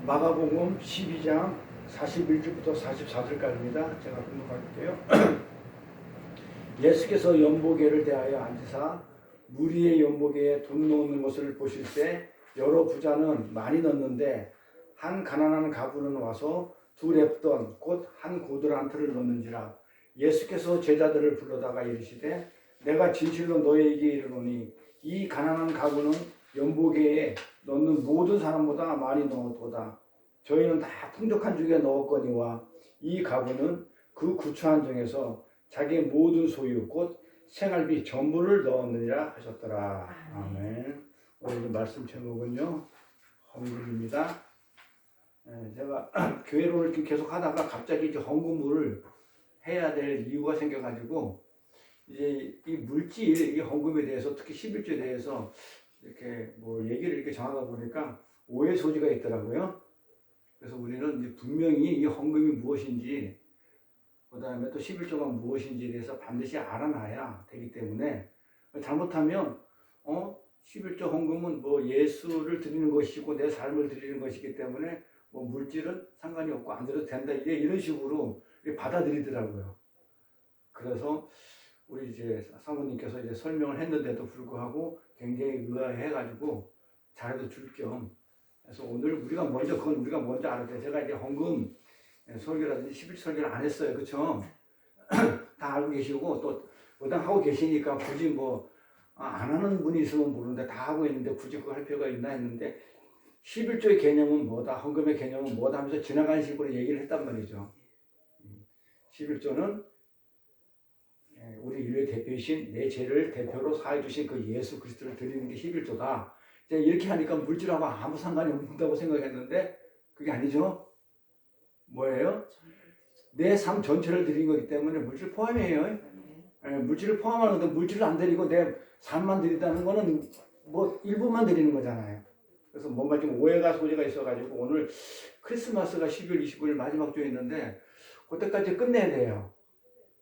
마가복음 12장 41절부터 44절까지입니다. 제가 공독할게요. 예수께서 연보계를 대하여 앉으사 무리의 연보계에 돈 넣는 것을 보실 때 여러 부자는 많이 넣는데 한 가난한 가부는 와서 두 렙돈 곧 한 고드란트를 넣는지라. 예수께서 제자들을 불러다가 이르시되 내가 진실로 너희에게 이르노니 이 가난한 가부는 연보계에 넣는 모든 사람보다 많이 넣었도다. 저희는 다 풍족한 중에 넣었거니와 이 가부는 그 구차한 중에서 자기의 모든 소유 곧 생활비 전부를 넣었느니라 하셨더라. 아멘. 오늘 말씀 제목은요, 헌금입니다. 제가 교회를 이렇게 계속 하다가 갑자기 이제 헌금을 해야 될 이유가 생겨가지고 이제 이 물질, 이 헌금에 대해서 특히 11조에 대해서 이렇게 뭐 얘기를 이렇게 정하다 보니까 오해 소지가 있더라고요. 그래서 우리는 이제 분명히 이 헌금이 무엇인지, 그 다음에 또 11조가 무엇인지에 대해서 반드시 알아놔야 되기 때문에, 잘못하면 11조 헌금은 뭐 예수를 드리는 것이고 내 삶을 드리는 것이기 때문에 뭐 물질은 상관이 없고 안 드려도 된다, 이런 식으로 받아들이더라고요. 그래서 우리 이제 사모님께서 이제 설명을 했는데도 불구하고 굉장히 의아해가지고 잘해도 줄 겸. 그래서 오늘 우리가 먼저 알아야 돼. 제가 이제 헌금 설교라든지 11 설교를 안 했어요, 그렇죠? 다 알고 계시고 또 뭐다 하고 계시니까 굳이 뭐 안 하는 분이 있으면 모르는데 다 하고 있는데 굳이 그거 할 필요가 있나 했는데 11조의 개념은 뭐다, 헌금의 개념은 뭐다 하면서 지나가는 식으로 얘기를 했단 말이죠. 11조는 우리 인류의 대표이신 내 죄를 대표로 사해 주신 그 예수 그리스도를 드리는 게 11조다. 이제 이렇게 하니까 물질하고 아무 상관이 없다고 생각했는데 그게 아니죠. 뭐예요? 내 삶 전체를 드린 거기 때문에 물질 포함이에요. 물질을 포함하는데 물질을 안 드리고 내 삶만 드린다는 거는 뭐 일부만 드리는 거잖아요. 그래서 뭔가 좀 오해가 소지가 있어가지고 오늘 크리스마스가 12월 29일 마지막 주에 있는데 그때까지 끝내야 돼요.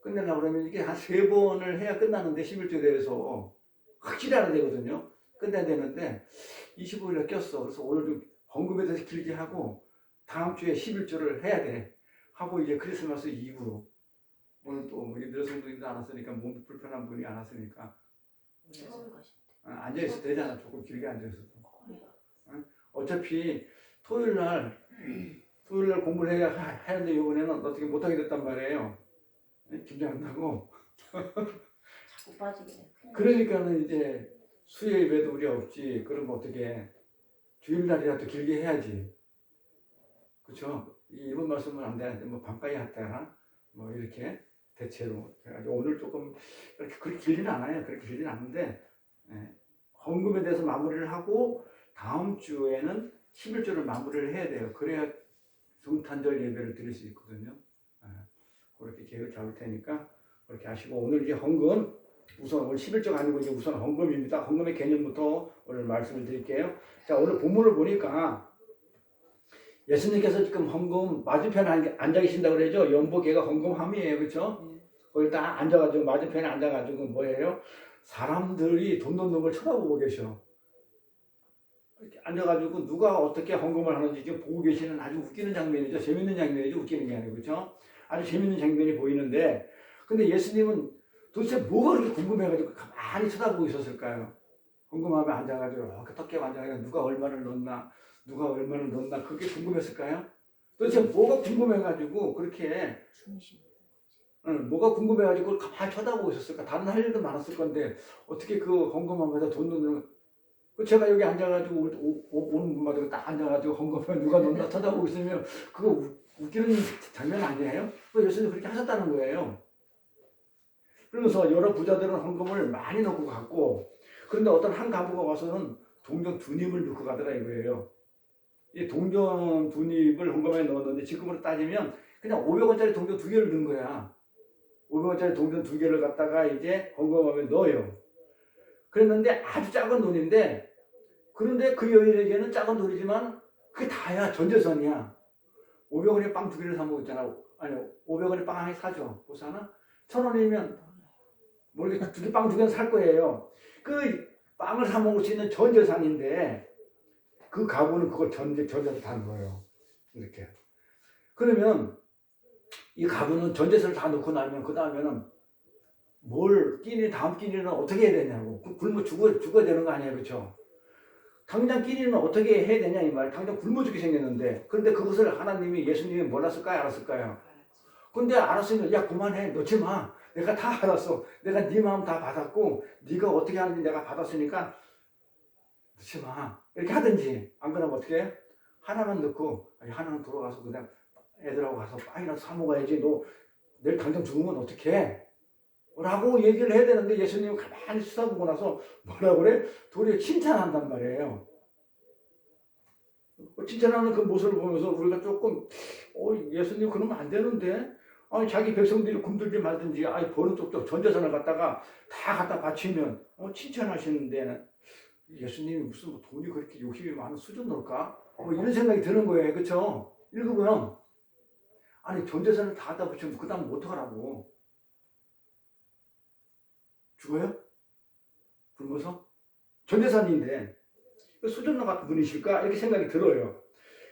끝내려고 그러면 이게 한 3번을 해야 끝나는데 11조에 대해서 확실히 알아야 되거든요. 끝내야 되는데 25일에 꼈어. 그래서 오늘도 헌금에 대해서 길게 하고 다음 주에 11조를 해야 돼. 하고 이제 크리스마스 이후로 오늘 또 늘 성도님도 안 왔으니까 몸 불편한 분이 안 왔으니까 앉아있어도 되잖아. 조금 길게 앉아있어도. 어차피 토요일날 공부를 해야 하는데 이번에는 어떻게 못하게 됐단 말이에요. 긴장한다고. 자꾸 빠지게. 그러니까는 이제 수요 예배도 우리 없지. 그러면 어떻게 주일날이라도 길게 해야지. 그렇죠? 이번 말씀은 안 되는데 뭐 밤까지 했다나 뭐 이렇게 대체로. 오늘 조금 그렇게 길지는 않아요. 그렇게 길지는 않은데 헌금에 대해서 마무리를 하고 다음 주에는 11조를 마무리를 해야 돼요. 그래야 성탄절 예배를 드릴 수 있거든요. 그렇게 계획을 잡을 테니까 그렇게 하시고 오늘 이제 헌금 우선 오늘 11조가 아니고 이제 우선 헌금입니다. 헌금의 개념부터 오늘 말씀을 드릴게요. 자, 오늘 본문을 보니까 예수님께서 지금 헌금 맞은편에 앉아 계신다고 그러죠. 연보계가 헌금함이에요. 그렇죠? 거기 딱 앉아가지고 맞은편에 앉아가지고 뭐예요? 사람들이 돈 넣는 걸 쳐다보고 계셔. 이렇게 앉아가지고 누가 어떻게 헌금을 하는지 지금 보고 계시는 아주 웃기는 장면이죠. 재밌는 장면이죠. 웃기는 게 아니고. 그렇죠? 아주 재밌는 장면이 보이는데 근데 예수님은 도대체 뭐가 그렇게 궁금해가지고 가만히 쳐다보고 있었을까요? 헌금함에 앉아가지고 이렇게 떡게 앉아가지고 누가 얼마를 넣나 그게 궁금했을까요? 도대체 뭐가 궁금해가지고 그렇게 뭐가 궁금해가지고 가만히 쳐다보고 있었을까? 다른 할 일도 많았을 건데 어떻게 그 헌금함에다 돈 넣는 제가 여기 앉아가지고 오는 분마다 딱 앉아가지고 헌금함에 누가 넣나 쳐다보고 있으면 그거 웃기는 장면 아니에요? 예수님 그렇게 하셨다는 거예요. 그러면서 여러 부자들은 헌금을 많이 넣고 갔고 그런데 어떤 한 가부가 와서는 동전 2닙을 넣고 가더라 이거예요. 이 동전 2닙을 헌금함에 넣었는데 지금으로 따지면 그냥 500원짜리 동전 2개를 넣은 거야. 500원짜리 동전 2개를 갖다가 이제 헌금함에 넣어요. 그랬는데 아주 작은 돈인데 그런데 그 여인에게는 작은 돈이지만 그게 다야. 전재산이야. 500원에 빵 2개를 사 먹었잖아. 아니 500원에 빵 하나 사죠. 못 사나? 1000원이면 모르겠어. 빵 2개는 살 거예요. 그 빵을 사 먹을 수 있는 전재산인데 그 가구는 그걸 전재산을 단 거예요. 이렇게. 그러면 이 가부는 전제서를 다 넣고 나면 그 다음에는 뭘 끼니 다음 끼니는 어떻게 해야 되냐고. 굶어 죽어야 되는 거 아니에요, 그렇죠? 당장 끼니는 어떻게 해야 되냐 이 말. 당장 굶어 죽게 생겼는데 그런데 그것을 하나님이 예수님이 몰랐을까요, 알았을까요? 근데 알았으면 야 그만해 넣지 마. 내가 다 알았어. 내가 네 마음 다 받았고 네가 어떻게 하는지 내가 받았으니까 넣지 마. 이렇게 하든지 안 그러면 어떻게 해? 하나만 넣고 아니, 하나는 돌아가서 그냥 애들하고 가서 빵이라도 사 먹어야지. 너 내일 당장 죽으면 어떡해? 라고 얘기를 해야 되는데 예수님은 가만히 쳐다보고 나서 뭐라 그래? 도리어 칭찬한단 말이에요. 칭찬하는 그 모습을 보면서 우리가 조금 예수님 그러면 안 되는데 아니 자기 백성들이 굶들지 말든지 아니 버는 쪽쪽 전재산을 갖다가 다 갖다 바치면 칭찬하시는데 예수님이 무슨 뭐 돈이 그렇게 욕심이 많은 수준일까? 뭐 이런 생각이 드는 거예요. 그렇죠? 읽으면 아니 전재산을 다 갖다 바치면 그 다음 어떡하라고? 죽어요? 굶어서? 전재산인데 수준로 같은 분이실까? 이렇게 생각이 들어요.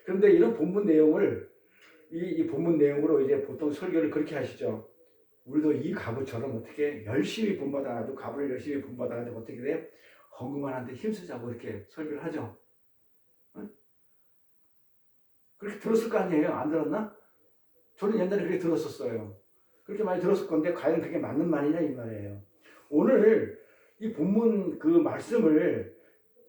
그런데 이런 본문 내용을 이 본문 내용으로 이제 보통 설교를 그렇게 하시죠. 우리도 이 가부처럼 어떻게 열심히 본받아가지고 가부를 열심히 본받아가지고 어떻게 돼요? 헌금하는데 힘쓰자고 이렇게 설교를 하죠. 응? 그렇게 들었을 거 아니에요? 안 들었나? 저는 옛날에 그렇게 들었었어요. 그렇게 많이 들었을 건데 과연 그게 맞는 말이냐 이 말이에요. 오늘 이 본문 그 말씀을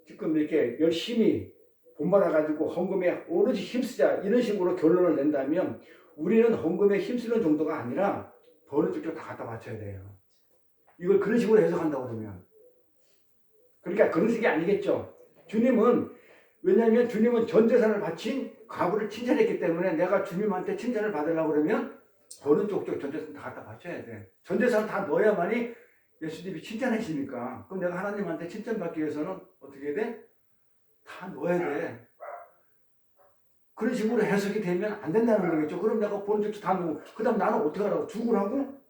지금 이렇게 열심히 본받아가지고 헌금에 오로지 힘쓰자 이런 식으로 결론을 낸다면 우리는 헌금에 힘쓰는 정도가 아니라 버는 쪽쪽 다 갖다 바쳐야 돼요. 이걸 그런 식으로 해석한다고 그러면. 그러니까 그런 식이 아니겠죠. 주님은 왜냐하면 주님은 전 재산을 바친 가부를 칭찬했기 때문에 내가 주님한테 칭찬을 받으려고 그러면 버는 쪽쪽 전 재산 다 갖다 바쳐야 돼. 전 재산 다 넣어야만이 예수님이 칭찬하시니까. 그럼 내가 하나님한테 칭찬받기 위해서는 어떻게 해야 돼? 다 넣어야 돼. 그런 식으로 해석이 되면 안 된다는 거겠죠. 그럼 내가 버는 쪽도 다 넣고 그 다음 나는 어떻게 하라고? 죽으라고?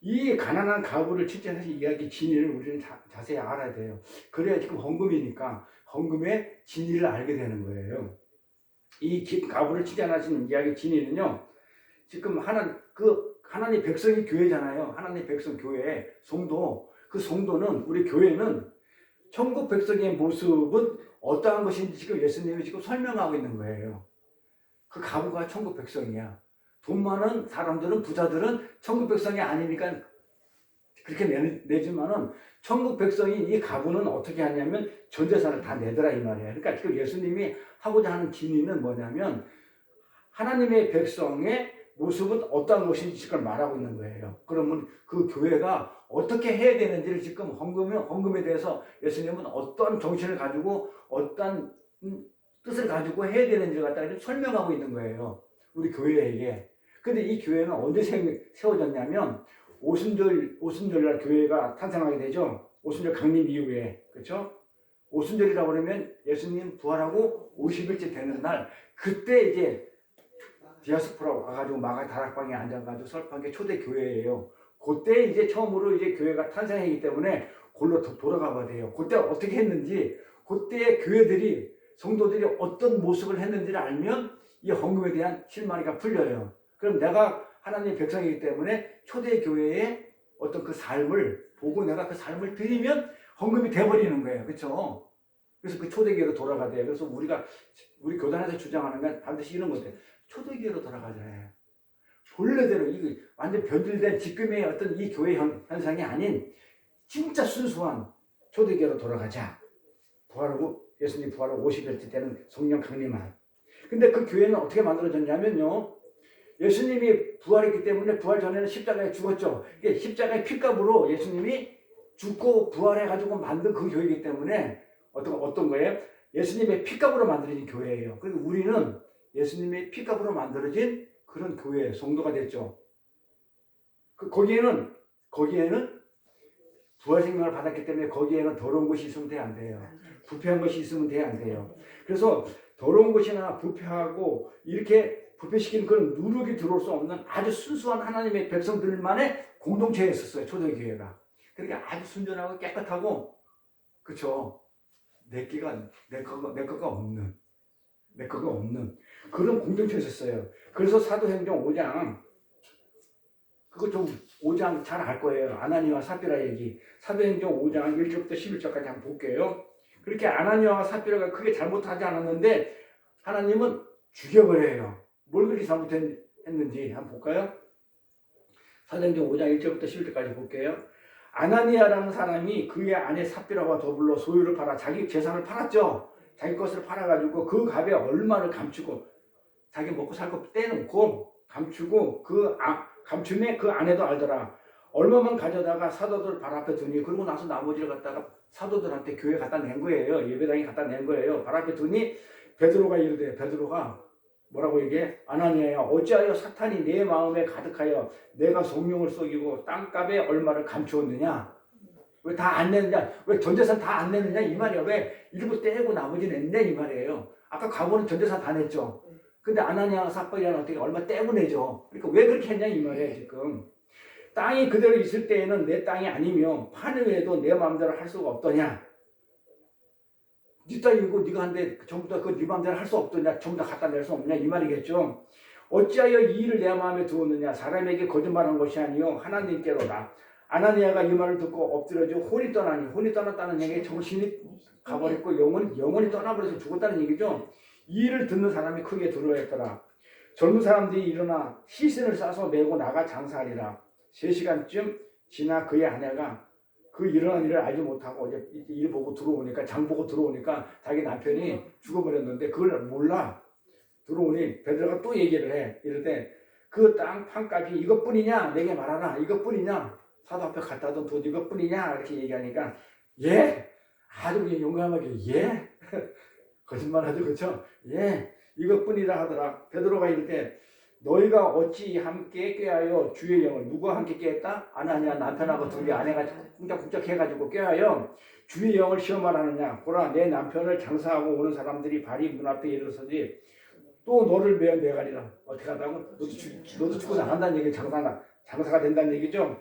이 가난한 가부를 칭찬하신 이야기 진리를 우리는 자세히 알아야 돼요. 그래야 지금 헌금이니까 헌금의 진리를 알게 되는 거예요. 이 가부를 칭찬하신 이야기 진리는요. 지금 하나님 백성이 교회잖아요. 하나님 백성 교회 성도. 그 성도는 우리 교회는 천국 백성의 모습은 어떠한 것인지 지금 예수님이 지금 설명하고 있는 거예요. 그 가부가 천국 백성이야. 돈 많은 사람들은 부자들은 천국 백성이 아니니까 그렇게 내지만은 천국 백성이 이 가부는 어떻게 하냐면 전 재산을 다 내더라 이 말이에요. 그러니까 지금 예수님이 하고자 하는 진리는 뭐냐면 하나님의 백성의 모습은 어떠한 것인지 지금 말하고 있는 거예요. 그러면 그 교회가 어떻게 해야 되는지를 지금 헌금에 대해서 예수님은 어떤 정신을 가지고 어떤 뜻을 가지고 해야 되는지를 갖다가 설명하고 있는 거예요. 우리 교회에게. 근데 이 교회는 언제 세워졌냐면 오순절날 교회가 탄생하게 되죠. 오순절 강림 이후에. 그렇죠? 오순절이라고 그러면 예수님 부활하고 50일째 되는 날 그때 이제 디아스포라 와가지고 마가 다락방에 앉아가지고 설파한 게 초대 교회예요. 그때 이제 처음으로 이제 교회가 탄생하기 때문에 골로 돌아가 봐야 돼요. 그때 어떻게 했는지, 그때 교회들이 성도들이 어떤 모습을 했는지를 알면 이 헌금에 대한 실마리가 풀려요. 그럼 내가 하나님의 백성이기 때문에 초대 교회의 어떤 그 삶을 보고 내가 그 삶을 드리면 헌금이 돼버리는 거예요. 그렇죠? 그래서 그 초대교회로 돌아가야 돼요. 그래서 우리 교단에서 주장하는 건 반드시 이런 거예요. 초대교회로 돌아가자 해요. 본래대로 이거 완전 변질된 지금의 어떤 이 교회 현상이 아닌 진짜 순수한 초대교회로 돌아가자. 부활하고 예수님 부활하고 50일째 되는 성령 강림한. 근데 그 교회는 어떻게 만들어졌냐면요. 예수님이 부활했기 때문에 부활 전에는 십자가에 죽었죠. 이게 십자가의 핏값으로 예수님이 죽고 부활해가지고 만든 그 교회이기 때문에 어떤 거예요? 예수님의 핏값으로 만들어진 교회예요. 그리고 우리는 예수님의 핏값으로 만들어진 그런 교회 성도가 됐죠. 거기에는 부활 생명을 받았기 때문에 거기에는 더러운 것이 있으면 돼, 안 돼요. 부패한 것이 있으면 돼, 안 돼요. 그래서 더러운 것이나 부패하고 이렇게 부패시키는 그런 누룩이 들어올 수 없는 아주 순수한 하나님의 백성들만의 공동체였었어요, 초대교회가. 그러니까 아주 순전하고 깨끗하고, 그쵸? 내 거가 없는. 내 거가 없는 그런 공동체였어요. 그래서 사도행전 5장 그거 좀 5장 잘 알 거예요. 아나니아와 삽비라 얘기. 사도행전 5장 1절부터 11절까지 한번 볼게요. 그렇게 아나니아와 삽비라가 크게 잘못하지 않았는데 하나님은 죽여버려요. 뭘 그렇게 잘못했는지 한번 볼까요? 사도행전 5장 1절부터 11절까지 볼게요. 아나니아라는 사람이 그의 아내 삽비라와 더불어 소유를 팔아 자기 재산을 팔았죠. 자기 것을 팔아가지고 그 값에 얼마를 감추고 자기 먹고 살 거 떼놓고 감추고 감춤에 그 아내도 알더라. 얼마만 가져다가 사도들 발 앞에 두니 그러고 나서 나머지를 갖다가 사도들한테 교회 갖다 낸 거예요. 예배당에 갖다 낸 거예요. 발 앞에 두니 베드로가 이르되 베드로가 뭐라고 얘기해? 아나니아야 어찌하여 사탄이 내 마음에 가득하여 내가 성령을 속이고 땅값에 얼마를 감추었느냐? 왜 다 안 내느냐? 왜 전재산 다 안 내느냐? 이 말이야. 왜 일부 떼고 나머지 냈냐? 이 말이에요. 아까 과거는 전재산 다 냈죠. 근데 아나니아와 삽비라는 어떻게 얼마 떼고 내죠. 그러니까 왜 그렇게 했냐 이 말이에요 지금. 땅이 그대로 있을 때에는 내 땅이 아니며 파는 외에도 내 마음대로 할 수가 없더냐. 네 땅이고 네가 한데 전부 다 그 네 마음대로 할 수 없더냐. 전부 다 갖다 낼 수 없냐 이 말이겠죠. 어찌하여 이 일을 내 마음에 두었느냐. 사람에게 거짓말한 것이 아니요 하나님께로다. 아나니아가 이 말을 듣고 엎드려져 혼이 떠나니 혼이 떠났다는 얘기에 정신이 가버렸고 영혼이 떠나버려서 죽었다는 얘기죠. 이 일을 듣는 사람이 크게 두려워했더라. 젊은 사람들이 일어나 시신을 싸서 메고 나가 장사하리라. 3시간쯤 지나 그의 아내가 그 일어난 일을 알지 못하고 이제 일 보고 들어오니까 장 보고 들어오니까 자기 남편이 죽어버렸는데 그걸 몰라. 들어오니 베드로가 또 얘기를 해. 이럴 때 그 땅 판값이 이것뿐이냐? 내게 말하라. 이것뿐이냐? 사도 앞에 갖다 둔 돈 이것뿐이냐? 이렇게 얘기하니까 예. 아주 그냥 용감하게 예. 거짓말하죠, 그렇죠? 예, 이것뿐이라 하더라. 베드로가 이럴 때 너희가 어찌 함께 꾀하여 주의 영을 누구와 함께 꾀했다? 아나니아 남편하고 둘이 아내가 쿵짝쿵짝 해가지고 꾀하여 주의 영을 시험하라느냐? 보라 내 남편을 장사하고 오는 사람들이 발이 문 앞에 일어서지 또 너를 매어 내가리라. 어떻게 하다고? 너도 죽고 나간다는 얘기 장사가 된다는 얘기죠.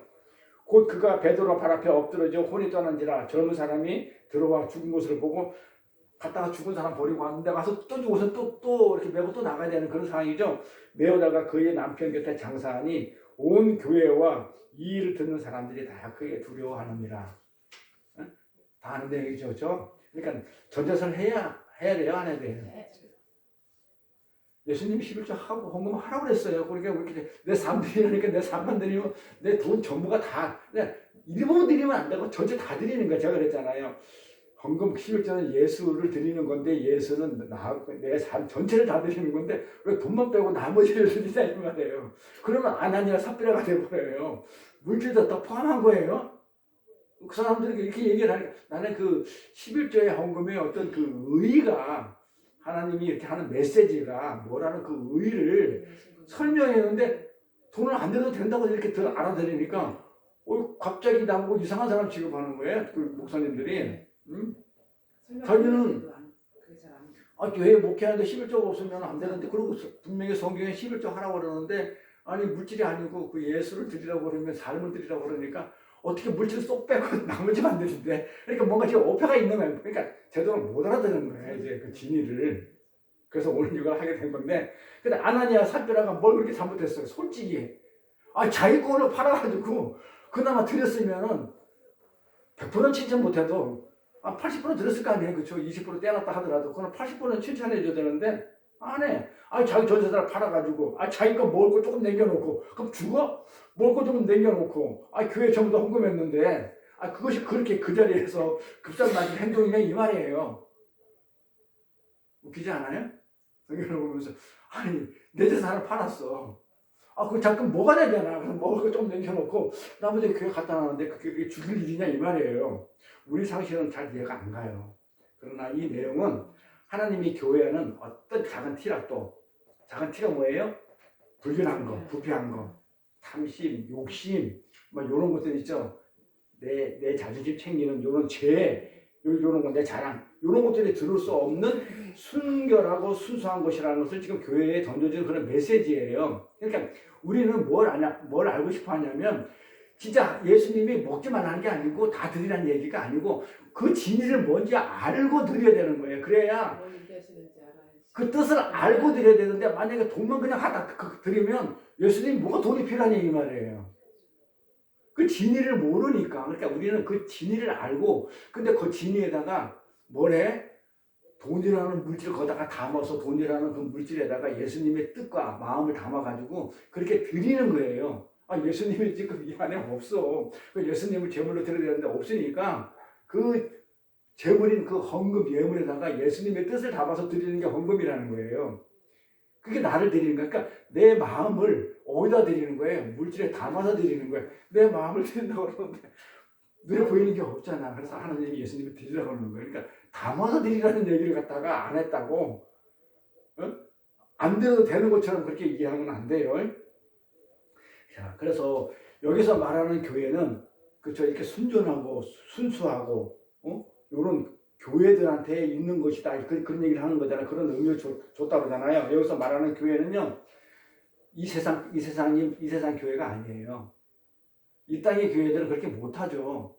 곧 그가 베드로 발 앞에 엎드러져 혼이 떠난지라 젊은 사람이 들어와 죽은 것을 보고 갔다가 죽은 사람 버리고 왔는데 가서 또 죽어서 또 이렇게 메고 또 나가야 되는 그런 상황이죠. 메어다가 그의 남편 곁에 장사하니 온 교회와 이 일을 듣는 사람들이 다 그에게 두려워하느니라. 다 아는 얘기죠, 그렇죠? 그러니까 전재산을 해야 돼요, 안 해야 돼요? 예수님이 11조 하고 헌금 하라고 그랬어요. 그러니까 이렇게 내 삶 드리니까 내 삶만 드리면 내 돈 전부가 다 일부분 드리면 안 되고 전체 다 드리는 거야. 제가 그랬잖아요. 헌금 11조는 예수를 드리는 건데 예수는 내 삶 전체를 다 드리는 건데 왜 돈만 빼고 나머지를 드리냐 이 말이에요. 그러면 아나니아 삽비라가 돼버려요. 물질도 다 포함한 거예요. 그 사람들이 이렇게 얘기를 하니까 나는 그 11조의 헌금의 어떤 그 의의가 하나님이 이렇게 하는 메시지가 뭐라는 그 의의를 설명했는데 돈을 안 내도 된다고 이렇게 알아들으니까 갑자기 나보고 이상한 사람 취급하는 거예요. 그 목사님들이. 자기는 교회 목회하는데 11조가 없으면 안 되는데 그리고 분명히 성경에 11조 하라고 그러는데 아니 물질이 아니고 그 예수를 드리라고 그러면 삶을 드리라고 그러니까 어떻게 물질을 쏙 빼고 나머지만 안 되는데 그러니까 뭔가 지금 오해가 있는 거예요. 그러니까 제대로 못 알아듣는 거예요. 이제 그 진리를. 그래서 오늘 이걸 하게 된 건데 근데 아나니아 삽비라가 뭘 그렇게 잘못했어요. 솔직히 자기 거를 팔아가지고 그나마 드렸으면은 100%는 칭찬 못해도 80% 들었을 거 아니에요. 그렇죠? 20% 떼놨다 하더라도 그건 80%는 칭찬해줘야 되는데 안 해. 자기 전세사를 팔아가지고 자기 거 먹을 거 조금 남겨놓고 그럼 죽어? 먹을 거 조금 남겨놓고 교회 전부 다 헌금했는데 그것이 그렇게 그 자리에서 급살 맞은 행동이냐 이 말이에요. 웃기지 않아요? 성경을 보면서 내 재산을 팔았어. 그 잠깐 뭐가 되잖아. 그래서 먹을 거 좀 남겨놓고 나머지 교회 갖다 놨는데 그게 죽일 일이냐 이 말이에요. 우리 상식은 잘 이해가 안 가요. 그러나 이 내용은 하나님이 교회는 어떤 작은 티가 뭐예요? 불균한 거, 부패한 거, 탐심, 욕심, 이런 것들 있죠. 내 자존심 챙기는 이런 죄, 이런 거, 내 자랑, 이런 것들이 들을 수 없는 순결하고 순수한 것이라는 것을 지금 교회에 던져주는 그런 메시지예요. 그러니까 우리는 뭘 알고 싶어 하냐면 진짜 예수님이 먹지 말라는 게 아니고 다 드리라는 얘기가 아니고 그 진리를 뭔지 알고 드려야 되는 거예요. 그래야 그 뜻을 알고 드려야 되는데 만약에 돈만 그냥 하다 드리면 예수님 뭐가 돈이 필요하냐 이 말이에요. 그 진리를 모르니까. 그러니까 우리는 그 진리를 알고 근데 그 진리에다가 뭐래? 돈이라는 물질을 거다가 담아서 돈이라는 그 물질에다가 예수님의 뜻과 마음을 담아가지고 그렇게 드리는 거예요. 아, 예수님이 지금 이 안에 없어. 그 예수님을 제물로 드려야 되는데 없으니까 그 제물인 그 헌금 예물에다가 예수님의 뜻을 담아서 드리는 게 헌금이라는 거예요. 그게 나를 드리는 거야. 그러니까 내 마음을 어디다 드리는 거예요? 물질에 담아서 드리는 거예요. 내 마음을 드린다고 그러는데 눈에 보이는 게 없잖아. 그래서 하나님이 예수님을 드리라고 하는 거예요. 그러니까 담아서 드리라는 얘기를 갖다가 안 했다고. 어? 안 드려도 되는 것처럼 그렇게 얘기하는 건 안 돼요. 자, 그래서 여기서 말하는 교회는 그쵸 이렇게 순전하고 순수하고 요런 교회들한테 있는 것이다. 그런 얘기를 하는 거잖아요. 그런 의미를 줬다고 그러잖아요. 여기서 말하는 교회는요. 이 세상 교회가 아니에요. 이 땅의 교회들은 그렇게 못하죠.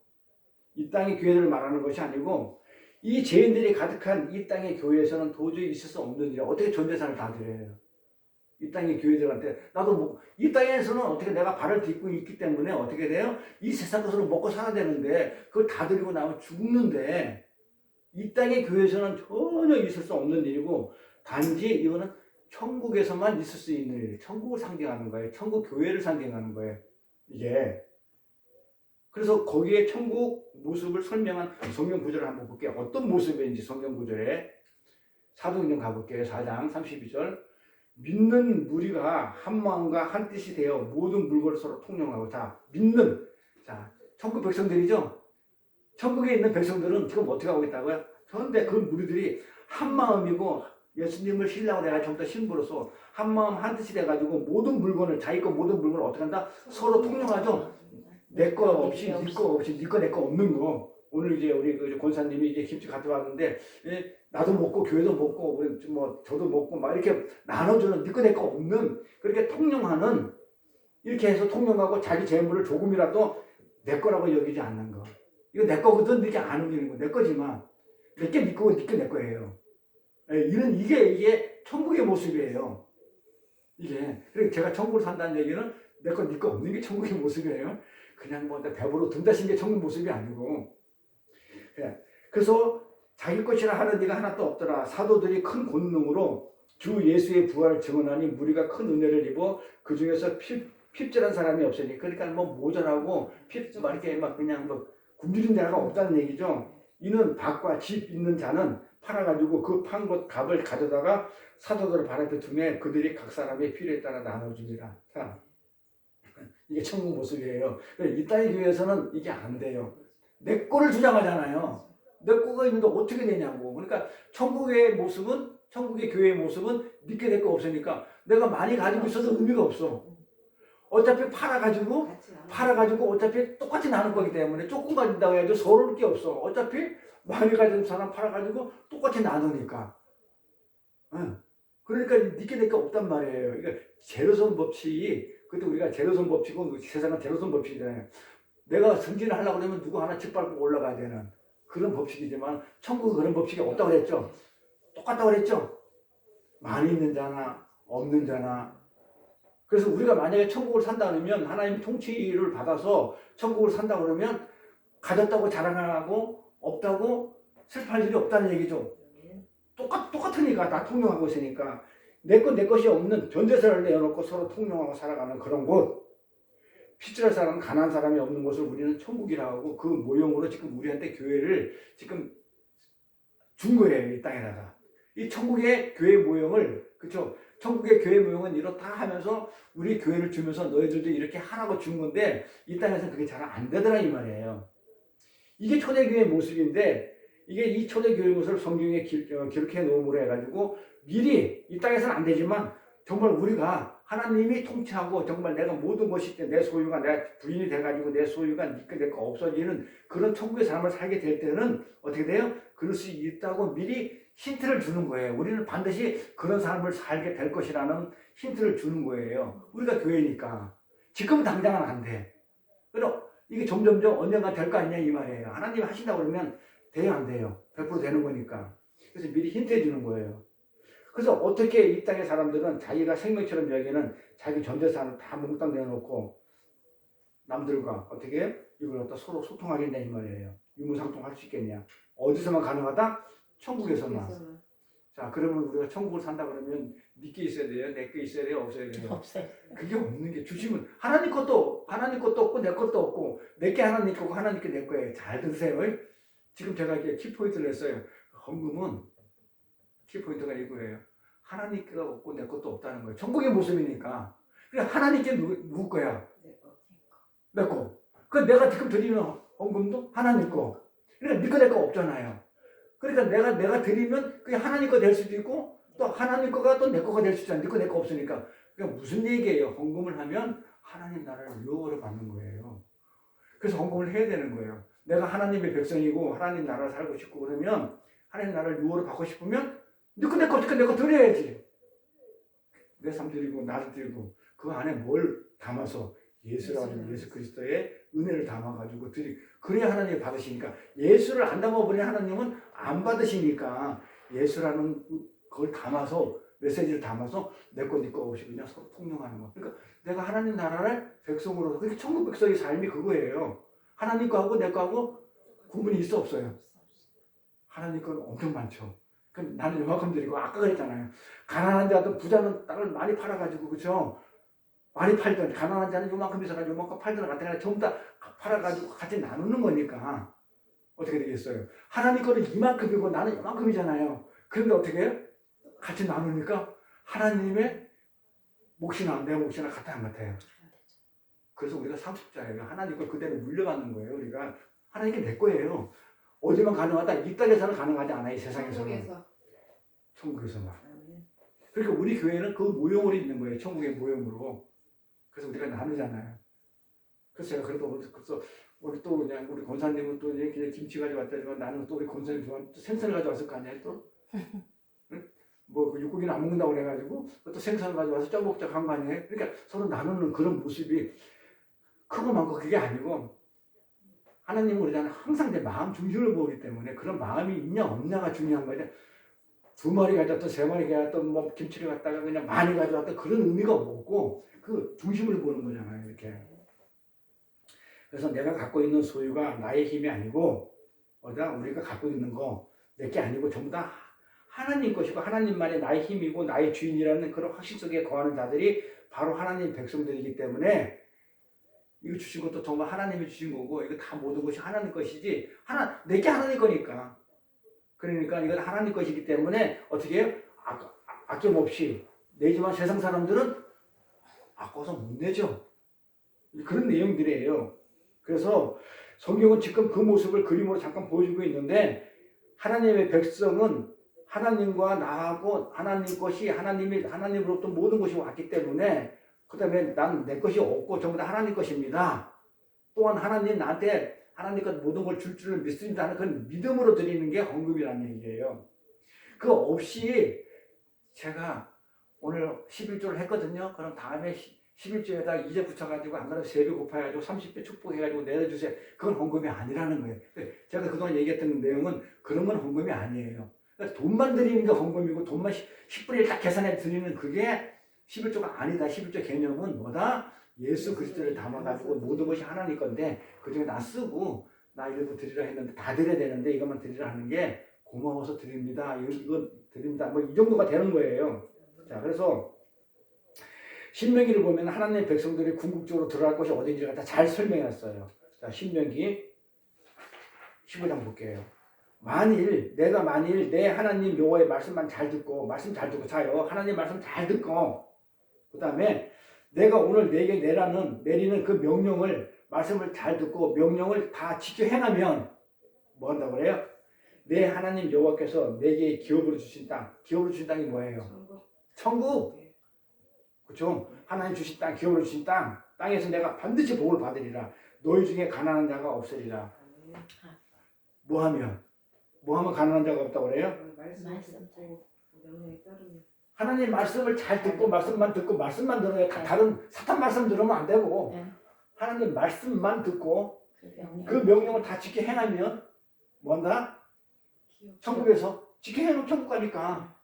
이 땅의 교회들을 말하는 것이 아니고 이 죄인들이 가득한 이 땅의 교회에서는 도저히 있을 수 없는 일이야. 어떻게 전 재산을 다 드려요. 이 땅의 교회들한테 나도 뭐, 이 땅에서는 어떻게 내가 발을 딛고 있기 때문에 어떻게 돼요? 이 세상 것으로 먹고 살아야 되는데 그걸 다 드리고 나면 죽는데 이 땅의 교회에서는 전혀 있을 수 없는 일이고 단지 이거는 천국에서만 있을 수 있는 일, 천국을 상징하는 거예요. 천국 교회를 상징하는 거예요. 이게 그래서 거기에 천국 모습을 설명한 성경 구절을 한번 볼게요. 어떤 모습인지 성경 구절에 사도행전 가볼게요. 4장 32절 믿는 무리가 한 마음과 한 뜻이 되어 모든 물건을 서로 통용하고 자 믿는 자 천국 백성들이죠. 천국에 있는 백성들은 지금 어떻게 하고 있다고요? 그런데 그 무리들이 한 마음이고 예수님을 신랑으로 내가 전부터 신부로서 한 마음 한 뜻이 돼가지고 모든 물건을 자기 거 모든 물건을 어떻게 한다? 서로 통용하죠. 내 거 없이 네 거 없이 네 거 내 거 없는 거. 오늘 이제 우리 그 권사님이 이제 김치 갖다 왔는데 나도 먹고 교회도 먹고 우리 뭐 저도 먹고 막 이렇게 나눠주는 네 거 내 거 없는 그렇게 통용하는 이렇게 해서 통용하고 자기 재물을 조금이라도 내 거라고 여기지 않는 거. 이거 내 거거든 이렇게 안 옮기는 거. 내 거지만 내게 네 거고 네게 내 거예요. 이게 천국의 모습이에요. 이게 그리고 제가 천국을 산다는 얘기는 내 거 네 거 없는 게 천국의 모습이에요. 그냥 뭐 배부로 등다신 게 천국 모습이 아니고. 그래서 자기 것이라 하는 이가 하나도 없더라. 사도들이 큰 권능으로 주 예수의 부활을 증언하니 무리가 큰 은혜를 입어 그 중에서 핍절한 사람이 없으니 그러니까 뭐 모자라고 막 이렇게 막 그냥 뭐 굶주린 자가 없다는 얘기죠. 이는 밭과 집 있는 자는 팔아가지고 그 판 것 값을 가져다가 사도들을 발 앞에 두매 그들이 각 사람의 필요에 따라 나눠주니라. 자, 이게 천국 모습이에요. 이 땅의 교회에서는 이게 안 돼요. 내 거를 주장하잖아요. 내 거가 있는데 어떻게 되냐고. 그러니까 천국의 모습은 천국의 교회의 모습은 믿게 될 거 없으니까 내가 많이 가지고 있어도 의미가 없어. 어차피 팔아가지고 어차피 똑같이 나눌 거기 때문에 조금 가진다고 해도 서로를 게 없어. 어차피 많이 가진 사람 팔아가지고 똑같이 나누니까. 그러니까 믿게 될 게 없단 말이에요. 그러니까 제로섬 법칙이 그때 우리가 제로섬 법칙은 세상은 제로섬 법칙이잖아요. 내가 승진을 하려고 그러면 누구 하나 짓밟고 올라가야 되는 그런 법칙이지만 천국은 그런 법칙이 없다고 그랬죠. 똑같다고 그랬죠. 많이 있는 자나 없는 자나. 그래서 우리가 만약에 천국을 산다 그러면 하나님 통치를 받아서 천국을 산다 그러면 가졌다고 자랑하고 없다고 슬퍼할 일이 없다는 얘기죠. 똑같으니까 다 통용하고 있으니까 내 것이 없는 전재산을 내어놓고 서로 통용하고 살아가는 그런 곳. 피줄할 사람, 가난한 사람이 없는 곳을 우리는 천국이라고 하고 그 모형으로 지금 우리한테 교회를 지금 준 거예요. 이 땅에다가. 이 천국의 교회 모형을 그렇죠. 천국의 교회 모형은 이렇다 하면서 우리 교회를 주면서 너희들도 이렇게 하라고 준 건데 이 땅에서는 그게 잘 안 되더라 이 말이에요. 이게 초대교회의 모습인데 이게 이 초대교회의 모습을 성경에 기록해 놓음으로 해가지고 미리 이 땅에서는 안 되지만 정말 우리가 하나님이 통치하고 정말 내가 모든 것이 내 소유가 내가 부인이 돼가지고 내 소유가 내 거 없어지는 그런 천국의 삶을 살게 될 때는 어떻게 돼요? 그럴 수 있다고 미리 힌트를 주는 거예요. 우리는 반드시 그런 삶을 살게 될 것이라는 힌트를 주는 거예요. 우리가 교회니까. 지금 당장은 안 돼. 그래서 이게 점점점 언젠가 될 거 아니냐 이 말이에요. 하나님이 하신다고 그러면 돼요 안 돼요? 100% 되는 거니까. 그래서 미리 힌트해 주는 거예요. 그래서 어떻게 이 땅의 사람들은 자기가 생명처럼 여기는 자기 전 재산을 다 몽땅 내놓고 남들과 어떻게 이걸 갖다 서로 소통하겠냐 이 말이에요. 유무상통할 수 있겠냐. 어디서만 가능하다? 천국에서만. 자, 그러면 우리가 천국을 산다 그러면 니께 있어야 돼요? 내게 있어야 돼요? 없어야 돼요? 없어요. 그게 없는 게 주시면 하나님 것도 없고 내 것도 없고 내게 하나님 거고 하나님께 내 거예요. 잘 들으세요. 지금 제가 이렇게 키포인트를 냈어요. 헌금은 키포인트가 이거예요. 하나님 거가 없고 내 것도 없다는 거예요. 천국의 모습이니까. 그래 하나님께 누구 거야? 내 거. 그 내가 지금 드리는 헌금도 하나님 거. 그러니까 네 거 내 거 없잖아요. 그러니까 내가 드리면 그게 하나님 거 될 수도 있고 또 하나님 거가 또 내 거가 될 수도 있잖아요. 네 거 내 거 없으니까. 그러니까 무슨 얘기예요? 헌금을 하면 하나님 나라를 유혹을 받는 거예요. 그래서 헌금을 해야 되는 거예요. 내가 하나님의 백성이고 하나님 나라를 살고 싶고 그러면 하나님 나라를 유혹을 받고 싶으면 네 거 내 거 어떻게 내 거 드려야지. 내 삶 드리고 나를 드리고 그 안에 뭘 담아서 예수라는 예수 그리스도의 은혜를 담아가지고 그래야 하나님이 받으시니까 예수를 안 담아버린 하나님은 안 받으시니까 예수라는 그걸 담아서 메시지를 담아서 내 거 네 거 없이 그냥 서로 통용하는 거. 그러니까 내가 하나님 나라의 백성으로 그렇게 천국 백성의 삶이 그거예요. 하나님 거하고 내 거하고 구분이 있어 없어요? 하나님 거는 엄청 많죠. 나는 요만큼 드리고 아까 그랬잖아요. 가난한 자도 부자는 땅을 많이 팔아가지고 그렇죠. 많이 팔던 가난한 자는 요만큼 있어가지고 요만큼 팔던 같은 전부 다 팔아가지고 같이 나누는 거니까 어떻게 되겠어요? 하나님 거는 이만큼이고 나는 이만큼이잖아요. 그런데 어떻게 해요? 같이 나누니까 하나님의 몫이나 내 몫이나 같아 안 같아요? 그래서 우리가 상속자예요. 하나님 걸 그대로 물려받는 거예요. 우리가 하나님께 내 거예요. 어디만 가능하다? 이 땅에서는 가능하지 않아요. 이 세상에서는. 천국에서만. 그러니까 우리 교회는 그 모형으로 있는 거예요. 천국의 모형으로. 그래서 우리가 나누잖아요. 그래서 제가 그래서 우리 또 그냥 우리 권사님은 또 그냥 김치 가져왔다지만 나는 또 우리 권사님 좋아하는 또 생선을 가져왔을 거 아니에요 또? 응? 뭐 육고기는 안 먹는다고 그래가지고 또 생선을 가져와서 쪄먹자 한 거 아니에요? 그러니까 서로 나누는 그런 모습이 크고 많고 그게 아니고 하나님은 우리는 항상 내 마음 중심을 보기 때문에 그런 마음이 있냐 없냐가 중요한 거예요. 2마리 가져왔던 3마리 가져왔던 뭐 김치를 갖다가 그냥 많이 가져왔던 그런 의미가 없고 그 중심을 보는 거잖아요. 이렇게. 그래서 내가 갖고 있는 소유가 나의 힘이 아니고 우리가 갖고 있는 거 내게 아니고 전부 다 하나님 것이고 하나님만이 나의 힘이고 나의 주인이라는 그런 확신 속에 거하는 자들이 바로 하나님 백성들이기 때문에 이거 주신 것도 정말 하나님이 주신 거고 이거 다 모든 것이 하나님 것이지 내게 하나님 거니까. 그러니까 이건 하나님 것이기 때문에 어떻게 해요? 아낌없이 내지만 세상 사람들은 아까워서 못 내죠. 그런 내용들이에요. 그래서 성경은 지금 그 모습을 그림으로 잠깐 보여주고 있는데 하나님의 백성은 하나님과 나하고 하나님 것이 하나님으로부터 모든 것이 왔기 때문에 그 다음에 난 내 것이 없고 전부 다 하나님 것입니다. 또한 하나님 나한테 하나님 것 모든 걸 줄 줄을 믿습니다 하는 그런 믿음으로 드리는 게 헌금이라는 얘기예요. 그거 없이 제가 오늘 11조를 했거든요. 그럼 다음에 11조에다 2제 붙여가지고 안 그러면 3배 곱해가지고 30배 축복해가지고 내려주세요. 그건 헌금이 아니라는 거예요. 제가 그동안 얘기했던 내용은 그런 건 헌금이 아니에요. 그러니까 돈만 드리는 게 헌금이고 돈만 10분의 1 딱 계산해 드리는 그게 11조가 아니다. 11조 개념은 뭐다? 예수 그리스도를 담아가지고 모든 것이 하나님 건데 그중에 나 쓰고 나 일부 드리라 했는데 다 드려야 되는데 이것만 드리라 하는 게 고마워서 드립니다. 이거 드립니다. 뭐 이 정도가 되는 거예요. 자, 그래서 신명기를 보면 하나님의 백성들이 궁극적으로 들어갈 것이 어딘지를 다 잘 설명했어요. 자, 신명기 15장 볼게요. 내가 내 하나님 여호와의 말씀만 잘 듣고 자요. 하나님 말씀 잘 듣고 그 다음에 내가 오늘 내게 내리는 그 명령을 말씀을 잘 듣고 명령을 다 지켜 행하면 뭐 한다고 그래요? 내 하나님 여호와께서 내게 기업으로 주신 땅이 뭐예요? 천국. 그렇죠? 하나님 주신 땅, 기업으로 주신 땅에서 내가 반드시 복을 받으리라. 너희 중에 가난한 자가 없으리라. 뭐 하면 가난한 자가 없다고 그래요? 하나님 말씀을 잘 듣고 말씀만 들어요. 다른 사탄 말씀 들으면 안 되고 하나님 말씀만 듣고 그 명령을 다 지켜 행하면 뭔다? 천국에서 지켜 행하면 천국 가니까.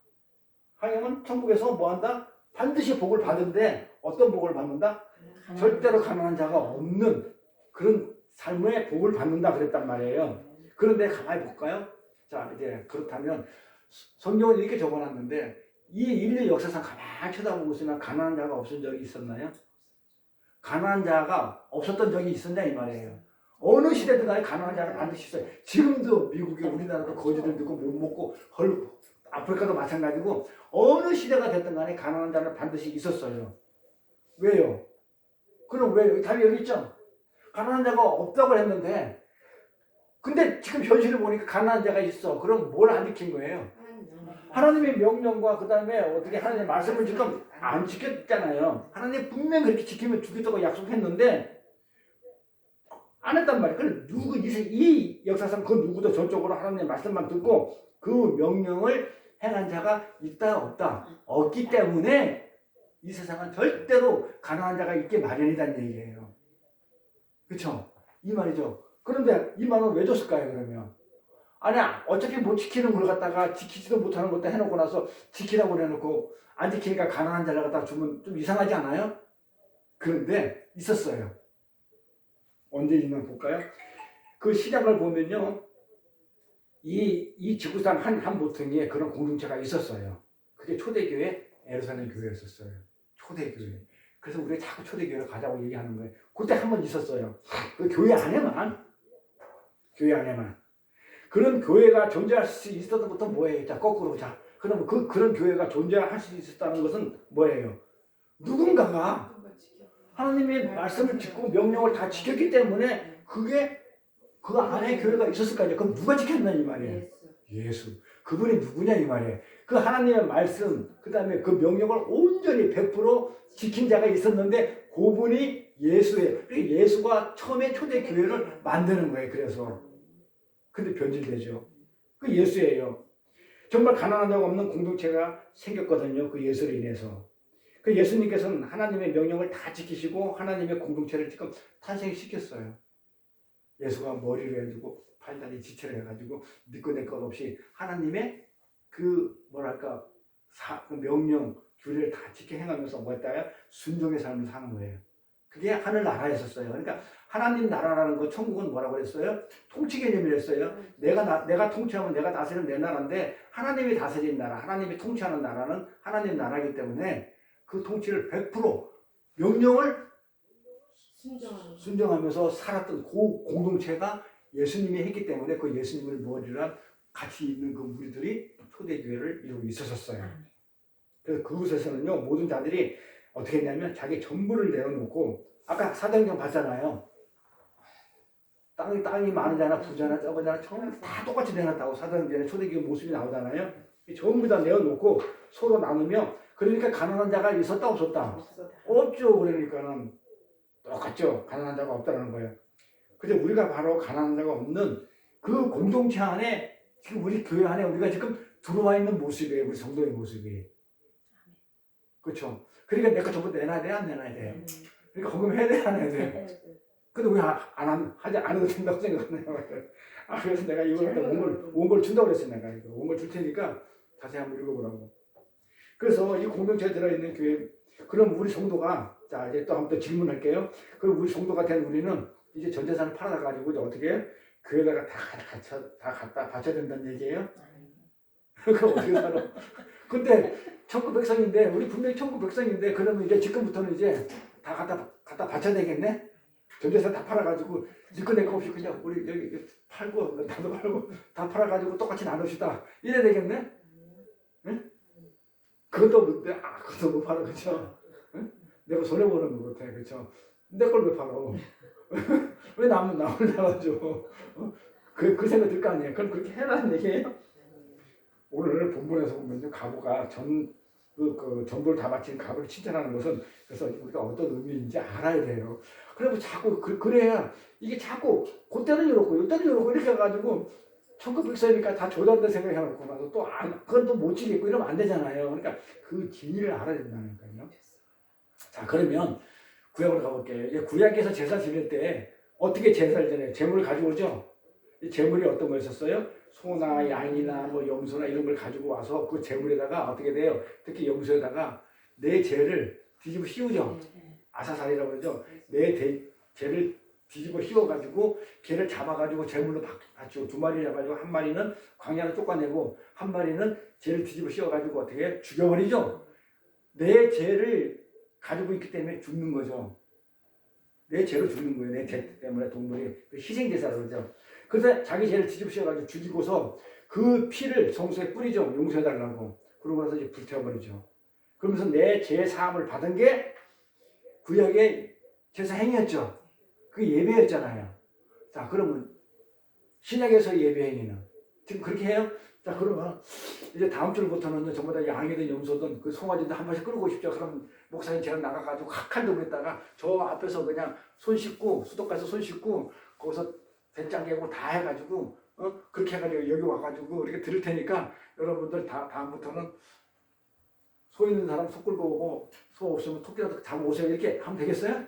하여면 천국에서 뭐 한다? 반드시 복을 받는데 어떤 복을 받는다? 절대로 가난한 자가 없는 그런 삶의 복을 받는다 그랬단 말이에요. 그런데 가만히 볼까요? 자, 이제 그렇다면 성경은 이렇게 적어놨는데 이 인류 역사상 가만히 쳐다보고 있으면 가난한 자가 없은 적이 있었나요? 가난한 자가 없었던 적이 있었냐 이 말이에요. 어느 시대든 간에 가난한 자가 반드시 있어요. 지금도 미국에 우리나라도 거지들 듣고 못 먹고 아프리카도 마찬가지고 어느 시대가 됐든 간에 가난한 자는 반드시 있었어요. 왜요? 그럼 왜? 답이 여기 있죠? 가난한 자가 없다고 했는데 근데 지금 현실을 보니까 가난한 자가 있어. 그럼 뭘 안 지킨 거예요? 하나님의 명령과 그 다음에 어떻게 하나님의 말씀을 지금 안 지켰잖아요. 하나님 분명히 그렇게 지키면 주겠다고 약속했는데 안 했단 말이에요. 그래 이 역사상 그 누구도 저쪽으로 하나님의 말씀만 듣고 그 명령을 행한 자가 있다 없다 없기 때문에 이 세상은 절대로 가난한 자가 있게 마련이란 얘기예요. 그렇죠? 이 말이죠. 그런데 이 말은 왜 줬을까요 그러면? 아니 어차피 못 지키는 걸 갖다가 지키지도 못하는 것도 해놓고 나서 지키라고 해놓고 안 지키니까 가난한 자를 갖다 주면 좀 이상하지 않아요? 그런데 있었어요. 언제 있나 볼까요? 그 시작을 보면요. 이 지구상 한 모퉁이에 그런 공동체가 있었어요. 그게 초대교회 에루살렘 교회였었어요. 초대교회. 그래서 우리가 자꾸 초대교회를 가자고 얘기하는 거예요. 그때 한 번 있었어요. 그 교회 안에만. 그런 교회가 존재할 수 있었던 것도 뭐예요? 자, 거꾸로. 자, 그럼 그런 교회가 존재할 수 있었다는 것은 뭐예요? 누군가가 하나님의 말씀을 듣고 명령을 다 지켰기 때문에 그게 그 안에 교회가 있었을 거 아니에요. 그럼 누가 지켰나 이 말이에요? 예수. 그분이 누구냐 이 말이에요. 그 하나님의 말씀, 그 다음에 그 명령을 온전히 100% 지킨 자가 있었는데 그분이 예수예요. 예수가 처음에 초대교회를 만드는 거예요. 그래서. 근데 변질되죠. 그 예수예요. 정말 가난한 자가 없는 공동체가 생겼거든요. 그 예수로 인해서. 그 예수님께서는 하나님의 명령을 다 지키시고 하나님의 공동체를 지금 탄생시켰어요. 예수가 머리를 해주고 팔다리 지체를 해가지고 믿고 내 것 없이 하나님의 그 뭐랄까 그 명령 규례를 다 지켜 행하면서 뭐였다요? 순종의 삶을 사는 거예요. 그게 하늘나라였었어요. 그러니까 하나님 나라라는 거 천국은 뭐라고 그랬어요? 통치 개념이랬어요. 내가 통치하면 내가 다스리는 내 나라인데 하나님이 다스리는 나라, 하나님이 통치하는 나라는 하나님 나라이기 때문에 그 통치를 100% 명령을 순종하면서 살았던 그 공동체가 예수님이 했기 때문에 그 예수님을 머리란 같이 있는 그 무리들이 초대교회를 이루고 있었어요. 그래서 그곳에서는요 모든 자들이 어떻게 했냐면 자기 전부를 내어놓고 아까 사도행전 봤잖아요. 땅이 많은 자나 부자나 적은 자나 전부 다 똑같이 내놨다고 사도행전에 초대교회 모습이 나오잖아요. 전부 다 내어놓고 서로 나누며 그러니까 가난한 자가 있었다 없었다? 없죠. 그러니까는 똑같죠. 가난한 자가 없다는 거예요. 근데 우리가 바로 가난한 자가 없는 그 공동체 안에 지금 우리 교회 안에 우리가 지금 들어와 있는 모습이에요. 우리 성도의 모습이. 그렇죠. 그러니까 내가 전부 내놔야 돼, 안 내놔야 돼. 그러니까 헌금해야 돼, 안 해야 돼. 근데 왜 하지 않아도 된다고 생각하냐. 그래서 내가 이걸 갖다 온 걸 준다고 그랬어. 내가 이거 온 걸 줄 테니까 다시 한번 읽어보라고. 그래서 이 공동체에 들어있는 교회, 그럼 우리 성도가, 자, 이제 또 한번 더 질문할게요. 그럼 우리 성도가 된 우리는 이제 전 재산을 팔아가지고 이제 어떻게 해요? 교회에다가 다 갖다 바쳐야 된다는 얘기예요? 그럼 어떻게 살아? 근데 천국 백성인데, 우리 분명히 천국 백성인데, 그러면 이제 지금부터는 이제 다 갖다 바쳐야 되겠네? 전 재산 다 팔아가지고, 니꺼 내꺼 없이 그냥 우리 여기 팔고, 나도 팔고, 다 팔아가지고 똑같이 나눕시다. 이래야 되겠네? 응? 그것도 못 팔아, 그쵸? 응? 내가 손해보는 것 같아, 그쵸? 내 걸 왜 팔아? 왜 남을 나눠줘? 그 생각 들 거 아니에요? 그럼 그렇게 해라는 얘기예요? 오늘 본문에서 보면 가부가 전부를 다 바친 가부를 칭찬하는 것은 그래서 우리가 어떤 의미인지 알아야 돼요. 그리고 자꾸 그래야 이게 자꾸 그때는 이렇고 이때는 이렇고 이렇게 해가지고 천국 백성이니까 다 조단다 생각해놓고 나서 또 그건 또 못 지겠고 이러면 안 되잖아요. 그러니까 그 진리를 알아야 된다니까요. 자, 그러면 구약으로 가볼게요. 이제 구약에서 제사 지낼 때 어떻게 제사를 지내요? 제물을 가지고 오죠? 이 제물이 어떤 거였었어요? 소나 양이나 뭐 염소나 이런 걸 가지고 와서 그 제물에다가 어떻게 돼요? 특히 염소에다가 내 죄를 뒤집어 씌우죠. 아사살이라고 그러죠. 죄를 뒤집어 씌워가지고 걔를 잡아가지고 제물로 바치고 두 마리 잡아가지고 한 마리는 광야로 쫓아내고 한 마리는 죄를 뒤집어 씌워가지고 어떻게 죽여버리죠. 내 죄를 가지고 있기 때문에 죽는 거죠. 내 죄로 죽는 거예요. 내 죄 때문에 동물이 희생제사라고 그러죠. 그래서 자기 죄를 뒤집어 씌워가지고 죽이고서 그 피를 성소에 뿌리죠. 용서해달라고. 그러고 나서 이제 불태워버리죠. 그러면서 내 죄 사함을 받은 게 구약의 제사 행위였죠. 그게 예배였잖아요. 자, 그러면 신약에서 예배 행위는 지금 그렇게 해요? 자, 그러면 이제 다음 주부터는 전부 다 양이든 염소든 그 송아지든 한 번씩 끌고 싶죠. 그럼 목사님 제가 나가가지고 칼 들고 있다가 저 앞에서 그냥 손 씻고 수도가서 손 씻고 거기서 된장 개고 다 해가지고 그렇게 해가지고 여기 와가지고 이렇게 들을 테니까 여러분들 다음부터는 소 있는 사람 소 끌고 오고 소 없으면 토끼라도 잡아오세요. 이렇게 하면 되겠어요?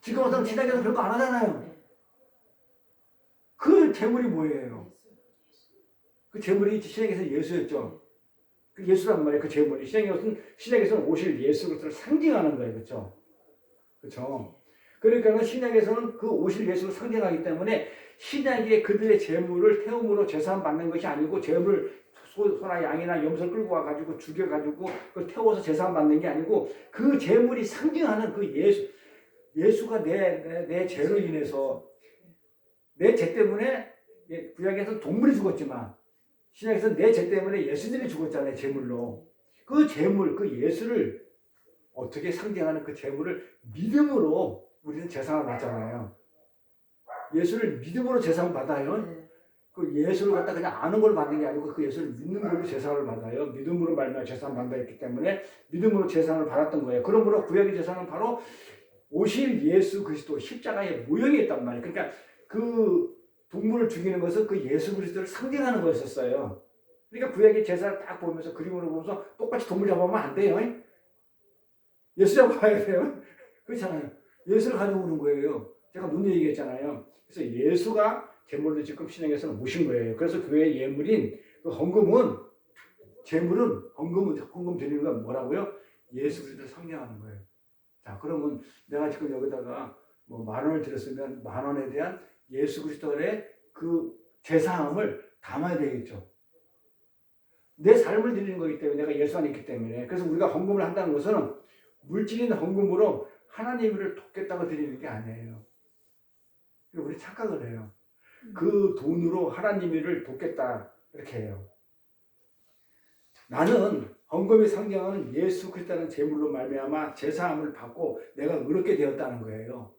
지금 와서는 신약에서 별거 안 하잖아요. 그 제물이 뭐예요? 그 제물이 신약에서 예수였죠. 그 예수란 말이에요. 그 제물이 신약에서는 오실 예수 그리스도를 상징하는 거예요. 그렇죠? 그렇죠? 그러니까 신약에서는 그 오실 예수를 상징하기 때문에 신약에 그들의 제물을 태움으로 제사함 받는 것이 아니고 제물 소나 양이나 염소를 끌고 와가지고 죽여가지고 그걸 태워서 제사함 받는 게 아니고 그 제물이 상징하는 그 예수가 내 죄로 인해서 내 죄 때문에 구약에서는 동물이 죽었지만 신약에서는 내 죄 때문에 예수님이 죽었잖아요. 제물로. 그 제물, 그 예수를 어떻게 상징하는 그 제물을 믿음으로 우리는 제사를 받잖아요. 예수를 믿음으로 제사를 받아요. 그 예수를 갖다 그냥 아는 걸 받는 게 아니고 그 예수를 믿는 걸로 제사를 받아요. 믿음으로 말미암아 제사를 받는다 했기 때문에 믿음으로 제사를 받았던 거예요. 그러므로 구약의 제사는 바로 오실 예수 그리스도 십자가의 모형이었단 말이에요. 그러니까 그 동물을 죽이는 것은 그 예수 그리스도를 상징하는 거였었어요. 그러니까 구약의 제사를 딱 보면서 그림으로 보면서 똑같이 동물 잡아오면 안 돼요. 예수 잡아야 돼요. 그렇잖아요. 예수를 가져오는 거예요. 제가 문제 얘기했잖아요. 그래서 예수가 제물로 지금 신약에서는 모신 거예요. 그래서 교회의 예물인 그 헌금은 헌금 드리는 건 뭐라고요? 예수 그리스도를 상징하는 거예요. 자, 그러면 내가 지금 여기다가 뭐 10,000원을 드렸으면 10,000원에 대한 예수 그리스도의 그 제사함을 담아야 되겠죠. 내 삶을 드리는 거기 때문에 내가 예수 안에 있기 때문에. 그래서 우리가 헌금을 한다는 것은 물질인 헌금으로 하나님을 돕겠다고 드리는 게 아니에요. 우리 착각을 해요. 그 돈으로 하나님을 돕겠다 이렇게 해요. 나는 헌금이 상징하는 예수 그리스도라는 제물로 말미암아 제사함을 받고 내가 의롭게 되었다는 거예요.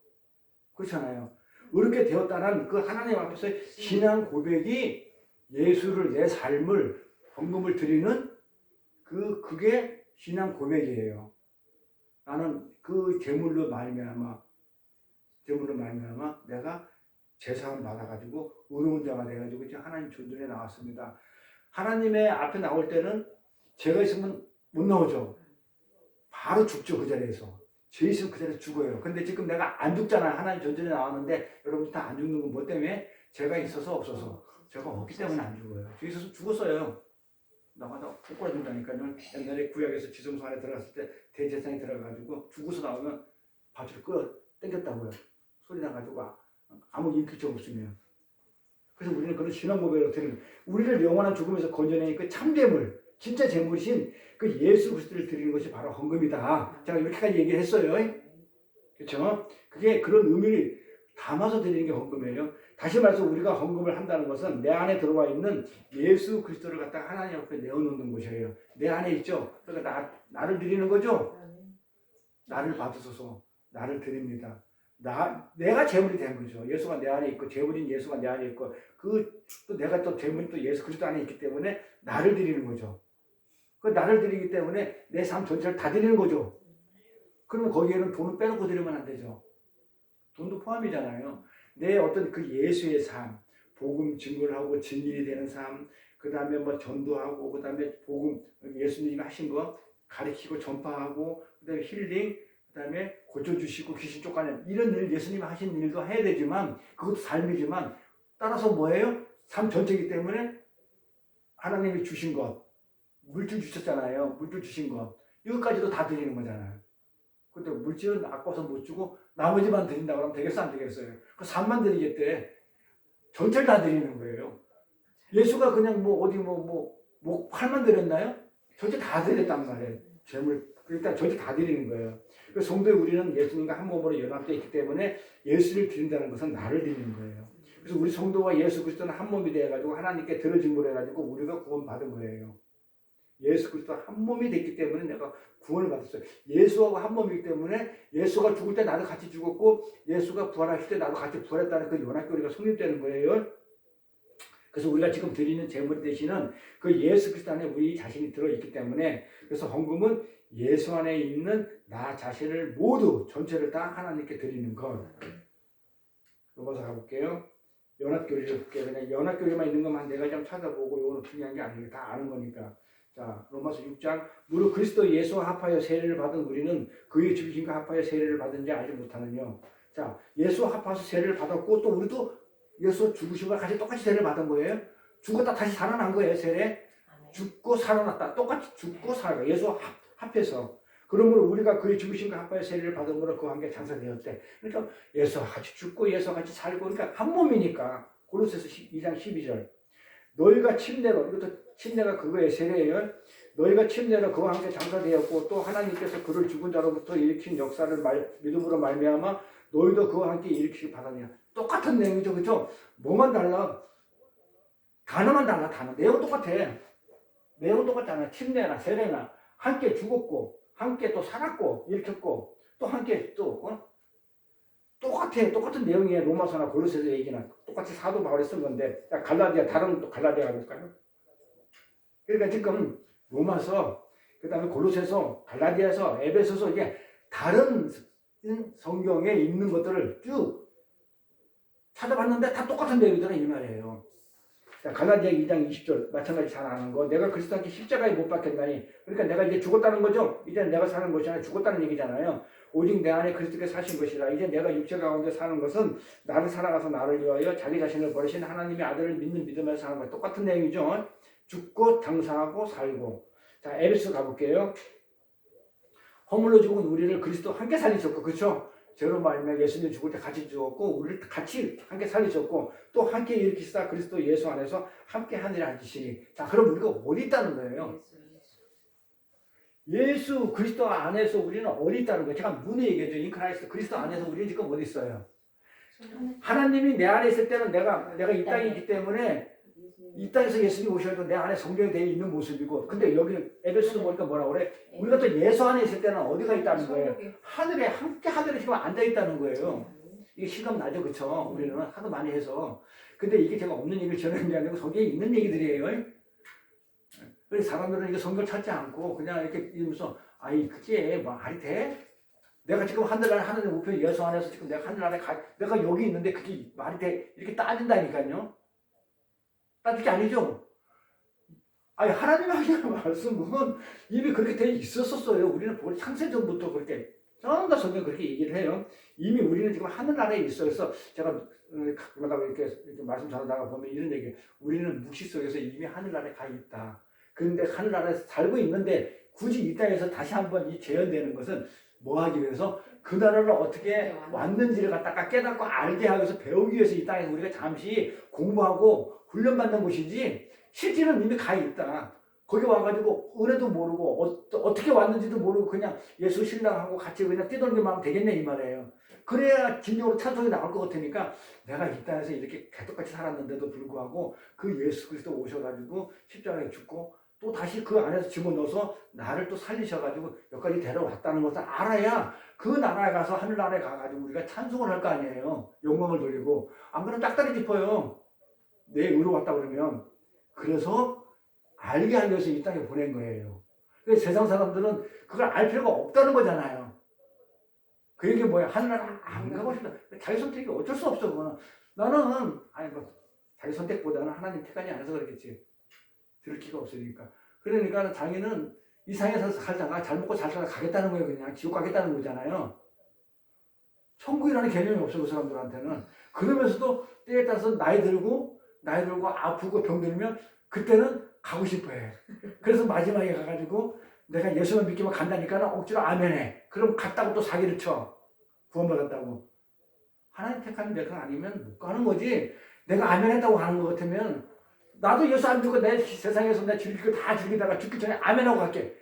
그렇잖아요. 의롭게 되었다는 그 하나님 앞에서의 신앙 고백이 예수를 내 삶을 헌금을 드리는 그게 신앙 고백이에요. 나는 그 제물로 말미암아 내가 제사함 받아가지고 의로운 자가 돼가지고 이제 하나님 존전에 나왔습니다. 하나님의 앞에 나올 때는 죄가 있으면 못 나오죠. 바로 죽죠. 그 자리에서. 죄 있으면 그 자리에서 죽어요. 근데 지금 내가 안 죽잖아요. 하나님 존전에 나왔는데 여러분 다 안 죽는 건 뭐 때문에? 죄가 있어서 없어서. 죄가 없기 때문에 안 죽어요. 죄 있어서 죽었어요. 나가다 꼬꾸라진다니까요. 옛날에 구약에서 지성소 안에 들어갔을 때 대제사장이 들어가가지고 죽어서 나오면 밧줄 끌어 당겼다고요. 소리 나가지고 아무 인기점 없으면. 그래서 우리는 그런 신앙 고백을 드리는, 우리를 영원한 죽음에서 건져내는 그 참재물, 진짜 재물이신 그 예수 그리스도를 드리는 것이 바로 헌금이다. 제가 이렇게까지 얘기를 했어요. 그렇죠? 그게 그런 의미를 담아서 드리는 게 헌금이에요. 다시 말해서 우리가 헌금을 한다는 것은 내 안에 들어와 있는 예수 그리스도를 갖다 하나님 앞에 내어놓는 것이에요. 내 안에 있죠. 그러니까 나를 드리는 거죠. 나를 받으소서. 나를 드립니다. 내가 제물이 된 거죠. 예수가 내 안에 있고 제물인 예수가 내 안에 있고 또 내가 또 제물이 또 예수 그리스도 안에 있기 때문에 나를 드리는 거죠. 그 나를 드리기 때문에 내 삶 전체를 다 드리는 거죠. 그러면 거기에는 돈을 빼놓고 드리면 안 되죠. 돈도 포함이잖아요. 내 어떤 그 예수의 삶, 복음 증거를 하고 진리이 되는 삶, 그 다음에 뭐 전도하고, 그 다음에 복음 예수님이 하신 거 가르치고 전파하고, 그 다음에 힐링, 그 다음에 고쳐주시고 귀신 쫓아내는 이런 일, 예수님이 하신 일도 해야 되지만 그것도 삶이지만 따라서 뭐예요? 삶 전체이기 때문에 하나님이 주신 것, 물질 주셨잖아요. 물질 주신 것. 이것까지도 다 드리는 거잖아요. 근데 물질은 아까워서 못 주고 나머지만 드린다 그러면 되겠어 안 되겠어요? 그 산만 드리겠대. 전체를 다 드리는 거예요. 예수가 그냥 뭐 어디 뭐 팔만 드렸나요? 전체 다 드렸단 말이에요. 재물 그러니까 전체 다 드리는 거예요. 그래서 성도에 우리는 예수님과 한 몸으로 연합되어 있기 때문에 예수를 드린다는 것은 나를 드리는 거예요. 그래서 우리 성도와 예수 그리스도는 한 몸이 되어가지고 하나님께 들어짐으로 해가지고 우리가 구원받은 거예요. 예수 그리스도와 한 몸이 됐기 때문에 내가 구원을 받았어요. 예수하고 한 몸이기 때문에 예수가 죽을 때 나도 같이 죽었고 예수가 부활하실 때 나도 같이 부활했다는 그 연합교리가 성립되는 거예요. 그래서 우리가 지금 드리는 제물 대신은 그 예수 그리스도 안에 우리 자신이 들어있기 때문에 그래서 헌금은 예수 안에 있는 나 자신을 모두 전체를 다 하나님께 드리는 것. 넘어서 가볼게요. 연합교리를 볼게요. 그냥 연합교리만 있는 것만 내가 좀 찾아보고 이거는 중요한 게 아니에요. 다 아는 거니까. 자, 로마서 6장 무릇 그리스도 예수와 합하여 세례를 받은 우리는 그의 죽으심과 합하여 세례를 받은지 알지 못하느냐. 자, 예수와 합하여서 세례를 받았고 또 우리도 예수 죽으심과 같이 똑같이 세례를 받은 거예요. 죽었다 다시 살아난 거예요. 세례. 죽고 살아났다. 똑같이 죽고 살아가. 예수와 합해서. 그러므로 우리가 그의 죽으심과 합하여 세례를 받음으로 그와 함께 장사되었대. 그러니까 예수와 같이 죽고 예수와 같이 살고 그러니까 한 몸이니까. 골로새서 2장 12절. 너희가 침례로 이것도 침례가 그거의 세례예요. 너희가 침례로 그와 함께 장사되었고 또 하나님께서 그를 죽은 자로부터 일으킨 역사를 믿음으로 말미암아 너희도 그와 함께 일으키기 바라냐. 똑같은 내용이죠. 그렇죠? 뭐만 달라? 단어만 달라. 단어. 내용은 똑같아. 내용은 똑같잖아. 침례나 세례나 함께 죽었고 함께 또 살았고 일으켰고 또 함께 또 똑같아. 똑같은 내용이에요. 로마서나 골로새서 얘기나 똑같이 사도 바울이 쓴 건데 갈라디아 다른 또 갈라디아 가볼까요? 그러니까 지금 로마서 그다음에 골로새서 갈라디아서 에베소서 이게 다른 성경에 있는 것들을 쭉 찾아봤는데 다 똑같은 내용이더라 이 말이에요. 갈라디아 2장 20절 마찬가지 잘 아는 거. 내가 그리스도와 함께 십자가에 못 박혔나니 그러니까 내가 이제 죽었다는 거죠. 이제 내가 사는 것이 아니라 죽었다는 얘기잖아요. 오직 내 안에 그리스도께서 사신 것이라. 이제 내가 육체 가운데 사는 것은 나를 살아가서 나를 위하여 자기 자신을 버리신 하나님의 아들을 믿는 믿음에서 사는 것. 똑같은 내용이죠. 죽고 장사하고 살고. 자, 에베소 가볼게요. 허물로 죽은 우리를 그리스도 함께 살리셨고 그렇죠? 저로 말하면 예수님 죽을 때 같이 죽었고 우리를 같이 함께 살리셨고 또 함께 일으키시다 그리스도 예수 안에서 함께 하늘에 앉으시니. 자, 그럼 우리가 어디 있다는 거예요? 예수 그리스도 안에서 우리는 어디 있다는 거예요? 제가 문에 얘기했죠. 인크라이스트 그리스도 안에서 우리는 지금 어디 있어요? 하나님이 내 안에 있을 때는 내가 이 땅에 있기 때문에 이 땅에서 예수님이 오셔도 내 안에 성경이 되어 있는 모습이고 근데 여기 에베소서 보니까 뭐라 그래? 우리가 또 예수 안에 있을 때는 어디가 있다는 거예요? 하늘에 함께 하늘에 지금 앉아 있다는 거예요. 이게 실감 나죠, 그렇죠? 우리는 하도 많이 해서. 근데 이게 제가 없는 얘기를 전하는 게 아니고 성경에 있는 얘기들이에요. 그래서 사람들은 이게 성경 찾지 않고 그냥 이렇게 이러면서 아이 그게 뭐 말이 돼? 내가 지금 하늘나라 하늘의 우편 예수 안에서 지금 내가 하늘나라에 내가 여기 있는데 그게 말이 돼? 이렇게 따진다니까요. 따질 게 아니죠. 아니 하나님이 하시는 말씀은 이미 그렇게 돼 있었어요. 우리는 창세전부터 그렇게 전부 다 성경 그렇게 얘기를 해요. 이미 우리는 지금 하늘나라에 있어요. 그래서 제가 가끔가다 이렇게 말씀 전하다가 보면 이런 얘기. 우리는 묵시 속에서 이미 하늘나라에 가 있다. 그런데 하늘나라에서 살고 있는데 굳이 이 땅에서 다시 한번 이 재현되는 것은 뭐 하기 위해서 그 나라를 어떻게 왔는지를 갖다가 깨닫고 알게 하기 위해서 배우기 위해서 이 땅에서 우리가 잠시 공부하고 훈련받는 곳이지 실제는 이미 가 있다. 거기 와가지고 은혜도 모르고 어떻게 왔는지도 모르고 그냥 예수 신랑하고 같이 그냥 뛰놀기만 하면 되겠네 이 말이에요. 그래야 진정으로 찬송이 나올 것 같으니까 내가 이 땅에서 이렇게 개떡같이 살았는데도 불구하고 그 예수 그리스도 오셔가지고 십자가에 죽고 또 다시 그 안에서 집어넣어서 나를 또 살리셔가지고 여기까지 데려왔다는 것을 알아야 그 나라에 가서 하늘나라에 가가지고 우리가 찬송을 할 거 아니에요. 영광을 돌리고. 안 그러면 짝다리 짚어요. 내 의로 왔다 그러면. 그래서 알게 하기 위해서 이 땅에 보낸 거예요. 그래서 세상 사람들은 그걸 알 필요가 없다는 거잖아요. 그 얘기 뭐야? 하늘나라 안 가고 싶다. 자기 선택이 어쩔 수 없어. 그거는. 나는 아니 뭐 자기 선택보다는 하나님 택하지 않아서 그렇겠지. 들을 기가 없으니까. 그러니까 자기는 이 상에서 살다가 잘 먹고 잘 살다 가겠다는 거예요. 그냥 지옥 가겠다는 거잖아요. 천국이라는 개념이 없어 그 사람들한테는. 그러면서도 때에 따라서 나이 들고 아프고 병들면 그때는 가고 싶어해. 그래서 마지막에 가가지고 내가 예수만 믿기만 간다니까 억지로 아멘해. 그럼 갔다고 또 사기를 쳐. 구원받았다고. 하나님 택하는 내가 아니면 못 가는 거지. 내가 아멘했다고 하는 것 같으면 나도 예수 안 믿고 내 세상에서 내 즐길 거 다 즐기다가 죽기 전에 아멘하고 갈게.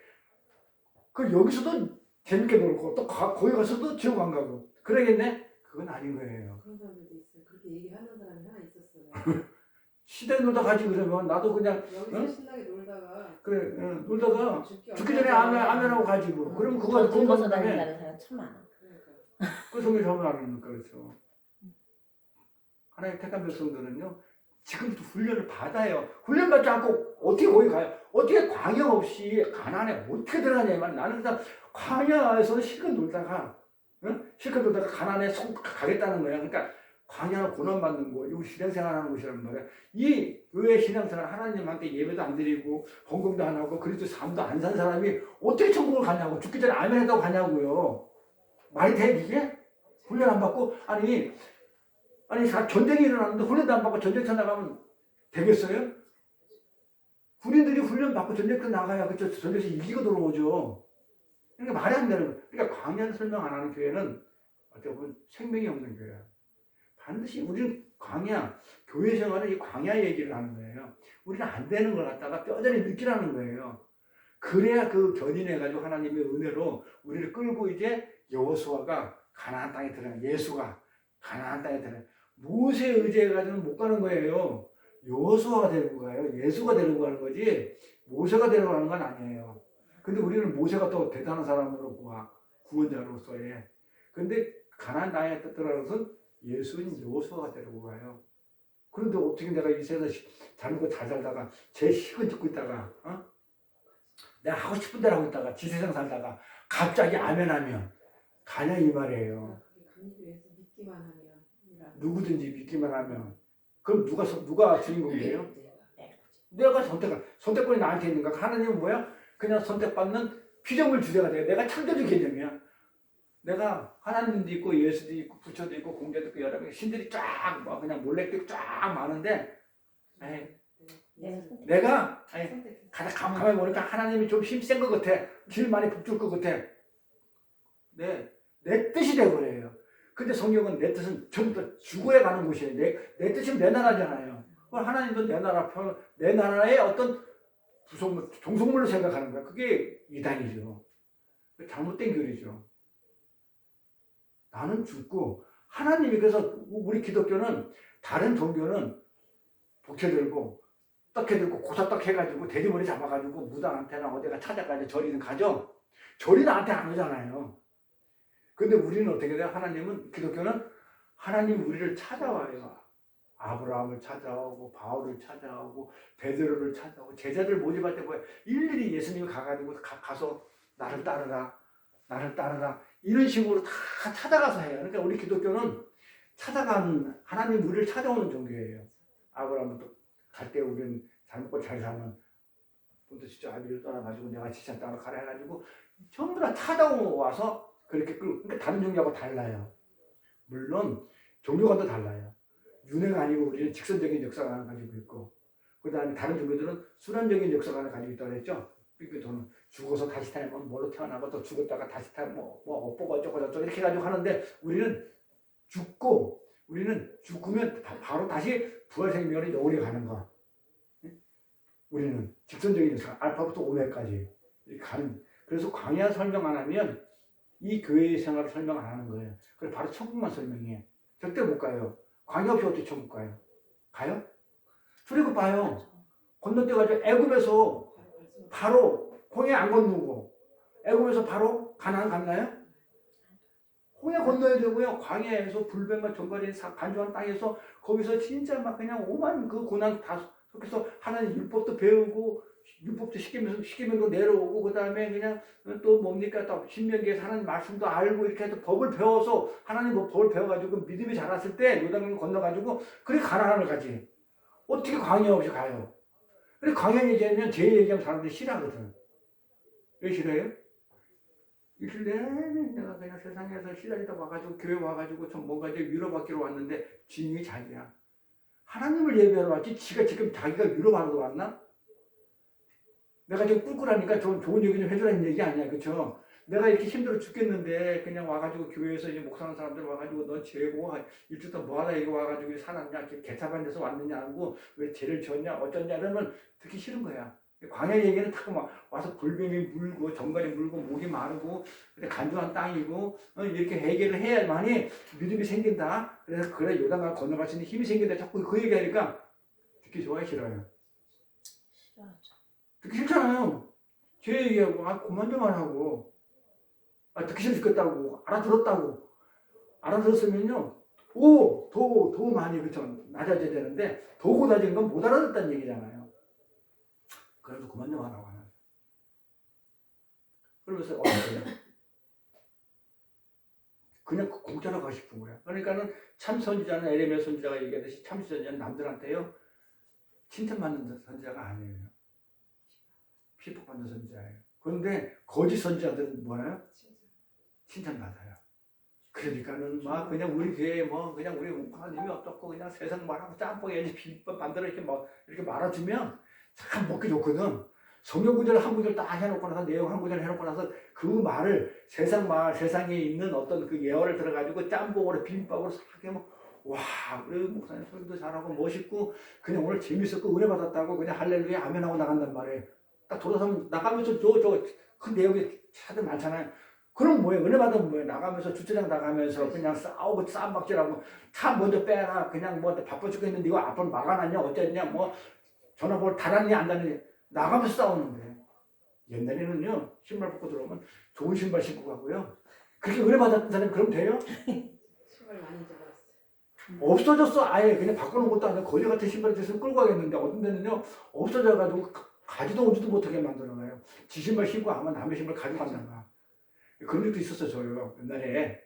그 여기서도 재밌게 놀고 또 거기 가서도 지옥 안 가고. 그러겠네? 그건 아닌 거예요. 그런 사람들도 있어요. 그렇게 얘기하는 사람이 하나 있었어요. 시대 놀다 가지 그러면 나도 그냥 여기서 응? 신나게 놀다가 그래 놀다가 죽기 전에 얼마 아멘하고 가지고. 그럼 그거 저 구원 늙어서 받은 다음에 다닌다는 사람 참 많아. 그러니까. 그 성경이 전부 아닙니까? 그렇죠. 하나님 택한 백성들은요, 지금부터 훈련을 받아요. 훈련 받지 않고 어떻게 거기 가요? 어떻게 광야 없이 가나안에 어떻게 들어가냐면 나는 그냥 광야에서 실컷 놀다가, 응? 실컷 놀다가 가나안에 가겠다는 거야. 그러니까 광야는 고난받는 거, 이거 신앙생활하는 곳이란 말이야. 이 의회 신앙생활 하나님한테 예배도 안 드리고 헌금도 안 하고 그리스도 삶도 안 산 사람이 어떻게 천국을 가냐고 죽기 전에 아멘했다고 가냐고요. 말이 돼 이게? 훈련 안 받고 아니 전쟁이 일어났는데 훈련도 안 받고 전쟁터 나가면 되겠어요? 군인들이 훈련 받고 전쟁터 나가야 그쵸 전쟁에서 이기고 돌아오죠. 그러니까 말이 안 되는 거예요. 그러니까 광야를 설명 안 하는 교회는 어떻게 보면 생명이 없는 교회야. 반드시 우리는 광야, 교회 생활은 이 광야 얘기를 하는 거예요. 우리는 안 되는 걸 갖다가 뼈저리 느끼라는 거예요. 그래야 그 견인해가지고 하나님의 은혜로 우리를 끌고 이제 여호수아가 가나안 땅에 들어가 예수가 가나안 땅에 들어가 모세 의지해가지고는 못 가는 거예요. 여호수아가 데리고 가요. 예수가 데리고 가는 거지 모세가 데리고 가는 건 아니에요. 근데 우리는 모세가 또 대단한 사람으로 봐. 구원자로서의. 근데 가나안 땅에 들어가서는 예수는 여호수아가 데리고 가요. 그런데 어떻게 내가 이 세상에 잘못 잘 살다가 제 식은 짓고 있다가 내가 하고 싶은 대로 하고 있다가 지세상 살다가 갑자기 아멘하면 가냐 이 말이에요. 그게 감리교에서 믿기만 하면 누구든지 믿기만 하면 그럼 누가 주인공이에요? 내가 선택권이 나한테 있는가? 하나님은 뭐야? 그냥 선택받는 피조물 주제가 돼요. 내가 창조주 개념이야. 내가 하나님도 있고 예수도 있고 부처도 있고 공자도 있고 여러 신들이 쫙 그냥 몰래끼리 쫙 많은데 내가 가만히 보니까 하나님이 좀 힘센 것 같아. 길 많이 북줄 것 같아. 내 뜻이 되버려요. 근데 성경은 내 뜻은 전부 다 죽어야 가는 곳이에요. 내 뜻은 내 나라잖아요. 하나님도 내 나라의 어떤 종속물로 생각하는 거야. 그게 이단이죠. 잘못된 교리죠. 나는 죽고 하나님이 그래서 우리 기독교는 다른 종교는 복채 들고 떡해 들고 고사떡 해가지고 돼지머리 잡아가지고 무당한테나 어디가 찾아가지 절이는 가죠. 절이 나한테 안 오잖아요. 근데 우리는 어떻게 돼요? 하나님은 기독교는 하나님 우리를 찾아와요. 아브라함을 찾아오고 바울을 찾아오고 베드로를 찾아오고 제자들 모집할 때 뭐야? 일일이 예수님이 가가지고 가서 나를 따르라 이런 식으로 다 찾아가서 해요. 그러니까 우리 기독교는 찾아가는 하나님 우리를 찾아오는 종교예요. 아브라함부터 갈 때 우리는 잘 먹고 잘 사는 본토 직접 아비를 떠나가지고 내가 지찬 땅으로 가라 해가지고 전부 다 찾아와서 그렇게 그러니까 다른 종교하고 달라요. 물론 종교관도 달라요. 윤회가 아니고 우리는 직선적인 역사관을 가지고 있고 그 다음에 다른 종교들은 순환적인 역사관을 가지고 있다고 했죠. 저는 죽어서 다시 살면 뭘로 태어나고 또 죽었다가 다시 살면 뭐 업보가 어쩌고 이렇게 가지고 하는데 우리는 죽으면 바로 다시 부활생명으로 영원히 가는 거. 우리는 직선적인 역사 알파부터 오메까지 가는. 그래서 광야 설명 안 하면 이 교회의 생활을 설명 안 하는 거예요. 그래서 바로 천국만 설명해. 절대 못 가요. 광야 없이 어떻게 천국 가요? 가요? 출애굽봐요. 건너뛰어가지고 애굽에서 바로 홍해 안 건너고 애굽에서 바로 가나안 갔나요? 홍해 건너야 되고요. 광야에서 불뱀과 정갈이 간주한 땅에서 거기서 진짜 막 그냥 오만 그 고난 다 속해서 하나님 율법도 배우고 율법도 시키면서 내려오고 그 다음에 그냥 또 뭡니까 또 신명기에서 하나님 말씀도 알고 이렇게 해서 법을 배워서 하나님 법을 배워가지고 믿음이 자랐을 때 요단강을 건너가지고 그래 가나안을 가지. 어떻게 광야 없이 가요? 그래 광야 얘기하면 제 얘기하면 사람들이 싫어하거든. 왜 싫어해요? 일주일 내내 내가 그냥 세상에서 시달리다 와가지고 교회 와가지고 좀 뭔가 이제 위로받기로 왔는데 진이 자기야. 하나님을 예배하러 왔지 지가 지금 자기가 위로받으러 왔나? 내가 지금 꿀꿀하니까 좋은 얘기 좀 해주라는 얘기 아니야. 그쵸? 내가 이렇게 힘들어 죽겠는데 그냥 와가지고 교회에서 이제 목사하는 사람들 와가지고 너 죄고 일주일 동안 뭐하다 이거 와가지고 살았냐 개차반 데서 왔느냐 하고 왜 죄를 지었냐 어쩌냐 이러면 듣기 싫은 거야. 광야 얘기는 자꾸 막 와서 골뱅이 물고 정갈이 물고 목이 마르고 근데 간주한 땅이고 이렇게 해결을 해야만이 믿음이 생긴다. 그래서 그래 요단강 건너갈 수 있는 힘이 생긴다. 자꾸 그 얘기하니까 듣기 좋아요 싫어요? 싫어하죠. 듣기 싫잖아요. 죄 얘기하고 그만 좀 하라고. 듣기 싫어 죽겠다고 알아들었다고 알아들었으면요 더 많이 그쵸 낮아져야 되는데 더 고다진 건 못 알아듣다는 얘기잖아요. 그래도 그만 좀 하라고 하는. 그러면서 그냥 공짜로 가고 싶은 거야. 그러니까는 참 선지자는 에레미야 선지자가 얘기하듯이 참 선지자는 남들한테요 칭찬받는 선지자가 아니에요. 피폭받는 선지자예요. 그런데 거짓 선지자들은 뭐예요? 칭찬받아요. 그러니까는 막 그냥 우리 교회에 뭐 그냥 우리 목사님이 어떻고 그냥 세상 말하고 짬뽕해야지 비법 만들어 이렇게 말아주면 참 먹기 좋거든. 성경 구절 한 구절 딱 해놓고 나서 내용 한 구절 해놓고 나서 그 말을 세상에 있는 어떤 그 예언을 들어가지고 짬뽕으로 비빔밥으로 싹 하면 와 우리 목사님 설교도 잘하고 멋있고 그냥 오늘 재밌었고 은혜 받았다고 그냥 할렐루야 아멘 하고 나간단 말이에요. 딱 돌아서면 나가면서 그 내용이 차들 많잖아요. 그럼 뭐예요? 은혜 받으면 뭐예요? 나가면서 주차장 나가면서 그냥 싸우고 쌈박질하고 차 먼저 빼라 그냥 뭐 바빠 죽겠는데 이거 앞을 막아놨냐 어쨌냐 뭐 전화번호 달았냐 안 달았냐 나가면서 싸우는데 옛날에는요 신발 벗고 들어오면 좋은 신발 신고 가고요 그렇게 은혜 받았던 사람이 그럼 돼요? 신발 많이 잊어버렸어요. 없어졌어. 아예 그냥 바꿔놓은 것도 아니고 거지 같은 신발을 됐으면 끌고 가겠는데 어떤 데는요 없어져가지고 가지도 오지도 못하게 만들어놔요. 지 신발 신고 아마 남의 신발 가져간다가 그런 적도 있었어요. 저요 옛날에.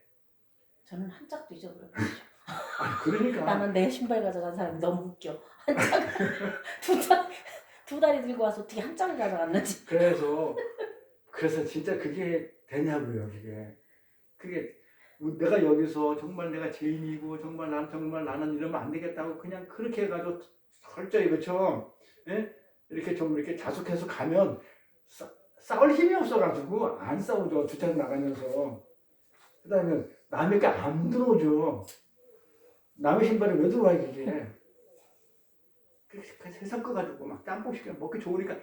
저는 한 짝도 잊어버렸죠. 그러니까 나는 내 신발 가져간 사람이 너무 웃겨. 한 짝, 두 다리 들고 와서 어떻게 한 짝을 가져갔는지. 그래서 진짜 그게 되냐고요. 그게 내가 여기서 정말 내가 죄인이고 정말 나는 이러면 안 되겠다고 그냥 그렇게 해가지고 철저히 그쵸? 예? 이렇게 좀 이렇게 자숙해서 가면 싸울 힘이 없어가지고 안 싸우죠. 주차장 나가면서. 그 다음에 남의 게 안 들어오죠. 남의 신발에 왜 들어와요 그게. 그 세상 꺼가지고 막 짬뽕 시켜 먹기 좋으니까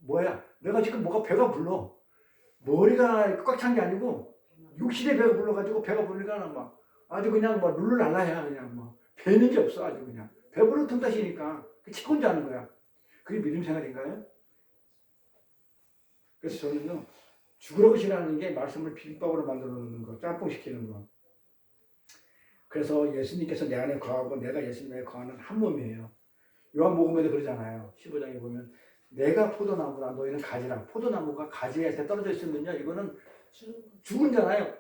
뭐야 내가 지금 뭐가 배가 불러. 머리가 꽉 찬 게 아니고 육신의 배가 불러가지고 배가 부르니까 막 아주 그냥 뭐 룰루랄라야 그냥 뭐 배는 게 없어 아주 그냥 배부르 틈타시니까 치곤지 하는 거야. 그게 믿음 생활인가요? 그래서 저는요 죽으라고 싫어하는 게 말씀을 비빔밥으로 만들어 놓는 거 짬뽕 시키는 거. 그래서 예수님께서 내 안에 거하고 내가 예수님 안에 거하는 한 몸이에요. 요한복음에도 그러잖아요. 15장에 보면 내가 포도나무라 너희는 가지라. 포도나무가 가지에 떨어져 있으면요 이거는 죽은 잖아요.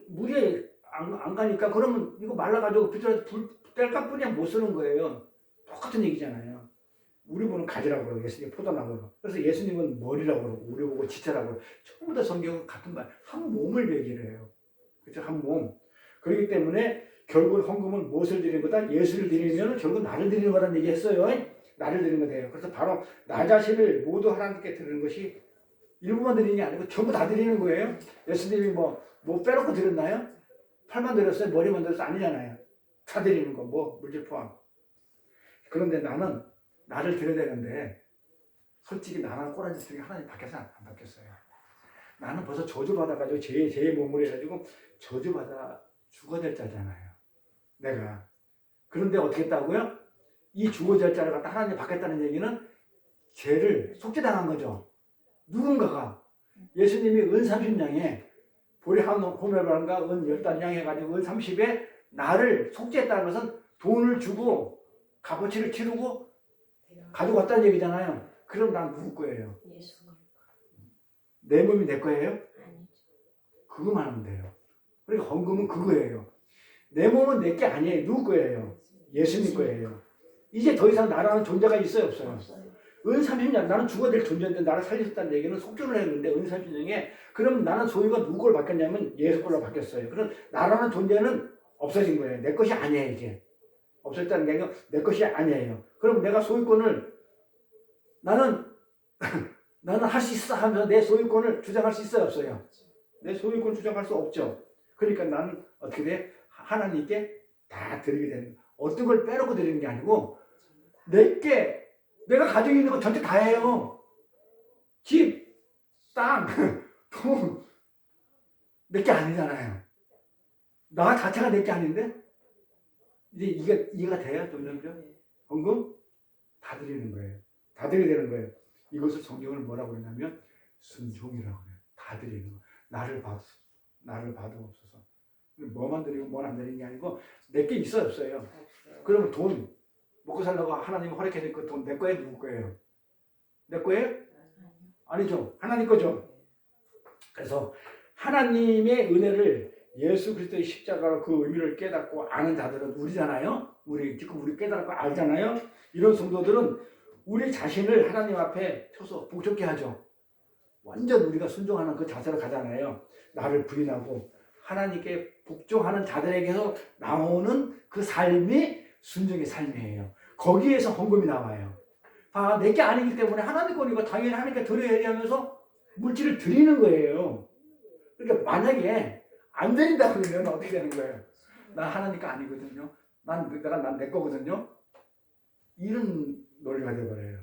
물에 안 가니까 그러면 이거 말라가지고 비틀어서 뗄까 뿐이야 못 쓰는 거예요. 똑같은 얘기잖아요. 우리 보는 가지라고 그러고 예수님 포도나무로. 그래서 예수님은 머리라고 그러고 우리 보고 지체라고 그러고 전부 다 성경은 같은 말. 한 몸을 얘기를 해요. 그렇죠? 한 몸. 그렇기 때문에 결국 헌금은 무엇을 드리는 거다? 예수를 드리면 결국 나를 드리는 거라는 얘기 했어요. 나를 드리는 거예요. 그래서 바로 나 자신을 모두 하나님께 드리는 것이 일부만 드리는 게 아니고 전부 다 드리는 거예요. 예수님이 뭐 빼놓고 드렸나요? 팔만 드렸어요? 머리만 드렸어요? 아니잖아요. 다 드리는 거, 물질 포함. 그런데 나는 나를 드려야 되는데 솔직히 나랑 꼬라지 중에 하나님 바뀌어서 안 바뀌었어요. 나는 벌써 저주받아가지고 제 몸을 해가지고 저주받아 죽어야 될 자잖아요. 내가. 그런데 어떻게 했다고요? 이 죽어야 될 자를 갖다 하나님 바뀌었다는 얘기는 죄를 속죄당한 거죠. 누군가가 예수님이 은 30냥에 보리 한 호멜바람과 은 10단 양 해가지고 은 30에 나를 속죄했다는 것은 돈을 주고 값어치를 치르고 가지고 왔다는 얘기잖아요. 그럼 난 누구 거예요? 예수. 내 몸이 내 거예요? 아니죠. 그거만 하면 돼요. 그러니까 헌금은 그거예요. 내 몸은 내 게 아니에요. 누구 거예요? 예수님 거예요. 이제 더 이상 나라는 존재가 있어요? 없어요? 없어요. 은 30년 나는 죽어야 될 존재인데 나를 살리셨다는 얘기는 속죄를 했는데 은 30년에 그럼 나는 소유가 누구 걸로 바뀌었냐면 예수 걸로 바뀌었어요. 그럼 나라는 존재는 없어진 거예요. 내 것이 아니에요. 이제 없어졌다는 게 아니라 내 것이 아니에요. 그럼 내가 소유권을 나는 나는 할 수 있어 하면서 내 소유권을 주장할 수 있어요, 없어요? 내 소유권 주장할 수 없죠. 그러니까 나는 어떻게 돼? 하나님께 다 드리게 되는 거예요. 어떤 걸 빼놓고 드리는 게 아니고 내게 내가 가지고 있는 거 전체 다 해요. 집, 땅, 돈 내게 아니잖아요. 나 자체가 내게 아닌데 이제 이해가 돼요, 점점점. 헌금 다 드리는 거예요. 다 드려야 되는 거예요. 이것을 성경을 뭐라고 그러냐면 순종이라고 해요. 다 드리는 거. 나를 받아옵소서. 뭐만 드리고 뭐만 안 드리는 게 아니고 내게 있어요, 없어요? 그러면 돈 먹고 살려고 하나님 허락해 줄 그 돈 내 거예요, 누구 거예요? 내 거예요? 아니죠. 하나님 거죠. 그래서 하나님의 은혜를 예수 그리스도의 십자가로 그 의미를 깨닫고 아는 자들은 우리잖아요. 지금 우리 깨닫고 알잖아요. 이런 성도들은 우리 자신을 하나님 앞에 펴서 복잡게 하죠. 완전 우리가 순종하는 그 자세로 가잖아요. 나를 부인하고 하나님께 복종하는 자들에게서 나오는 그 삶이 순종의 삶이에요. 거기에서 헌금이 나와요. 내게 아니기 때문에 하나님 거니까 당연히 하나님께 드려야 하면서 물질을 드리는 거예요. 그러니까 만약에 안 드린다 그러면 어떻게 되는 거예요? 나 하나님 거 아니거든요. 난 내 거거든요. 이런 논리가 돼버려요.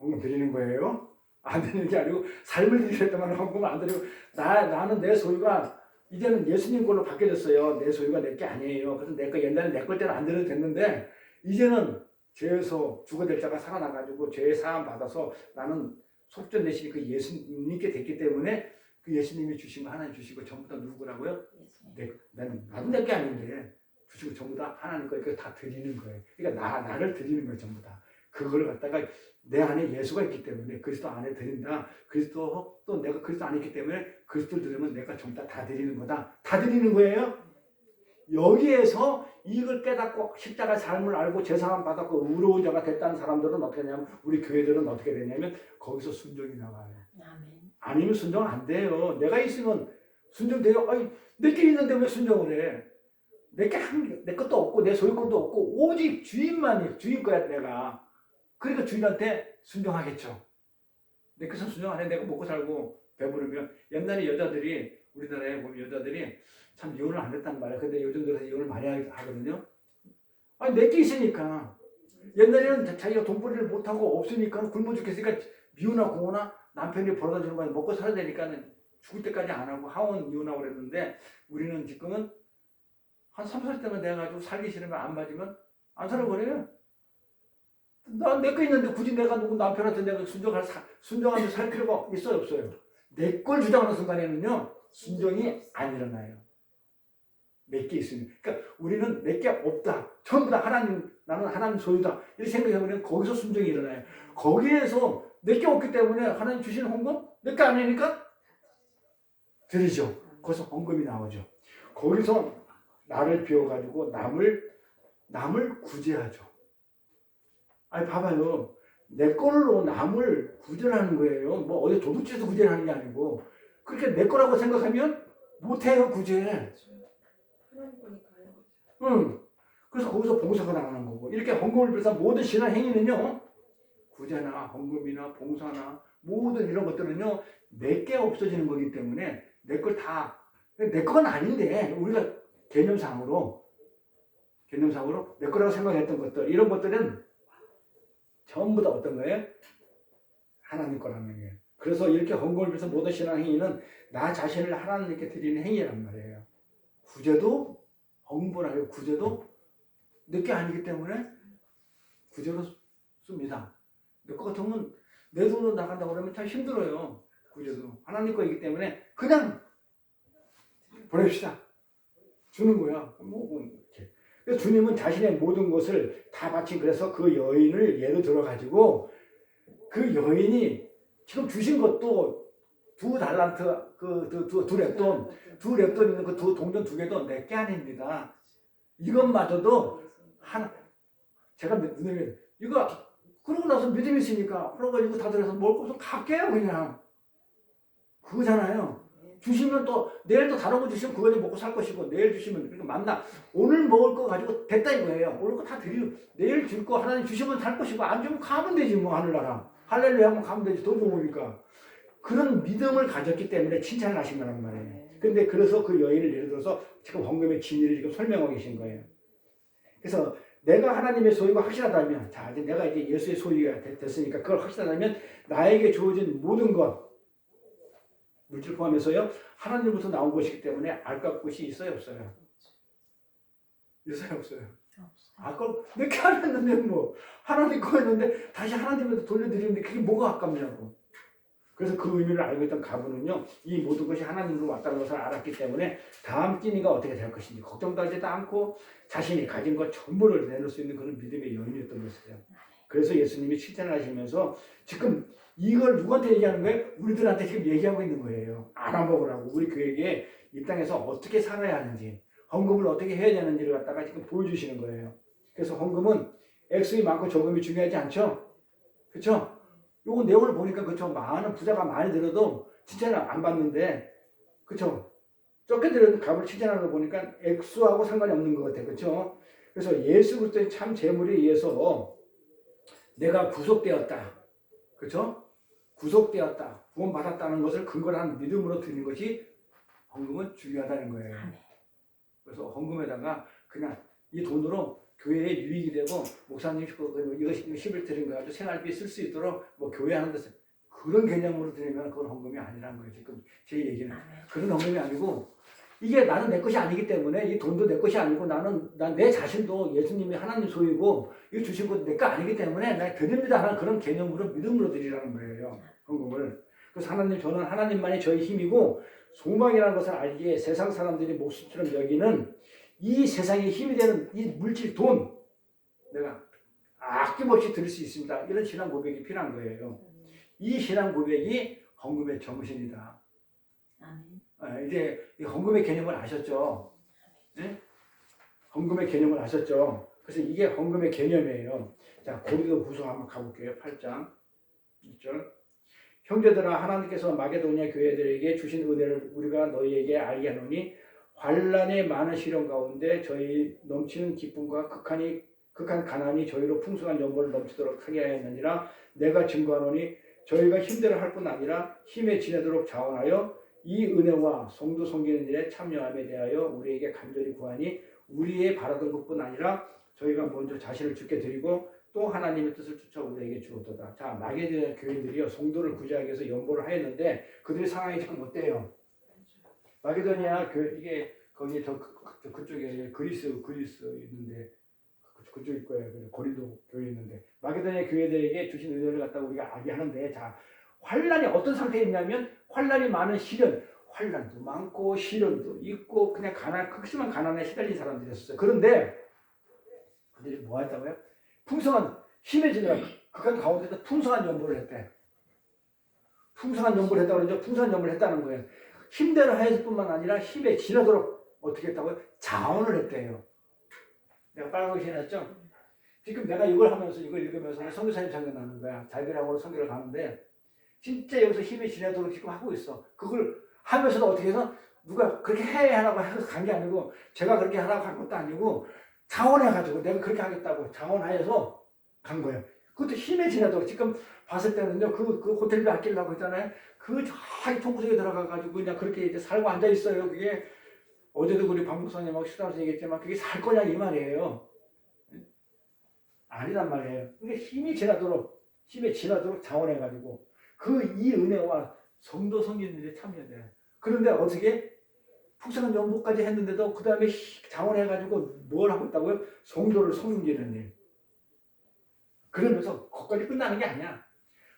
헌금 드리는 거예요? 안 드리는 게 아니고 삶을 드리랬더만 헌금을 안 드리고 나는 내 소유가 이제는 예수님 걸로 바뀌어졌어요. 내 소유가 내 게 아니에요. 그래서 내 거 옛날에 내 걸 때는 안 드려도 됐는데 이제는 죄에서 죽어될 자가 살아나가지고 죄의 사함 받아서 나는 속전 대신 그 예수님께 됐기 때문에 그 예수님이 주신 거 하나님 주시고 전부 다 누구라고요? 나도 내 게 아닌데 주시고 전부 다 하나님 거니까 다 드리는 거예요. 그러니까 나를 드리는 거예요, 전부 다. 그걸 갖다가 내 안에 예수가 있기 때문에 그리스도 안에 드린다. 그리스도 또 내가 그리스도 안에 있기 때문에 그리스도를 드리면 내가 전부 다 드리는 거다. 다 드리는 거예요. 여기에서 이걸 깨닫고 십자가 삶을 알고 제사함 받았고 의로운 자가 됐다는 사람들은 어떻게 되냐면 우리 교회들은 어떻게 되냐면 거기서 순종이 나와요. 아멘. 아니면 순종 안 돼요. 내가 있으면 순종돼요. 아니 내게 있는데 왜 순종을 해? 내 것도 없고 내 소유권도 없고 오직 주인만이 주인 거야 내가. 그러니까 주인한테 순종하겠죠. 내 것은 순종 안 해. 내가 먹고 살고 배부르면 옛날에 여자들이 우리나라에 보면 여자들이 참 이혼을 안 했단 말이야. 근데 요즘 들어서 이혼을 많이 하거든요. 아니 내게 있으니까. 옛날에는 자기가 돈벌이를 못하고 없으니까 굶어 죽겠으니까 미우나 고우나 남편이 벌어다 주는 거야. 먹고 살아야 되니까 죽을 때까지 안 하고 하원 이혼하고 그랬는데 우리는 지금은 한 3살 때만 돼가지고 살기 싫으면 안 맞으면 안 살아버려요. 나 내 거 있는데 굳이 내가 누구 남편한테 내가 순종하면서 살 필요가 있어요, 없어요? 내 걸 주장하는 순간에는요 순종이 안 일어나요. 내 게 있으면. 그러니까 우리는 내 게 없다. 전부 다 나는 하나님 소유다. 이렇게 생각해보면 거기서 순종이 일어나요. 거기에서 내 게 없기 때문에 하나님 주시는 헌금? 내 게 아니니까 드리죠. 거기서 헌금이 나오죠. 거기서 나를 비워가지고 남을 구제하죠. 아니 봐봐요. 내 걸로 남을 구제하는 거예요. 뭐 어디 도둑질해서 구제하는 게 아니고 그렇게 내 거라고 생각하면 못해요 구제. 하나님 거니까요. 응. 그래서 거기서 봉사가 나가는 거고 이렇게 헌금을 비롯한 모든 신앙 행위는요 구제나 헌금이나 봉사나 모든 이런 것들은요 내게 없어지는 거기 때문에 내 걸 다 내 건 아닌데 우리가 개념상으로 내 거라고 생각했던 것들 이런 것들은 전부 다 어떤 거예요? 하나님 거라는 거예요. 그래서 이렇게 헌금을 위해서 모든 신앙 행위는 나 자신을 하나님께 드리는 행위란 말이에요. 구제도 헌금하고 구제도 내 게 아니기 때문에 구제로 씁니다. 내 거 같으면 내 돈으로 나간다고 그러면 참 힘들어요. 구제도 하나님 거이기 때문에 그냥 보냅시다. 주는 거야. 이렇게. 그래서 주님은 자신의 모든 것을 다 바친 그래서 그 여인을 예로 들어가지고 그 여인이 지금 주신 것도 2달란트 두 랩돈 있는 그 두 동전 2개도 내 게 아닙니다. 이것마저도 제가 눈에 이거 그러고 나서 믿음이 있으니까 그러가지고 다들 해서 먹을 것을 갈게요 그냥 그거잖아요. 주시면 또 내일 또 다른 거 주시면 그거 먹고 살 것이고 내일 주시면 그러니까 오늘 먹을 거 가지고 됐다 이거예요. 오늘 거 다 드리고 내일 줄 거 하나님 주시면 살 것이고 안 주면 가면 되지 뭐 하늘나라. 할렐루야 하면 가면 되지. 더 좋으니까. 그런 믿음을 가졌기 때문에 칭찬을 하신 거란 말이에요. 근데 그래서 그 여인을 예를 들어서 지금 헌금의 진리를 지금 설명하고 계신 거예요. 그래서 내가 하나님의 소유가 확실하다면, 자, 이제 내가 이제 예수의 소유가 됐으니까 그걸 확실하다면 나에게 주어진 모든 것, 물질 포함해서요, 하나님으로부터 나온 것이기 때문에 아까울 것이 있어요, 없어요? 있어요, 없어요? 아까 내게 하나님인데 뭐 하나님 거였는데 다시 하나님한테 돌려드리는데 그게 뭐가 아깝냐고. 그래서 그 의미를 알고 있던 가부는요, 이 모든 것이 하나님으로 왔다는 것을 알았기 때문에 다음 끼니가 어떻게 될 것인지 걱정도 하지도 않고 자신이 가진 것 전부를 내놓을 수 있는 그런 믿음의 여인이었던 것이죠. 그래서 예수님이 칭찬을 하시면서 지금 이걸 누구한테 얘기하는 거예요? 우리들한테 지금 얘기하고 있는 거예요. 알아먹으라고. 우리 교회에 이 땅에서 어떻게 살아야 하는지, 헌금을 어떻게 해야 되는지를 갖다가 지금 보여주시는 거예요. 그래서 헌금은 액수이 많고 적음이 중요하지 않죠? 그렇죠? 요거 내용을 보니까 그렇죠. 많은 부자가 많이 들어도 칭찬을 안 받는데, 그렇죠? 적게 들어도 값을 칭찬하는 거 보니까 액수하고 상관이 없는 것 같아요. 그렇죠? 그래서 예수 그리스도의 참 재물에 의해서 내가 구속되었다. 그렇죠? 구속되었다. 구원받았다는 것을 근거로 한 믿음으로 드리는 것이 헌금은 중요하다는 거예요. 그래서 헌금에다가 그냥 이 돈으로 교회에 유익이 되고 목사님 이거 10을 드린 거 가지고 생활비 쓸 수 있도록 뭐 교회 하는 데서 그런 개념으로 드리면 그건 헌금이 아니라는 거예요. 지금 제 얘기는 그런 헌금이 아니고 이게 나는 내 것이 아니기 때문에 이 돈도 내 것이 아니고 난 내 자신도 예수님이 하나님 소유고 이거 주신 것도 내 거 아니기 때문에 나 드립니다 하는 그런 개념으로 믿음으로 드리라는 거예요. 헌금을. 그래서 하나님 저는 하나님만이 저의 힘이고 소망이라는 것을 알기에 세상 사람들이 목숨처럼 여기는 이 세상에 힘이 되는 이 물질 돈 내가 아낌없이 드릴 수 있습니다. 이런 신앙 고백이 필요한 거예요. 이 신앙 고백이 헌금의 정신이다. 이제 이 헌금의 개념을 아셨죠? 네? 헌금의 개념을 아셨죠? 그래서 이게 헌금의 개념이에요. 자, 고린도후서 한번 가볼게요. 8장 1절. 형제들아 하나님께서 마게도냐 교회들에게 주신 은혜를 우리가 너희에게 알게 하노니 환난의 많은 시련 가운데 저희 넘치는 기쁨과 극한 가난이 저희로 풍성한 연보를 넘치도록 하게 하였느니라. 내가 증거하노니 저희가 힘들어할 뿐 아니라 힘에 지내도록 자원하여 이 은혜와 성도 섬기는 일에 참여함에 대하여 우리에게 간절히 구하니 우리의 바라던 것뿐 아니라 저희가 먼저 자신을 주께 드리고 또 하나님의 뜻을 쫓아 우리에게 주었도다. 자, 마게도냐 교인들이요 성도를 구제하기 위해서 연보를 하였는데 그들의 상황이 지금 어때요? 마게도냐 교회 이게 거기 그쪽에 그리스 있는데 그쪽일 거예요. 고린도 교회 있는데 마게도냐 교회들에게 주신 은혜를 갖다가 우리가 알게 하는데 자 환란이 어떤 상태에 있냐면 환란이 많은 시련, 환란도 많고 시련도 있고 그냥 극심한 가난에 시달린 사람들이었어요. 그런데 그들이 뭐 했다고요? 풍성한 힘에 지느라 극한 가운데서 풍성한 연보를 했대. 풍성한 연보를 했다고 그러죠. 풍성한 연보를 했다는 거예요. 힘대로 하였을 뿐만 아니라 힘에 지나도록 어떻게 했다고요? 자원을 했대요. 내가 빨간 글씨 해놨죠? 지금 내가 이걸 하면서 이걸 읽으면서 선교사님 생각나는 거야. 자기랑으로 선교를 가는데 진짜 여기서 힘이 지나도록 지금 하고 있어. 그걸 하면서도 어떻게 해서 누가 그렇게 해야 하라고 해서 간 게 아니고 제가 그렇게 하라고 한 것도 아니고 자원해가지고 내가 그렇게 하겠다고 자원하여서 간 거예요. 그것도 힘에 지나도록 지금 봤을 때는요 그 호텔비 아끼려고 했잖아요. 그 저기 통구석에 들어가가지고 그냥 그렇게 이제 살고 앉아 있어요. 그게 어제도 우리 박 목사님하고 식사하면서 얘기했지만 그게 살 거냐 이 말이에요. 아니란 말이에요. 그게 힘에 지나도록 자원해가지고 이 은혜와 성도 섬기는 일에 참여돼. 그런데 어떻게 풍성한 연보까지 했는데도 그 다음에 자원해가지고 뭘 하고 있다고요? 성도를 섬기는 일. 그러면서 거기까지 끝나는 게 아니야.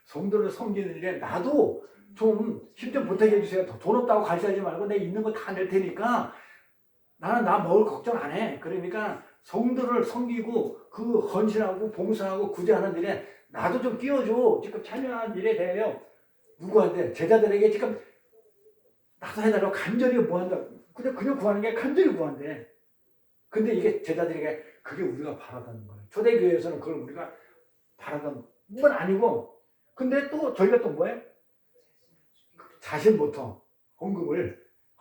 성도를 섬기는 일에 나도 좀 힘 좀 보태게 해주세요. 돈 없다고 가르쳐하지 말고 내 있는 거 다 낼 테니까 나는 나 먹을 걱정 안 해. 그러니까 성도를 섬기고 그 헌신하고 봉사하고 구제하는 일에 나도 좀 끼워줘. 지금 참여한 일에 대하여 누구한테? 제자들에게 지금 나도 해달라고 간절히 뭐 한다. 그냥 구하는 게 간절히 구한대. 근데 이게 제자들에게 그게 우리가 바라다는 거예요. 초대교회에서는 그걸 우리가 바라던 건 아니고 근데 또 저희가 또 뭐예요? 자신부터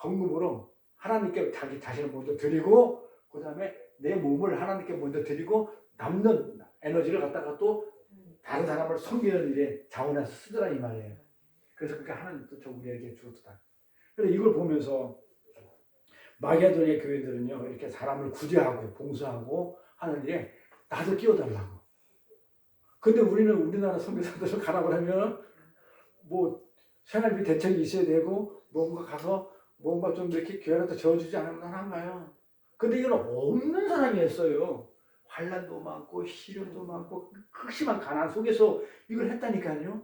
헌금으로 하나님께 자기 자신을 먼저 드리고 그 다음에 내 몸을 하나님께 먼저 드리고 남는 에너지를 갖다가 또 다른 사람을 섬기는 일에 자원해서 쓰더라 이 말이에요. 그래서 그렇게 하나님도 저 우리에게 주었다. 그래서 이걸 보면서 마게도니아 교회들은요 이렇게 사람을 구제하고 봉사하고 하는 일에 나도 끼워달라고. 근데 우리는 우리나라 선교사들을 가라고 하면 뭐 생활비 대책이 있어야 되고 뭔가 가서 뭔가 좀 이렇게 교회라도 저어주지 않으면 한가요. 근데 이건 없는 사람이 했어요. 환란도 많고 시련도 많고 극심한 가난 속에서 이걸 했다니까요.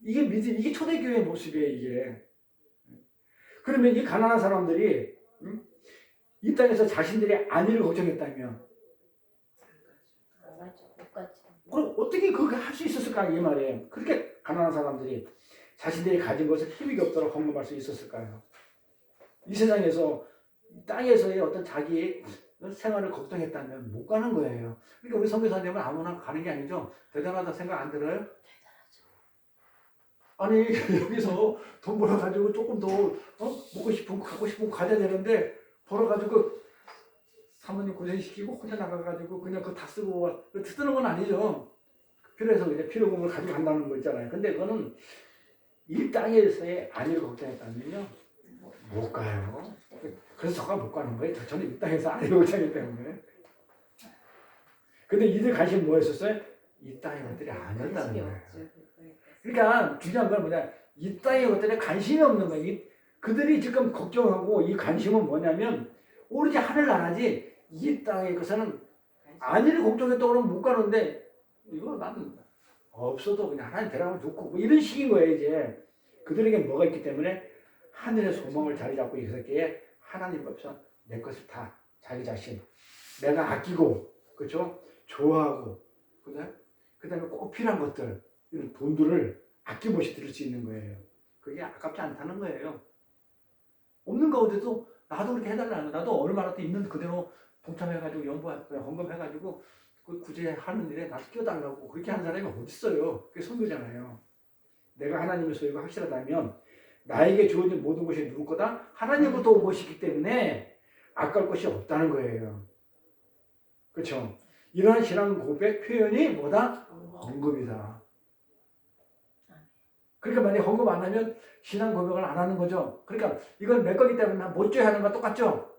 이게 믿음, 이게 초대교회의 모습이에요, 이게. 그러면 이 가난한 사람들이 이 땅에서 자신들의 안위를 걱정했다면 안 가죠. 못 가죠. 그럼 어떻게 그렇게 할 수 있었을까 이 말이에요. 그렇게 가난한 사람들이 자신들이 가진 것을 힘이 없도록 헌금할 수 있었을까요? 이 세상에서 땅에서의 어떤 자기의 생활을 걱정했다면 못 가는 거예요. 그러니까 우리 선교사님은 아무나 가는 게 아니죠. 대단하다 생각 안 들어요? 아니 여기서 돈 벌어가지고 조금 더 먹고 싶은 거 갖고 싶은 거 가져야 되는데 벌어가지고 사모님 고생시키고 혼자 나가가지고 그냥 그거 다 쓰고 쓰는 건 아니죠. 필요해서 이제 필요금을 가지고 간다는 거 있잖아요. 근데 그거는 이 땅에서의 안위를 걱정했다면요 못 가요. 그래서 저가 못 가는 거예요. 저는 이 땅에서 안위를 걱정하기 때문에. 근데 이들 관심이 뭐였었어요? 이 땅의 것들이 아니었다는 거예요. 그러니까 중요한 건 뭐냐, 이 땅의 것들에 관심이 없는 거예요. 그들이 지금 걱정하고 이 관심은 뭐냐면 오로지 하늘나라지 이 땅의 것은 안위를 걱정했다고 그러면 못 가는데 이거 나는 없어도 그냥 하나님 데려가면 좋고 뭐 이런 식인 거예요. 이제 그들에게 뭐가 있기 때문에 하늘의 소망을 자리 잡고 있었기에 하나님 앞에서 내 것을 다 자기 자신 내가 아끼고 그렇죠? 좋아하고 그다음에 꼭 필요한 것들 이런 돈들을 아낌없이 드릴 수 있는 거예요. 그게 아깝지 않다는 거예요. 없는 가운데도 나도 그렇게 해달라는 거예요. 나도 얼마나 또 있는 그대로 동참해가지고 헌금해가지고 그 구제하는 일에 나도 끼워달라고 그렇게 하는 사람이 어디 있어요? 그게 선교잖아요. 내가 하나님의 소유가 확실하다면 나에게 주어진 모든 것이 누구 거다? 하나님부터 온 것이기 때문에 아까울 것이 없다는 거예요. 그렇죠? 이러한 신앙 고백 표현이 뭐다? 헌금이다. 그러니까 만약에 헌금 안 하면 신앙 고백을 안 하는 거죠. 그러니까 이건 내 거기 때문에 난 못 줘야 하는 거 똑같죠?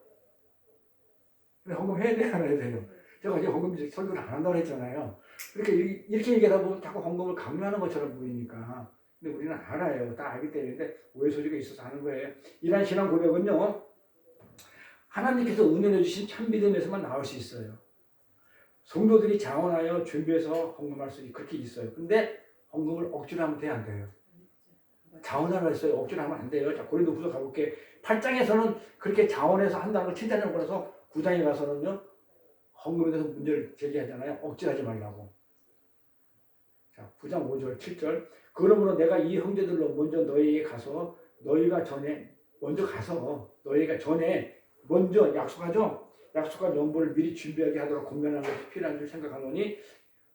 근데 헌금 해야 돼요? 안 해야 돼요? 제가 이제 헌금 설교를 안 한다고 했잖아요. 이렇게 얘기하다 보면 자꾸 헌금을 강요하는 것처럼 보이니까. 근데 우리는 알아요. 다 알기 때문에 오해 소지가 있어서 하는 거예요. 이러한 신앙 고백은요. 하나님께서 은혜를 주신 참 믿음에서만 나올 수 있어요. 성도들이 자원하여 준비해서 헌금할 수 그렇게 있어요. 근데 헌금을 억지로 하면 돼요, 안 돼요? 자원하라 했어요. 억지로 하면 안 돼요. 자, 고린도후서 가볼게. 8장에서는 그렇게 자원해서 한다는 걸 칭찬하고 그래서 9장에 가서는요. 헌금에 대해서 문제를 제기하잖아요. 억지로 하지 말라고. 자, 9장 5절, 7절. 그러므로 내가 이 형제들로 먼저 너희에게 가서 너희가 전에 먼저 약속하죠. 약속한 연보를 미리 준비하게 하도록 공면하는 것이 필요한 줄 생각하노니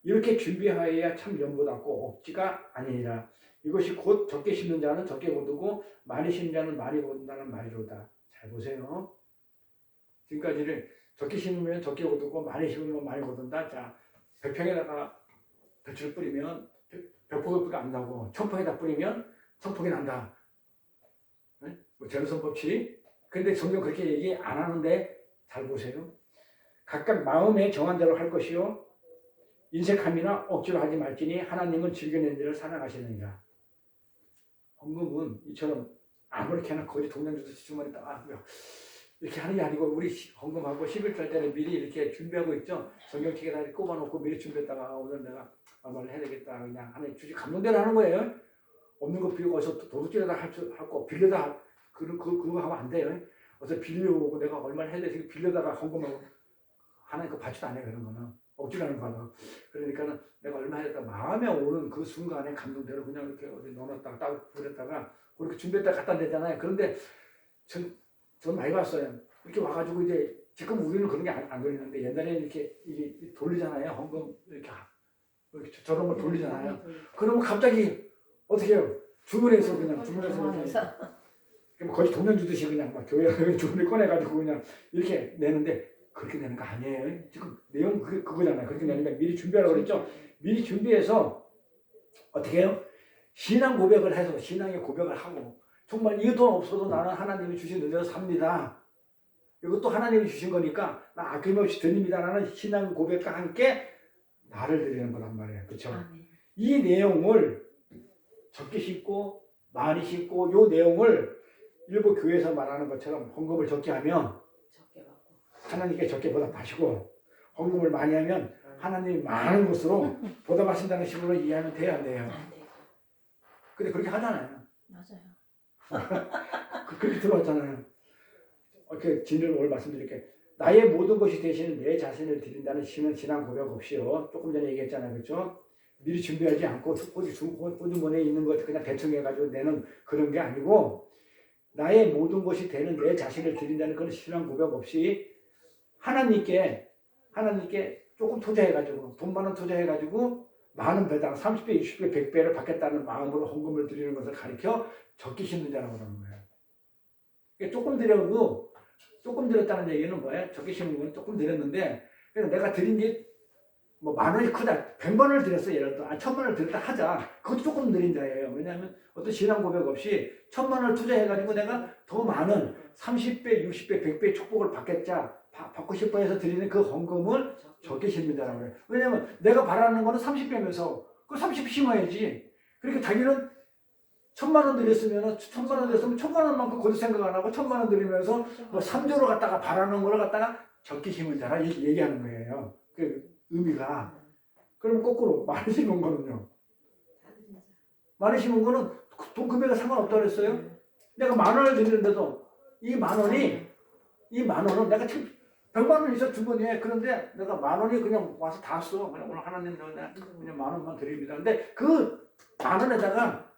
이렇게 준비하여야 참 연보답고 억지가 아니니라. 이것이 곧 적게 심는 자는 적게 거두고 많이 심는 자는 많이 거둔다는 말이로다. 잘 보세요. 지금까지는 적게 심으면 적게 거두고 많이 심으면 많이 거둔다. 자, 100평에다가 배추를 뿌리면 100포기가 안 나고 1000포기에다 뿌리면 1000포기 난다. 네? 뭐 제로선 법칙. 근데 성경 그렇게 얘기 안 하는데 잘 보세요. 각각 마음에 정한 대로 할 것이요. 인색함이나 억지로 하지 말지니 하나님은 즐겨낸 일을 사랑하시느니라. 헌금은 이처럼 아무렇게나 거지 동전 주듯이 주머니 딱 이렇게 하는 게 아니고 우리 헌금하고 11절 때는 미리 이렇게 준비하고 있죠. 성경책에 다 꼽아놓고 미리 준비했다가 오늘 내가 얼마를 해야 되겠다 그냥 하나님 주시 감동대로 하는 거예요. 없는 거 빌고 어서 도둑질에다 할거 빌려다 그거 하면 안 돼요. 어서 빌려오고 내가 얼마를 해야 돼 빌려다가 헌금하고 하나님 그 받지도 않아요. 그런 거는 억지로 하는 거다. 그러니까는 내가 얼마 했다 마음에 오는 그 순간에 감동대로 그냥 이렇게 어디 넣어놨다가 딱 뿌렸다가 그렇게 준비했다가 갖다 대잖아요. 그런데 전 많이 봤어요. 이렇게 와가지고 이제 지금 우리는 그런 게 안 돌리는데 옛날에는 이게 돌리잖아요. 헌금 이렇게 저런 걸 돌리잖아요. 그러면 갑자기 어떻게 해요? 주문해서 그냥 거의 동전 주듯이 그냥 막 교회 주문을 꺼내가지고 그냥 이렇게 내는데 그렇게 되는 거 아니에요. 지금 내용 그거잖아요. 그렇게 되니까 미리 준비하라고 그랬죠. 미리 준비해서 어떻게 해요? 신앙 고백을 해서 신앙의 고백을 하고 정말 이 돈 없어도 나는 하나님이 주신 은혜로 삽니다. 이것도 하나님이 주신 거니까 나 아낌없이 드립니다라는 신앙 고백과 함께 나를 드리는 거란 말이에요. 그렇죠? 아멘. 이 내용을 적게 심고 많이 심고 이 내용을 일부 교회에서 말하는 것처럼 헌금을 적게 하면 적게 받고. 하나님께 적게 보답하시고 헌금을 많이 하면 하나님이 많은 것으로 보답하신다는 식으로 이해하면 돼야 안 돼요. 안 되고. 근데 그렇게 하잖아요. 맞아요. 그렇게 들어왔잖아요. 이렇게 진리를 오늘 말씀드릴게요. 나의 모든 것이 대신 내 자신을 드린다는 신앙 고백 없이요. 조금 전에 얘기했잖아요. 그렇죠? 미리 준비하지 않고 호주머니에 있는 것 그냥 대충 해가지고 내는 그런 게 아니고 나의 모든 것이 되는 내 자신을 드린다는 그런 신앙 고백 없이 하나님께 조금 투자해가지고 돈 많은 투자해가지고 많은 배당 30배, 60배, 100배를 받겠다는 마음으로 헌금을 드리는 것을 가리켜 적게 심는 자라고 그러는 거예요. 그러니까 조금 드렸다는 얘기는 뭐예요? 적게 심은 건 조금 드렸는데 그래서 내가 드린 게 뭐 만 원이 크다. 100만 원을 드렸어. 예를 들어 1000만 원을 드렸다 하자. 그것도 조금 드린 자예요. 왜냐하면 어떤 신앙 고백 없이 1000만 원을 투자해가지고 내가 더 많은 30배, 60배, 100배의 축복을 받고 싶어 해서 드리는 그 헌금을 적게 심는 자라고 그래요. 왜냐하면 내가 바라는 거는 30배면서 그 30 심어야지. 그러니까 자기는 1000만 원 드렸으면 1000만 원 드렸으면 1000만 원만큼 거둘 생각 안 하고 1000만 원 드리면서 뭐 3조를 갖다가 바라는 걸 갖다가 적게 심은 자라 얘기하는 거예요. 그 의미가. 그럼 거꾸로 많이 심은 거는요. 많이 심은 거는 돈 금액에 상관없다고 그랬어요. 내가 만 원을 드리는데도 이 만 원은 내가 100만 원 있어 주머니에. 그런데 내가 만 원이 그냥 와서 다 써. 그냥 오늘 하나님 그냥 만 원만 드립니다. 근데 그 만 원에다가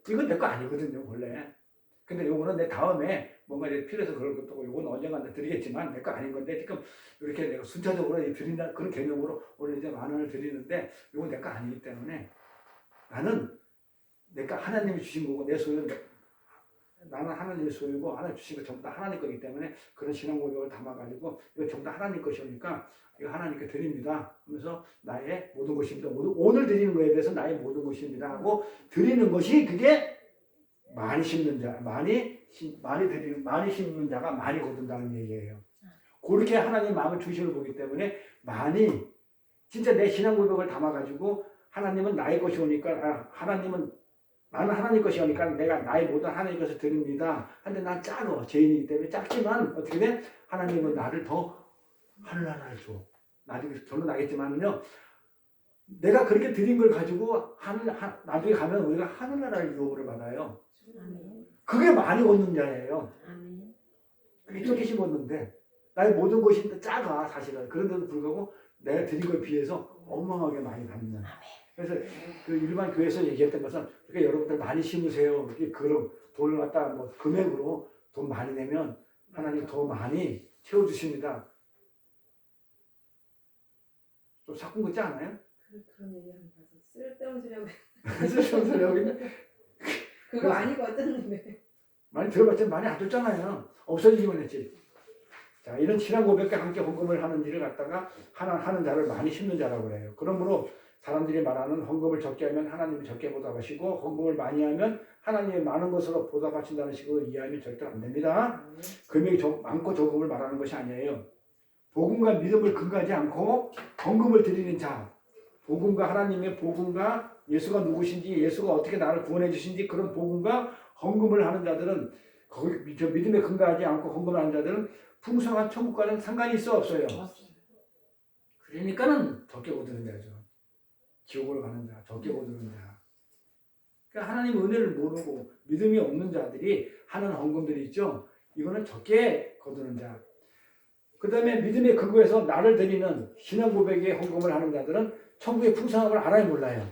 이건 내 거 아니거든요, 원래. 근데 요거는 내 다음에 뭔가 이제 필요해서 그럴 것도 고 요거는 언젠가 드리겠지만 내 거 아닌 건데 지금 이렇게 내가 순차적으로 드린다 그런 개념으로 오늘 이제 만 원을 드리는데 요건 내 거 아니기 때문에 나는 내가 하나님이 주신 거고 내 소유는 나는 하나님의 소유고 하나님 주신 거 전부 다 하나님 거기 때문에 그런 신앙 고백을 담아가지고 이거 전부 다 하나님 것이니까 이거 하나님께 드립니다 하면서 나의 모든 것입니다. 오늘 드리는 거에 대해서 나의 모든 것입니다 하고 드리는 것이 그게 많이 심는 자, 많이 심는 자가 많이 거둔다는 얘기예요. 그렇게 하나님 마음을 중심으로 보기 때문에 많이 진짜 내 신앙 고백을 담아가지고 하나님은 나의 것이 오니까 나는 하나님 것이 오니까 내가 나의 모든 하나님 것을 드립니다. 근데 난 작아. 죄인이기 때문에 작지만 어떻게 돼? 하나님은 나를 더 하늘나라를 줘. 나중에 결론 나겠지만요. 내가 그렇게 드린 걸 가지고 나중에 가면 우리가 하늘나라를 유업을 받아요. 아멘. 그게 많이 얻는 자예요. 아멘. 그게 적게 심었는데 나의 모든 것이 작아 사실은. 그런데도 불구하고 내가 드린 거에 비해서 어마어마하게 많이 받는. 그래서 그 일반 교회에서 얘기했던 것은 그러니까 여러분들 많이 심으세요. 이렇게 그런 돈을 갖다 뭐 금액으로 돈 많이 내면 하나님 더 많이 채워주십니다. 좀 사꾼 같지 않아요? 그런 얘기하는 거 쓸데없는 소리 하고 쓸데없는 소리 하고 있네. 그거 아니고 어쩌는데. 많이 들어봤지 많이 안 줬잖아요. 없어지기만 했지. 자, 이런 신앙 고백과 함께 헌금을 하는 일을 갖다가 하는 자를 많이 심는 자라고 그래요. 그러므로 사람들이 말하는 헌금을 적게 하면 하나님이 적게 보답하시고 헌금을 많이 하면 하나님이 많은 것으로 보답하신다는 식으로 이해하면 절대로 안 됩니다. 금액이 많고 적음을 말하는 것이 아니에요. 복음과 믿음을 근거하지 않고 헌금을 드리는 자, 복음과 하나님의 복음과 예수가 누구신지 예수가 어떻게 나를 구원해 주신지 그런 복음과 헌금을 하는 자들은 거기 저 믿음에 근거하지 않고 헌금을 하는 자들은 풍성한 천국과는 상관이 있어 없어요. 그러니까는 적게 거두는 자죠. 지옥으로 가는 자, 적게 거두는 자. 그러니까 하나님 은혜를 모르고 믿음이 없는 자들이 하는 헌금들이 있죠. 이거는 적게 거두는 자. 그 다음에 믿음의 근거에서 나를 드리는 신앙 고백의 헌금을 하는 자들은 천국의 풍성함을 알아야 몰라요.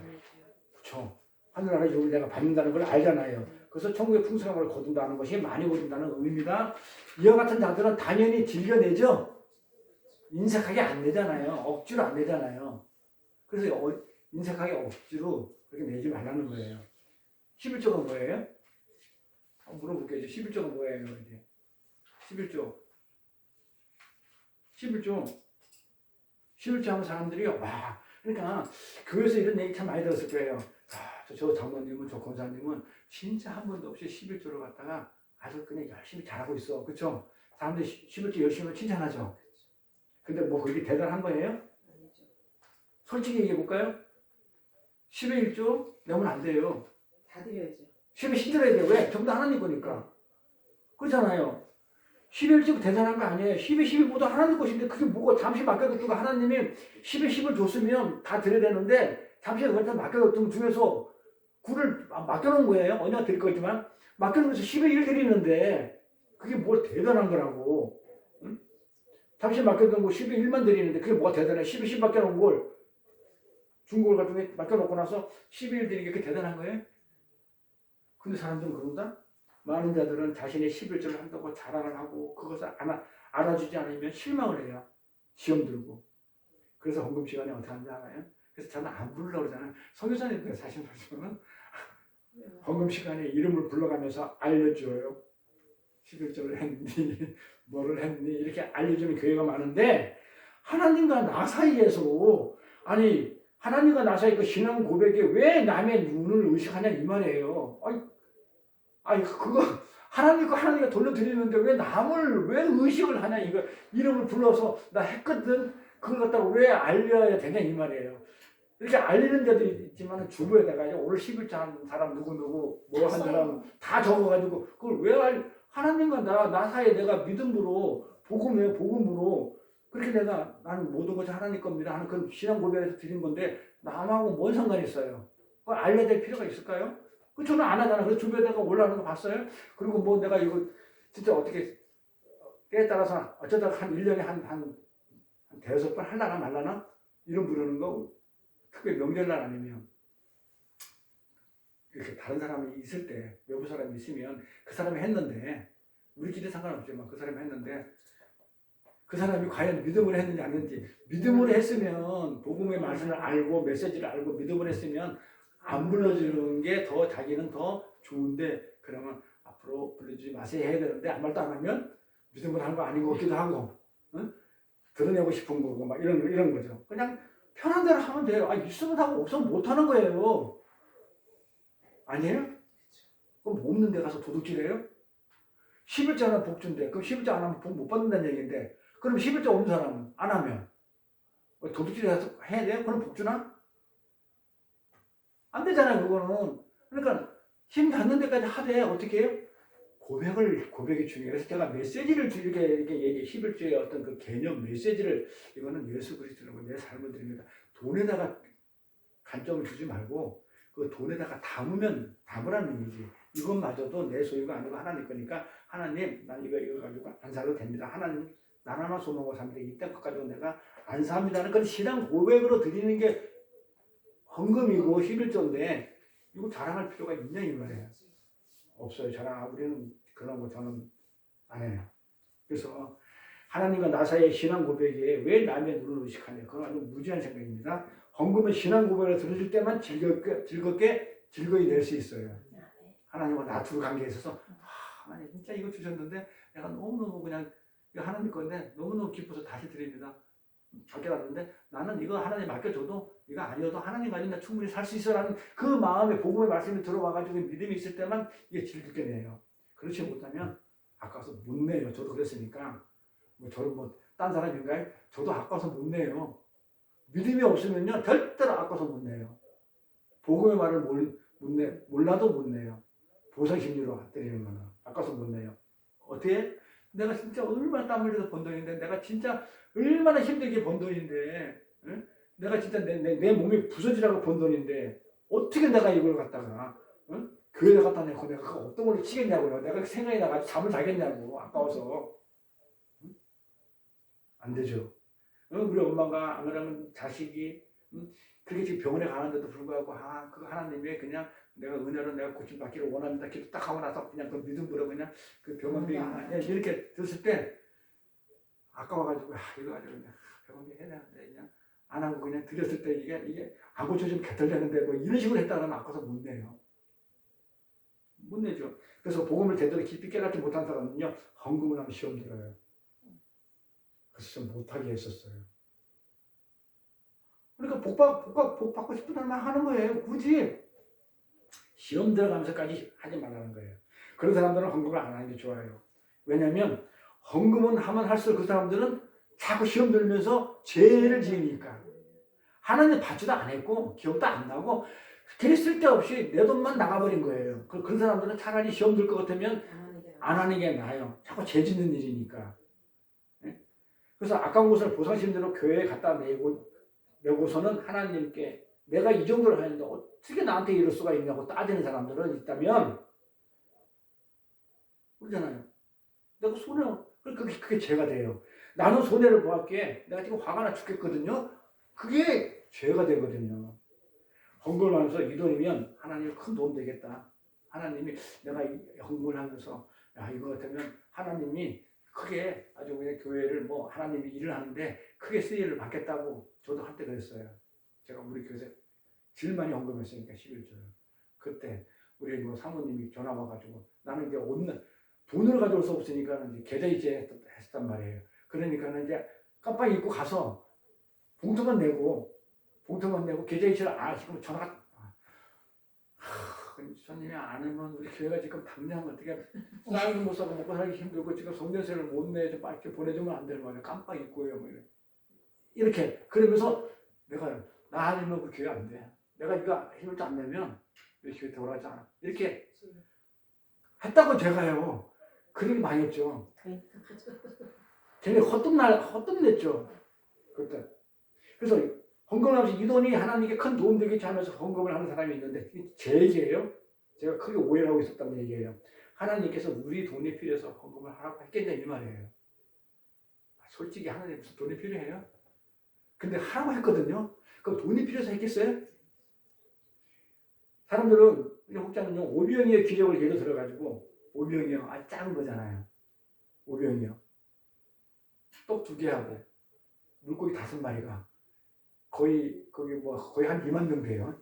그렇죠. 하늘나라 유업을 내가 받는다는 걸 알잖아요. 그래서 천국의 풍성함을 거둔다는 것이 많이 거둔다는 의미입니다. 이와 같은 자들은 당연히 즐겨내죠. 인색하게 안 내잖아요. 억지로 안 내잖아요. 그래서 인색하게 억지로 그렇게 내지 말라는 거예요. 11조가 뭐예요? 물어볼게요. 11조가 뭐예요? 이제 11조. 11조. 11조 하면 사람들이 와. 그러니까 교회에서 이런 얘기 참 많이 들었을 거예요. 저 장로님은 저 권사님은 진짜 한 번도 없이 11조를 갖다가 아주 그냥 열심히 잘하고 있어. 그쵸? 사람들이 11조 열심히 하면 칭찬하죠. 근데 뭐 그게 대단한 거예요? 아니죠. 솔직히 얘기해 볼까요? 10의 1조 내면 안 돼요. 다 드려야죠. 10의 10들어야 돼요. 왜? 전부 다 하나님 거니까. 그렇잖아요. 11조 대단한 거 아니에요. 10의 10이 모두 하나님 것인데 그게 뭐가 잠시 맡겨뒀다가 하나님이 10의 10을 줬으면 다 드려야 되는데 잠시 그걸 맡겨뒀던 중에서 9를 맡겨놓은 거예요. 언니가 드릴 거지만 맡겨놓으면서 10의 1 드리는데 그게 뭘 대단한 거라고. 응? 잠시 맡겨둔 거 10의 1만 드리는데 그게 뭐가 대단해. 10의 10 맡겨놓은 걸 중국을 같은 게 맡겨놓고 나서 10의 1 드리는 게 그게 대단한 거예요. 근데 사람들은 그런다? 많은 자들은 자신의 11조를 한다고 자랑을 하고 그것을 알아주지 않으면 실망을 해요. 시험 들고. 그래서 헌금 시간에 어떻게 하는지 알아요? 그래서 저는 안 부르려고 그러잖아요. 선교사님들 사실 말씀은 헌금 시간에 이름을 불러가면서 알려줘요. 11조를 했니? 뭐를 했니? 이렇게 알려주는 교회가 많은데 하나님과 나 사이에서 아니 하나님과 나 사이 그 신앙 고백에 왜 남의 눈을 의식하냐 이 말이에요. 아니 그거 하나님과 돌려드리는데 왜 남을 왜 의식을 하냐 이거 이름을 불러서 나 했거든 그걸 갖다가 왜 알려야 되냐 이 말이에요. 이렇게 알리는 데도 있지만 주부에다가 오늘 11조 한 사람 누구누구 뭐 한 사람 다 적어가지고 그걸 왜 하나님과 나 사이에 내가 믿음으로 복음으로 그렇게 나는 모든 것이 하나님 겁니다 하는 그런 신앙 고백에서 드린 건데 남하고 뭔 상관이 있어요? 그걸 알려야 될 필요가 있을까요? 그 저는 안 하잖아. 그래서 주변에다가 올라오는 거 봤어요. 그리고 뭐 내가 이거 진짜 어떻게 때에 따라서 어쩌다가 한 1년에 한 대여섯 번 할라나 말라나 이름 부르는 거 특히 명절날 아니면 이렇게 다른 사람이 있을 때 외부 사람이 있으면 그 사람이 했는데 우리끼리 상관없지만 그 사람이 했는데 그 사람이 과연 믿음으로 했는지 안 했는지 믿음으로 했으면 복음의 말씀을 알고 메시지를 알고 믿음으로 했으면 안 불러주는 게 더 자기는 더 좋은데 그러면 앞으로 불러주지 마세요 해야 되는데 아무 말도 안 하면 믿음으로 하는 거 아닌 것 같기도 하고 응? 드러내고 싶은 거고 막 이런 거죠. 그냥 편한 대로 하면 돼요. 있으면 하고 없으면 못 하는 거예요. 아니에요? 그럼 없는 데 가서 도둑질해요? 11조 하나 복 준대. 그럼 11조 안 하면 복 못 받는다는 얘기인데 그럼 11조 없는 사람은 안 하면 도둑질해서 해야 돼요? 그럼 복 주나? 안 되잖아요, 그거는. 그러니까 힘 닿는 데까지 하되 어떻게 해요? 고백이 중요해요. 그래서 제가 메시지를 이렇게 얘기, 11조의 어떤 그 개념 메시지를 이거는 예수 그리스도라고 내 삶을 드립니다. 돈에다가 관점을 주지 말고 그 돈에다가 담으라는 얘기지. 이것마저도 내 소유가 아니고 하나님 거니까 하나님 난 이거 가지고 안 사도 됩니다. 하나님 나라나 소망을 삽니다. 이딴 것 가지고 내가 안 삽니다는 건 신앙 고백으로 드리는 게 헌금이고 11조인데 이거 자랑할 필요가 있냐 이 말이에요. 없어요. 우리는 그런 거 저는 안 해요. 그래서 하나님과 나 사이의 신앙 고백에 왜 남의 눈을 의식하냐. 그건 아주 무지한 생각입니다. 헌금은 신앙 고백을 들어줄 때만 즐거이 낼 수 있어요. 하나님과 나 둘 관계에 있어서 하나님 진짜 이거 주셨는데 내가 너무너무 그냥 이거 하나님 건데 너무너무 기뻐서 다시 드립니다. 맡겨놨는데 나는 이거 하나님 맡겨줘도 이거 아니어도 하나님 가지고 나 충분히 살 수 있어라는 그 마음에 복음의 말씀이 들어와가지고 믿음이 있을 때만 이게 즐겁게 내요. 그렇지 못하면 아까워서 못 내요. 저도 그랬으니까 저는 딴 사람인가요? 저도 아까워서 못 내요. 믿음이 없으면요 절대로 아까워서 못 내요. 복음의 말을 몰라도 못 내요. 보상심리로 때리는 거는 아까워서 못 내요. 어떻게? 내가 진짜 얼마나 땀 흘려서 번 돈인데 내가 진짜 얼마나 힘들게 번 돈인데 응? 내가 진짜 내 몸이 부서지라고 번 돈인데 어떻게 내가 이걸 갖다가 응? 교회에 갖다 내고 내가 그 어떤 걸로 치겠냐고요. 내가 생각이 나가지고 잠을 자겠냐고 아까워서 응? 안 되죠. 응? 우리 엄마가 안 그러면 자식이 응? 그렇게 지금 병원에 가는데도 불구하고 그 하나님의 그냥 내가 은혜로 내가 고침받기를 원합니다. 기도 딱 하고 나서 그냥 그 믿음으로 그냥 그 병원비 이렇게 들었을 때 아까워가지고 이거 가지고 그냥 병원비 해야 되는데 그냥 안 하고 그냥 드렸을 때 이게 안 고쳐지면 개털되는데 뭐 이런 식으로 했다가는 아까워서 못 내요. 못 내죠. 그래서 복음을 제대로 깊이 깨닫지 못한 사람은요 헌금을 하면 시험 들어요. 그래서 좀 못하게 했었어요. 그러니까 복 받고 싶은 사람만 하는 거예요. 굳이 시험 들어가면서까지 하지 말라는 거예요. 그런 사람들은 헌금을 안 하는 게 좋아요. 왜냐하면 헌금은 하면 할수록 그 사람들은 자꾸 시험 들면서 죄를 지으니까. 하나님 받지도 안 했고 기억도 안 나고 괜히 쓸데없이 내 돈만 나가버린 거예요. 그런 사람들은 차라리 시험 들 것 같으면 안 하는 게 나아요. 자꾸 죄 짓는 일이니까. 예? 그래서 아까운 것을 보상심대로 교회에 갖다 내고서는 하나님께 내가 이 정도를 하는데 어떻게 나한테 이럴 수가 있냐고 따지는 사람들은 있다면 그러잖아요. 내가 그게 죄가 돼요. 나는 손해를 보았기에 내가 지금 화가 나 죽겠거든요. 그게 죄가 되거든요. 헌금을 하면서 이 돈이면 하나님 큰 도움 되겠다. 하나님이 내가 헌금을 하면서 야 이거 같으면 하나님이 크게 아주 그냥 교회를 뭐 하나님이 일을 하는데 크게 쓰임을 받겠다고 저도 한때 그랬어요. 제가 우리 교회에서 제일 많이 헌금했으니까 11조를. 그때 우리 뭐 사모님이 전화 와가지고 나는 이제 돈을 가져올 수 없으니까 이제 계좌이체 했단 말이에요. 그러니까 이제 깜빡 잊고 가서 봉투만 내고 계좌이체를 안 하시고 전화가 주님이 안 하면 우리 교회가 지금 당장 어떻게 쌀도 못 사고 먹고 살기 힘들고 지금 성전세를 못 내 좀 빨리 보내주면 안 되는 말이야. 깜빡 잊고요. 뭐 이렇게 그러면서 내가 나 아니면 그 교회 안 돼. 내가 이거 힘을 안 내면 우리 교회 돌아가지 않아. 이렇게 했다고 제가요. 그렇게 많이 했죠. 걔네 헛돈 냈죠. 그때. 그래서 헌금하면서 이 돈이 하나님께 큰 도움 되겠지 하면서 헌금을 하는 사람이 있는데 제 얘기예요. 제가 크게 오해를 하고 있었다는 얘기예요. 하나님께서 우리 돈이 필요해서 헌금을 하라고 했겠냐 이 말이에요. 솔직히 하나님 무슨 돈이 필요해요? 근데 하라고 했거든요. 그럼 돈이 필요해서 했겠어요? 사람들은 혹자는요 오병이의 기적을 예로 들어가지고 오병이요 아주 작은 거잖아요. 오병이요 떡 2개 하고 물고기 5마리가 거의 한 2만 명 돼요.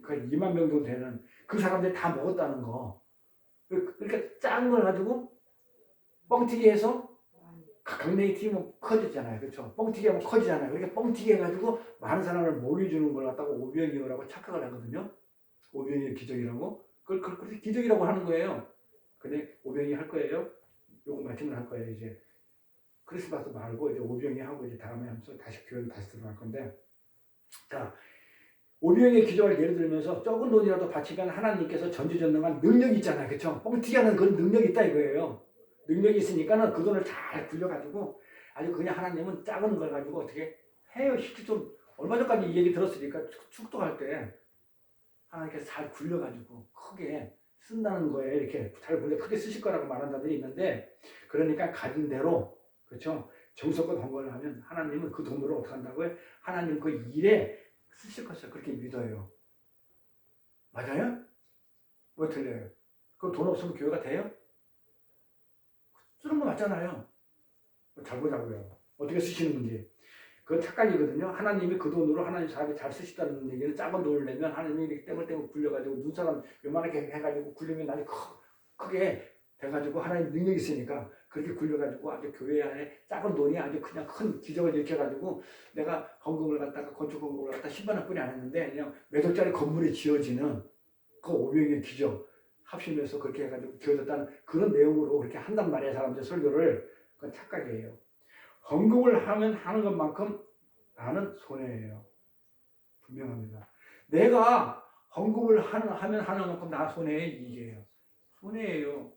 거의 2만 명 정도 되는 그 사람들이 다 먹었다는 거. 그러니까 작은 걸 가지고 뻥튀기 해서 강냉이 튀기면 커지잖아요. 그렇죠? 뻥튀기 하면 커지잖아요. 그러니까 뻥튀기 해가지고 많은 사람을 먹여주는 걸 갖다가 오병이어라고 착각을 하거든요. 오병이의 기적이라고. 그걸 기적이라고 하는 거예요. 근데 오병이 할 거예요. 요거 마침을 할 거예요. 이제 크리스마스 말고 이제 오병이 하고 이제 다음에 하면서 다시 교회로 다시 들어갈 건데 자 오병의 기적을 예를 들면서 적은 돈이라도 바치면 하나님께서 전지전능한 능력이 있잖아요. 그렇죠? 뻥튀기 하는 그런 능력이 있다 이거예요. 능력이 있으니까는 그 돈을 잘 굴려가지고 아주 그냥 하나님은 작은 걸 가지고 어떻게 해요. 실제 좀 얼마 전까지 이 얘기 들었으니까 축도할 때 하나님께서 잘 굴려가지고 크게 쓴다는 거예요. 이렇게 잘 굴려 크게 쓰실 거라고 말하는 자들이 있는데 그러니까 가진 대로 그렇죠. 정성껏 헌금을 하면 하나님은 그 돈으로 어떻게 한다고요? 하나님 그 일에 쓰실 것을 그렇게 믿어요. 맞아요? 왜 틀려요? 그럼 돈 없으면 교회가 돼요? 쓰는 거 맞잖아요. 잘 보자고요. 어떻게 쓰시는지. 그건 착각이거든요. 하나님이 그 돈으로 하나님 사람이 잘 쓰시다는 얘기는 작은 돈을 내면 하나님이 이렇게 땡글땡글 굴려가지고 눈사람 요만하게 해가지고 굴리면 아주 크게 돼가지고 하나님 능력이 있으니까 그렇게 굴려가지고 아주 교회 안에 작은 돈이 아주 그냥 큰 기적을 일으켜가지고 내가 헌금을 갖다가 건축 헌금을 갖다가 10만 원뿐이 안 했는데 그냥 몇 억짜리 건물이 지어지는 그 오병이의 기적 합심해서 그렇게 해가지고 지어졌다는 그런 내용으로 그렇게 한단 말이에요. 사람들 설교를. 그건 착각이에요. 헌금을 하면 하는 것만큼 나는 손해예요. 분명합니다. 내가 헌금을 하면 하는 만큼 나 손해의 이익이에요. 손해예요.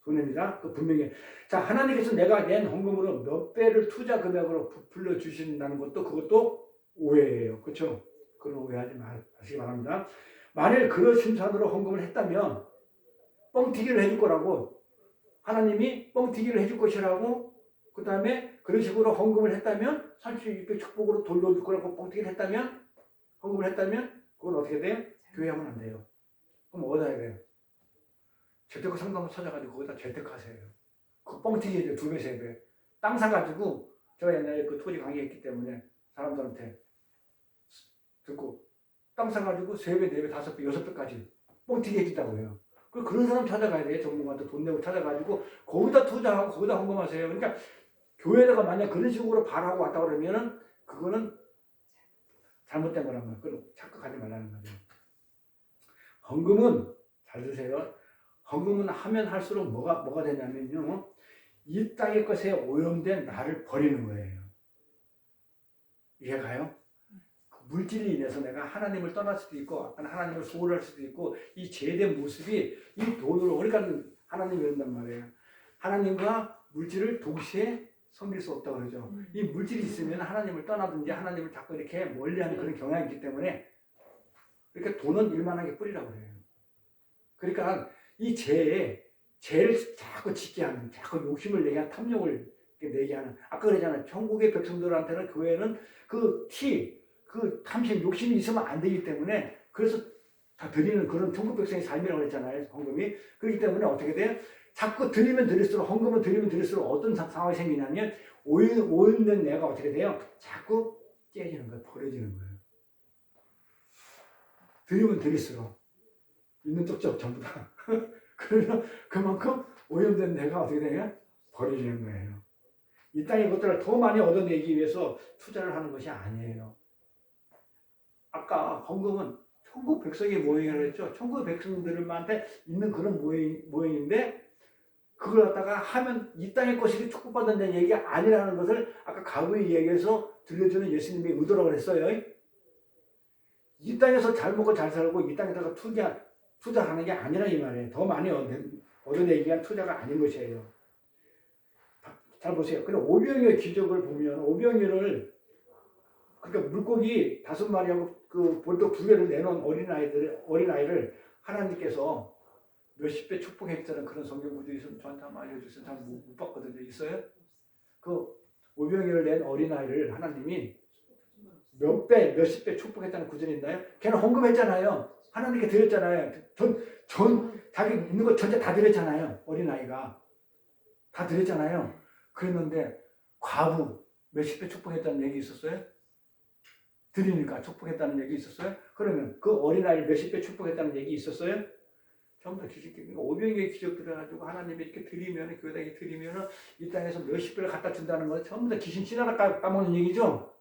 손해입니다. 그 분명히. 자, 하나님께서 내가 낸 헌금으로 몇 배를 투자 금액으로 부풀려 주신다는 것도 그것도 오해예요. 그렇죠? 그런 오해하지 마시기 바랍니다. 만일 그런 심산으로 헌금을 했다면 뻥튀기를 해줄 거라고 하나님이 뻥튀기를 해줄 것이라고 그 다음에 그런 식으로 헌금을 했다면 36배 축복으로 돌려줄 거라고 뻥튀기를 했다면 헌금을 했다면 그건 어떻게 돼요? 교회 하면 안 돼요. 그럼 어디다 해야 돼요? 재테크 상담을 찾아가지고 거기다 재테크하세요. 그 뻥튀기 해줘 2배, 3배. 땅 사가지고 제가 옛날에 그 토지 강의했기 때문에 사람들한테 듣고 땅 사가지고 3배, 4배, 5배, 6배까지 뻥튀기 해준다고 해요. 그런 사람 찾아가야 돼요. 전문가한테 돈 내고 찾아가지고 거기다 투자하고 거기다 헌금하세요. 그러니까 교회다가 만약 그런 식으로 바라고 왔다 그러면은 그거는 잘못된 거란 말이에요. 그럼 착각하지 말라는 거죠. 헌금은 잘 드세요. 헌금은 하면 할수록 뭐가 되냐면요. 이 땅의 것에 오염된 나를 버리는 거예요. 이해가요? 그 물질이 인해서 내가 하나님을 떠날 수도 있고 하나님을 소홀할 수도 있고 이 죄된 모습이 이 돈으로 그러니까 하나님이 이런단 말이에요. 하나님과 물질을 동시에 섬길 수 없다고 그러죠. 이 물질이 있으면 하나님을 떠나든지 하나님을 자꾸 이렇게 멀리하는 그런 경향이 있기 때문에 그러니까 돈은 일만하게 뿌리라고 그래요. 그러니까 이 죄를 자꾸 짓게 하는, 자꾸 욕심을 내게 하는, 탐욕을 내게 하는. 아까 그러잖아요. 천국의 백성들한테는 교회는 그 탐심, 욕심이 있으면 안 되기 때문에 그래서 다 드리는 그런 천국 백성의 삶이라고 그랬잖아요. 헌금이. 그렇기 때문에 어떻게 돼요? 자꾸 드리면 드릴수록, 헌금을 드리면 드릴수록 어떤 상황이 생기냐면 오염된 내가 어떻게 돼요? 자꾸 깨지는 거예요. 버려지는 거예요. 드리면 드릴수록 있는 쪽쪽 전부 다. 그러면 그만큼 오염된 내가 어떻게 되냐? 버려지는 거예요. 이 땅의 것들을 더 많이 얻어내기 위해서 투자를 하는 것이 아니에요. 아까 헌금은 천국 백성의 모형이라고 했죠. 천국 백성들한테 있는 그런 모형인데 그걸 갖다가 하면 이 땅의 것이 축복받는다는 얘기가 아니라는 것을 아까 가부의 이야기에서 들려주는 예수님의 의도라고 했어요. 이 땅에서 잘 먹고 잘 살고 이 땅에다가 투자하는 게 아니라 이 말이에요. 더 많이 얻어내기 위한 투자가 아닌 것이에요. 잘 보세요. 근데 오병이어의 기적을 보면 오병이어를 그러니까 물고기 5마리하고 그 볼떡 2개를 내놓은 어린아이를 하나님께서 몇십 배 축복했다는 그런 성경 구절이 있으면 저한테 한번 알려주세요. 잘 못 봤거든요. 있어요? 그 오병이어를 낸 어린아이를 하나님이 몇십 배 축복했다는 구절이 있나요? 걔는 헌금했잖아요. 하나님께 드렸잖아요. 자기 있는 것 전체 다 드렸잖아요. 어린아이가. 다 드렸잖아요. 그랬는데 과부 몇십 배 축복했다는 얘기 있었어요? 드리니까 축복했다는 얘기 있었어요? 그러면 그 어린아이를 몇십 배 축복했다는 얘기 있었어요? 전부 다 기적이 오병이어의 기적들을 가지고 하나님이 이렇게 드리면 교회에다 이렇게 드리면 이 땅에서 몇십 배를 갖다 준다는 건 전부 다 귀신 씨나라 까먹는 얘기죠?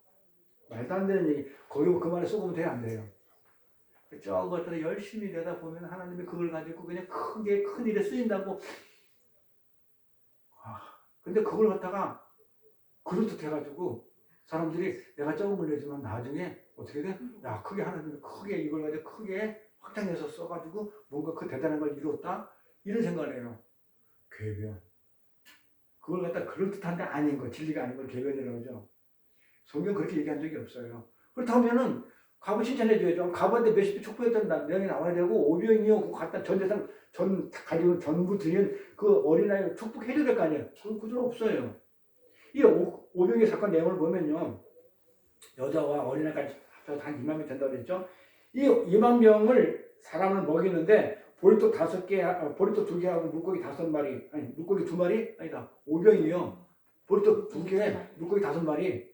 말도 안 되는 얘기. 거기 그 말에 속으면 돼요, 안 돼요? 저런 것들을 열심히 내다 보면 하나님이 그걸 가지고 그냥 큰 일에 쓰인다고. 근데 그걸 갖다가 그럴듯해가지고 사람들이 내가 적은 걸 내지만 나중에 어떻게 돼? 야, 크게 하나님이 크게 이걸 가지고 크게 확장해서 써가지고 뭔가 그 대단한 걸 이뤘다? 이런 생각을 해요. 궤변. 그걸 갖다 그럴듯한데 아닌 거, 진리가 아닌 걸 궤변이라고 하죠. 성경 그렇게 얘기한 적이 없어요. 그렇다면은 과부 칭찬해줘야죠. 과부한테 몇십 배 축복했던 내용이 나와야 되고 오병이어 그 갖다 전 재산 가지고 전부 드린 그 어린아이 축복해줘야 될 거 아니에요. 그건 구조 없어요. 이 오병이어 사건 내용을 보면요. 여자와 어린아이까지 합쳐서 한 2만 명 된다고 그랬죠. 이 2만 명을 사람을 먹이는데 보리떡 5개, 보리떡 2개하고 물고기 5마리, 아니 물고기 2마리? 아니다. 오병이요. 보리떡 2개, 물고기 5마리.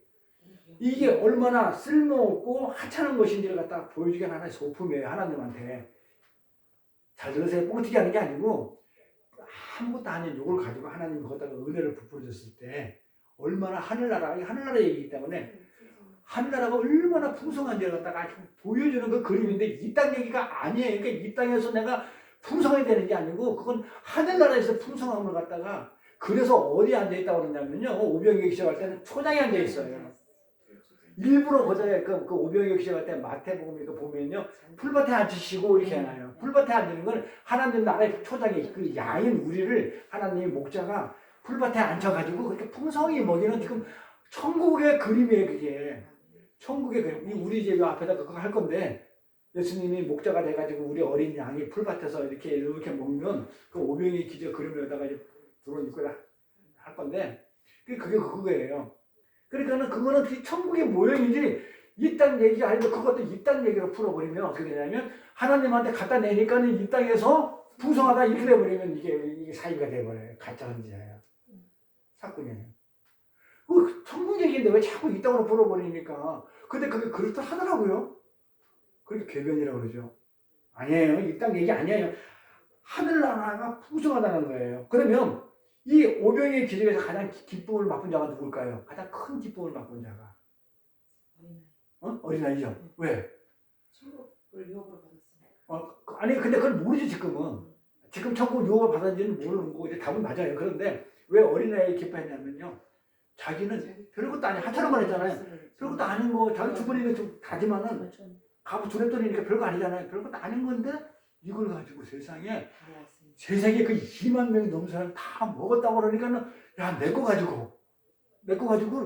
이게 얼마나 쓸모없고 하찮은 것인지를 갖다 보여주게 하는 하나의 소품이에요. 하나님한테. 잘 들으세요. 뻥튀기 하는 게 아니고 아무것도 아닌 이걸 가지고 하나님이 거기다가 은혜를 부풀어줬을 때 얼마나 하늘나라 얘기이기 때문에 하늘나라가 얼마나 풍성한지를 갖다가 보여주는 그 그림인데 이 땅 얘기가 아니에요. 그러니까 이 땅에서 내가 풍성해야 되는 게 아니고 그건 하늘나라에서 풍성함을 갖다가 그래서 어디에 앉아있다고 그러냐면요. 오병이어 시작할 때는 초장에 앉아있어요. 일부러 거기에 그 오병이어 시작할 때 마태복음 이거 보면요. 풀밭에 앉으시고 이렇게 해놔요. 풀밭에 앉는 건 하나님 나라의 초장에 그 야인 우리를 하나님의 목자가 풀밭에 앉혀가지고 그렇게 풍성히 먹이는 지금 천국의 그림이에요. 그게. 천국의 그림. 우리 집 앞에다 그거 할 건데 예수님이 목자가 돼가지고 우리 어린 양이 풀밭에서 이렇게 먹는 그 오병이어 기적 그림에다가 드론 입고 할 건데 그게 그거예요. 그러니까는 그거는 천국의 모형이지 이 땅 얘기가 아니고 그것도 이 땅 얘기로 풀어버리면 어떻게 되냐면 하나님한테 갖다 내니까는 이 땅에서 풍성하다 이렇게 돼버리면 이게 사이가 돼버려요. 가짜 헌지예요. 사건이에요. 그 천국 얘기인데 왜 자꾸 이 땅으로 풀어버리니까. 근데 그게 그렇다 하더라고요. 그게 궤변이라고 그러죠. 아니에요. 이 땅 얘기 아니에요. 하늘나라가 풍성하다는 거예요. 그러면 이 오병이의 기적에서 가장 기쁨을 맛본 자가 누굴까요? 가장 큰 기쁨을 맛본 자가 어린아이. 어린아이죠. 왜? 천국을 유혹으로 받았으니까. 아니 근데 그걸 모르지 지금은. 지금 천국 유혹을 받았는지는 모르는 거고 이제 답은 맞아요. 그런데 왜 어린아이 기뻐했냐면요. 자기는 별것도 아니 하찮은만 했잖아요. 별것도 아닌 거 자기 주머니가 좀 다지만은 그렇죠. 가부 두레돈이니까 별거 아니잖아요. 별것도 아닌 건데 이걸 가지고 세상에 받았으니까. 세상에 그 2만 명이 넘는 사람 다 먹었다고 그러니까는 야 내 거 가지고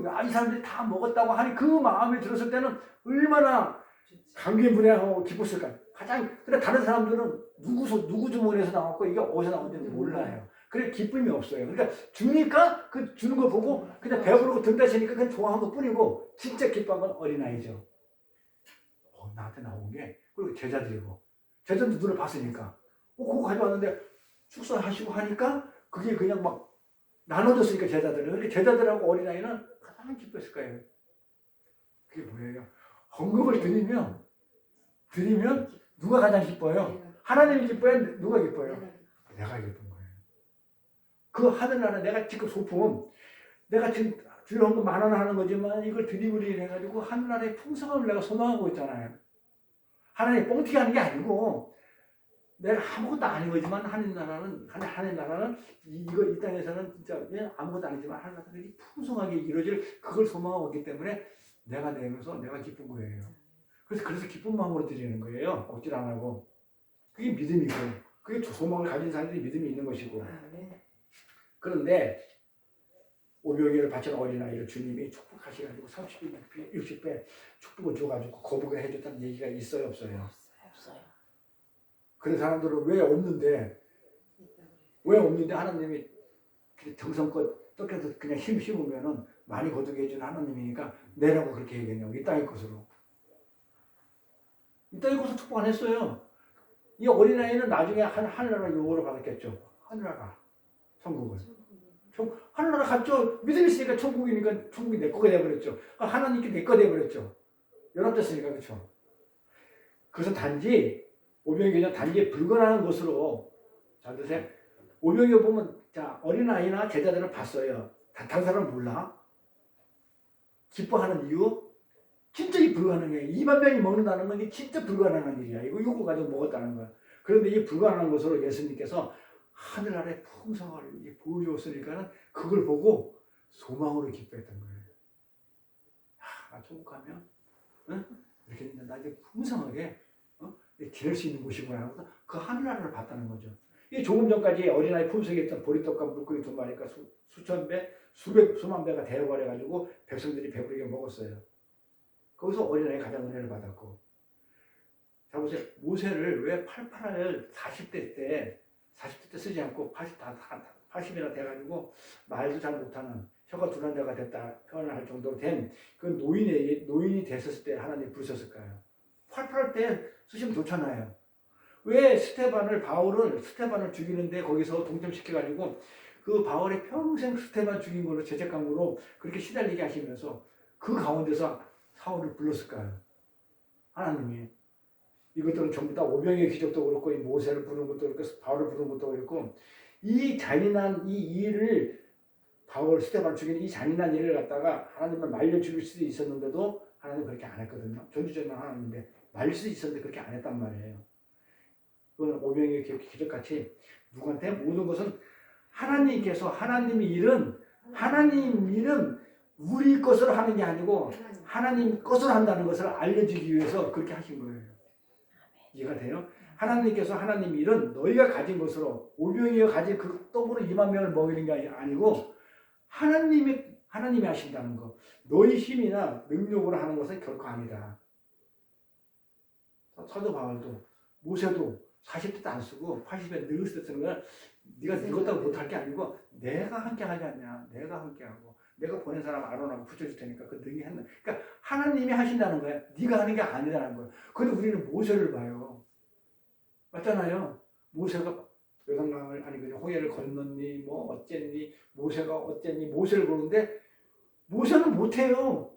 야 이 사람들이 다 먹었다고 하니 그 마음이 들었을 때는 얼마나 좋지. 감개무량하고 기뻤을까. 가장 근데 다른 사람들은 누구 주머니에서 나왔고 이게 어디서 나온지는 몰라요. 그래 기쁨이 없어요. 그러니까 주니까 그 주는 거 보고 그냥 배부르고 든다시니까 그냥 좋아한 것 뿐이고 진짜 기뻐한 건 어린아이죠. 나한테 나온 게 그리고 제자들이고 제자들 눈을 봤으니까 그거 가져왔는데 축사하시고 하니까 그게 그냥 막 나눠졌으니까 제자들은 그렇게 제자들하고 어린아이는 가장 기뻤을 거예요. 그게 뭐예요? 헌금을 드리면 누가 가장 기뻐요? 하나님이 기뻐요? 누가 기뻐요? 내가 기쁜 거예요. 그 하늘나라 내가 지금 소품 내가 지금 주일 헌금 10,000원 하는 거지만 이걸 드리블이 해가지고 하늘나라의 풍성함을 내가 소망하고 있잖아요. 하나님 뻥튀기 하는 게 아니고 내가 아무것도 아닌 거지만 하늘나라는 이거 이 땅에서는 진짜 아무것도 아니지만 하늘나라는 풍성하게 이루어질 그걸 소망하고 있기 때문에 내가 내면서 내가 기쁜 거예요. 그래서 기쁜 마음으로 드리는 거예요. 억지로 안 하고. 그게 믿음이고 그게 소망을 가진 사람들이 믿음이 있는 것이고. 그런데 오병이어를 바친 어린아이를 주님이 축복하셔가지고 30배, 60배 축복을 줘가지고 거부가 해줬다는 얘기가 있어요, 없어요? 없어요. 그런 사람들은 왜 없는데 하나님이 정성껏 떡해서 그냥 심으면은 많이 거두게 해주는 하나님이니까 내라고 그렇게 얘기했냐고 이 땅의 것으로. 이 땅의 것으로 축복 안 했어요. 이 어린아이는 나중에 하늘나라 요구를 받았겠죠. 하늘나라, 천국을. 하늘나라 갔죠. 믿음이 있으니까 천국이니까 천국이 내 거가 돼버렸죠. 하나님께 내 거 돼버렸죠. 연합됐으니까 그렇죠. 그래서 단지 오병이어는 단지 불건하는 것으로 자 드세요. 오병이어 보면 자 어린아이나 제자들을 봤어요. 다른 사람은 몰라. 기뻐하는 이유 진짜 이 불가능해. 2만 명이 먹는다는 건 진짜 불가능한 일이야. 이거 가지고 먹었다는 거야. 그런데 이 불가능한 것으로 예수님께서 하늘나라의 풍성을 보여줬으니까는 그걸 보고 소망으로 기뻐했던 거예요. 나 천국 가면 이렇게 나 이제 풍성하게 지낼 수 있는 곳이구나 하고 그 하늘나라를 봤다는 거죠. 이 조금 전까지 어린아이 품속에 있던 보리떡과 물고기 2마리가 수천 배, 수만 배가 데려가려가지고 백성들이 배부르게 먹었어요. 거기서 어린아이 가장 은혜를 받았고. 자 보세요. 모세를 왜 팔팔을 40대 때 쓰지 않고 80이나 돼가지고 말도 잘 못하는 혀가 두란자가 됐다 표현할 정도로 된 그 노인이 됐었을 때 하나님 부르셨을까요? 팔팔 때 쓰시면 좋잖아요. 왜 바울을 죽이는데 거기서 동점시켜가지고 그 바울의 평생 스테반 죽인 걸로 죄책감으로 그렇게 시달리게 하시면서 그 가운데서 사울을 불렀을까요? 하나님이. 이것들은 전부 다 오병이의 기적도 그렇고 이 모세를 부르는 것도 그렇고 바울을 부르는 것도 그렇고 이 잔인한 이 일을 스테반을 죽이는 이 잔인한 일을 갖다가 하나님을 말려 죽일 수도 있었는데도 하나님 그렇게 안 했거든요. 전지전능 하나님인데 말릴 수도 있었는데 그렇게 안 했단 말이에요. 그건 오병이의 기적같이 누구한테 모든 것은 하나님께서 하나님 일은 우리 것으로 하는 게 아니고 하나님 것으로 한다는 것을 알려주기 위해서 그렇게 하신 거예요. 이해가 돼요? 하나님께서 하나님 일은 너희가 가진 것으로 오병이어 가진 그 떡으로 2만 명을 먹이는 게 아니고 하나님이 하신다는 거. 너희 힘이나 능력으로 하는 것은 결코 아니다. 사도 바울도 모세도 40대도 안 쓰고 80에 늙었을 때 쓰는 거야. 네가 늙었다고 못할 게 아니고 내가 함께 하지 않냐. 내가 함께 하고 내가 보낸 사람 아론하고 붙여줄 테니까 그 능히 한다. 그러니까 하나님이 하신다는 거야. 네가 하는 게 아니라는 거야. 그런데 우리는 모세를 봐요. 맞잖아요. 모세가 요단강을 그냥 홍해를 건넜니 뭐 어쨌니 모세가 어쨌니 모세를 보는데 모세는 못해요.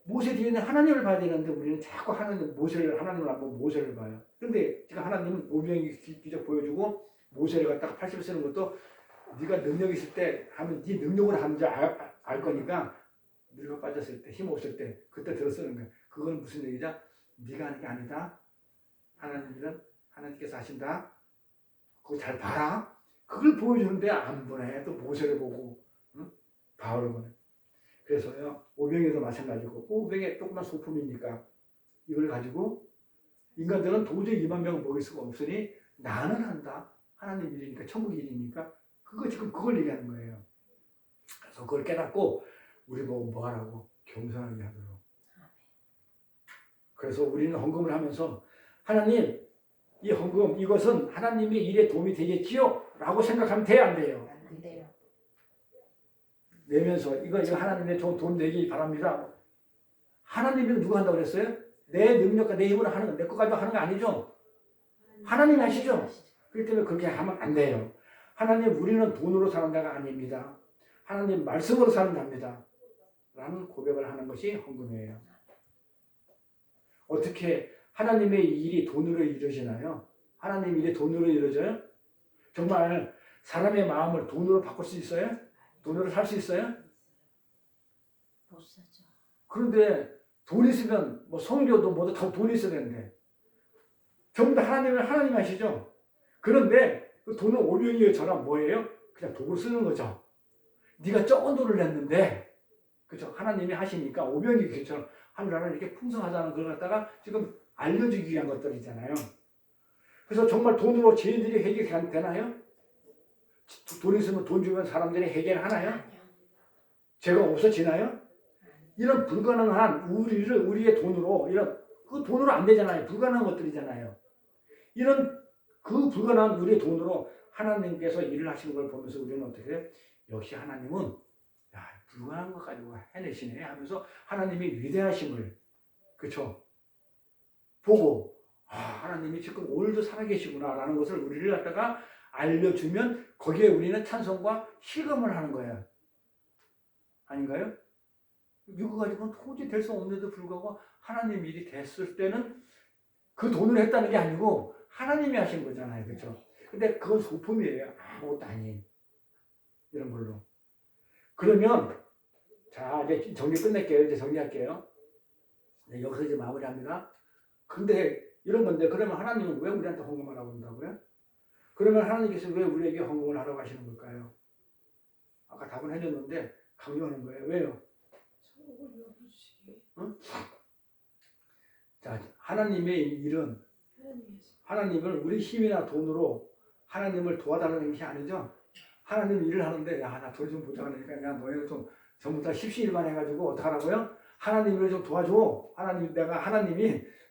모세 뒤에는 하나님을 봐야 되는데 우리는 자꾸 하나님을 안 보고 모세를 봐요. 그런데 지금 하나님은 오병이 기적 보여주고 모세를 갖다가 80을 쓰는 것도 네가 능력 있을 때 하면 네 능력으로 하는 줄 알 거니까 늙어 빠졌을 때 힘 없을 때 그때 들어 쓰는 거야. 그건 무슨 얘기죠? 네가 하는 게 아니다. 하나님 일은 하나님께서 하신다. 그거 잘 봐라. 그걸 보여주는데 안 보네. 또 모세를 보고 응? 바울을 보네. 그래서요 오병이도 마찬가지고 오병이 조그만 소품이니까 이걸 가지고 인간들은 도저히 2만 명을 먹일 수가 없으니 나는 한다. 하나님 일이니까 천국 일이니까 그거 지금 그걸 얘기하는 거예요. 그래서 그걸 깨닫고 우리 보고 뭐 하라고 겸손하게 하도록. 그래서 우리는 헌금을 하면서 하나님 이 헌금 이것은 하나님의 일에 도움이 되겠지요? 라고 생각하면 돼야 안 돼요? 안 돼요. 내면서 이거 하나님의 돈 내기 바랍니다. 하나님이 누가 한다고 그랬어요? 내 능력과 내 힘으로 하는 거, 내 거 가지고 하는 거 아니죠? 하나님 하시죠? 그렇기 때문에 그렇게 하면 안 돼요. 하나님 우리는 돈으로 사는 자가 아닙니다. 하나님 말씀으로 사는 자입니다. 라는 고백을 하는 것이 헌금이에요. 어떻게 하나님의 일이 돈으로 이루어지나요? 하나님 일이 돈으로 이루어져요? 정말 사람의 마음을 돈으로 바꿀 수 있어요? 돈으로 살 수 있어요? 못 사죠. 그런데 돈 있으면 뭐 성교도 뭐도 다 돈이 있어야 되는데 전부 다 하나님 하시죠? 그런데 그 돈은 오병이어처럼 뭐예요? 그냥 도구 쓰는 거죠. 네가 적은 돈을 냈는데 그죠? 하나님이 하시니까 오병이어처럼 하늘나라는 이렇게 풍성하다는 걸 갖다가 지금 알려주기 위한 것들이잖아요. 그래서 정말 돈으로 죄인들이 해결되나요? 돈 있으면 돈 주면 사람들이 해결하나요? 아니요. 죄가 없어지나요? 이런 불가능한 우리의 돈으로 그 돈으로 안 되잖아요. 불가능한 것들이잖아요. 이런 그 불가능한 우리의 돈으로 하나님께서 일을 하시는 걸 보면서 우리는 어떻게 해요? 역시 하나님은 야, 불가능한 것 가지고 해내시네 하면서 하나님의 위대하심을 그쵸? 보고 하나님이 지금 오늘도 살아계시구나 라는 것을 우리를 갖다가 알려주면 거기에 우리는 찬송과 실감을 하는 거예요. 아닌가요? 이거 가지고는 도저히 될 수 없는데도 불구하고 하나님 일이 됐을 때는 그 돈으로 했다는 게 아니고 하나님이 하신 거잖아요. 그렇죠? 근데 그건 소품이에요. 아무것도 아닌 이런 걸로. 그러면 자 이제 정리 끝낼게요. 이제 정리할게요. 네, 여기서 이제 마무리합니다. 근데 이런 건데 그러면 하나님은 왜 우리한테 헌금하라고 한다고요? 그러면 하나님께서 왜 우리에게 헌금을 하라고 하시는 걸까요? 아까 답은 해줬는데 강조하는 거예요. 왜요? 천국을 열어주시기. 응? 자, 하나님의 일은 하나님을 우리 힘이나 돈으로 하나님을 도와달라는 것이 아니죠. 하나님 일을 하는데 야, 나 돈 좀 보자 그러니까 야, 너희는 좀 전부 다 십시일반 해가지고 어떡하라고요? 하나님 일을 좀 도와줘. 하나님이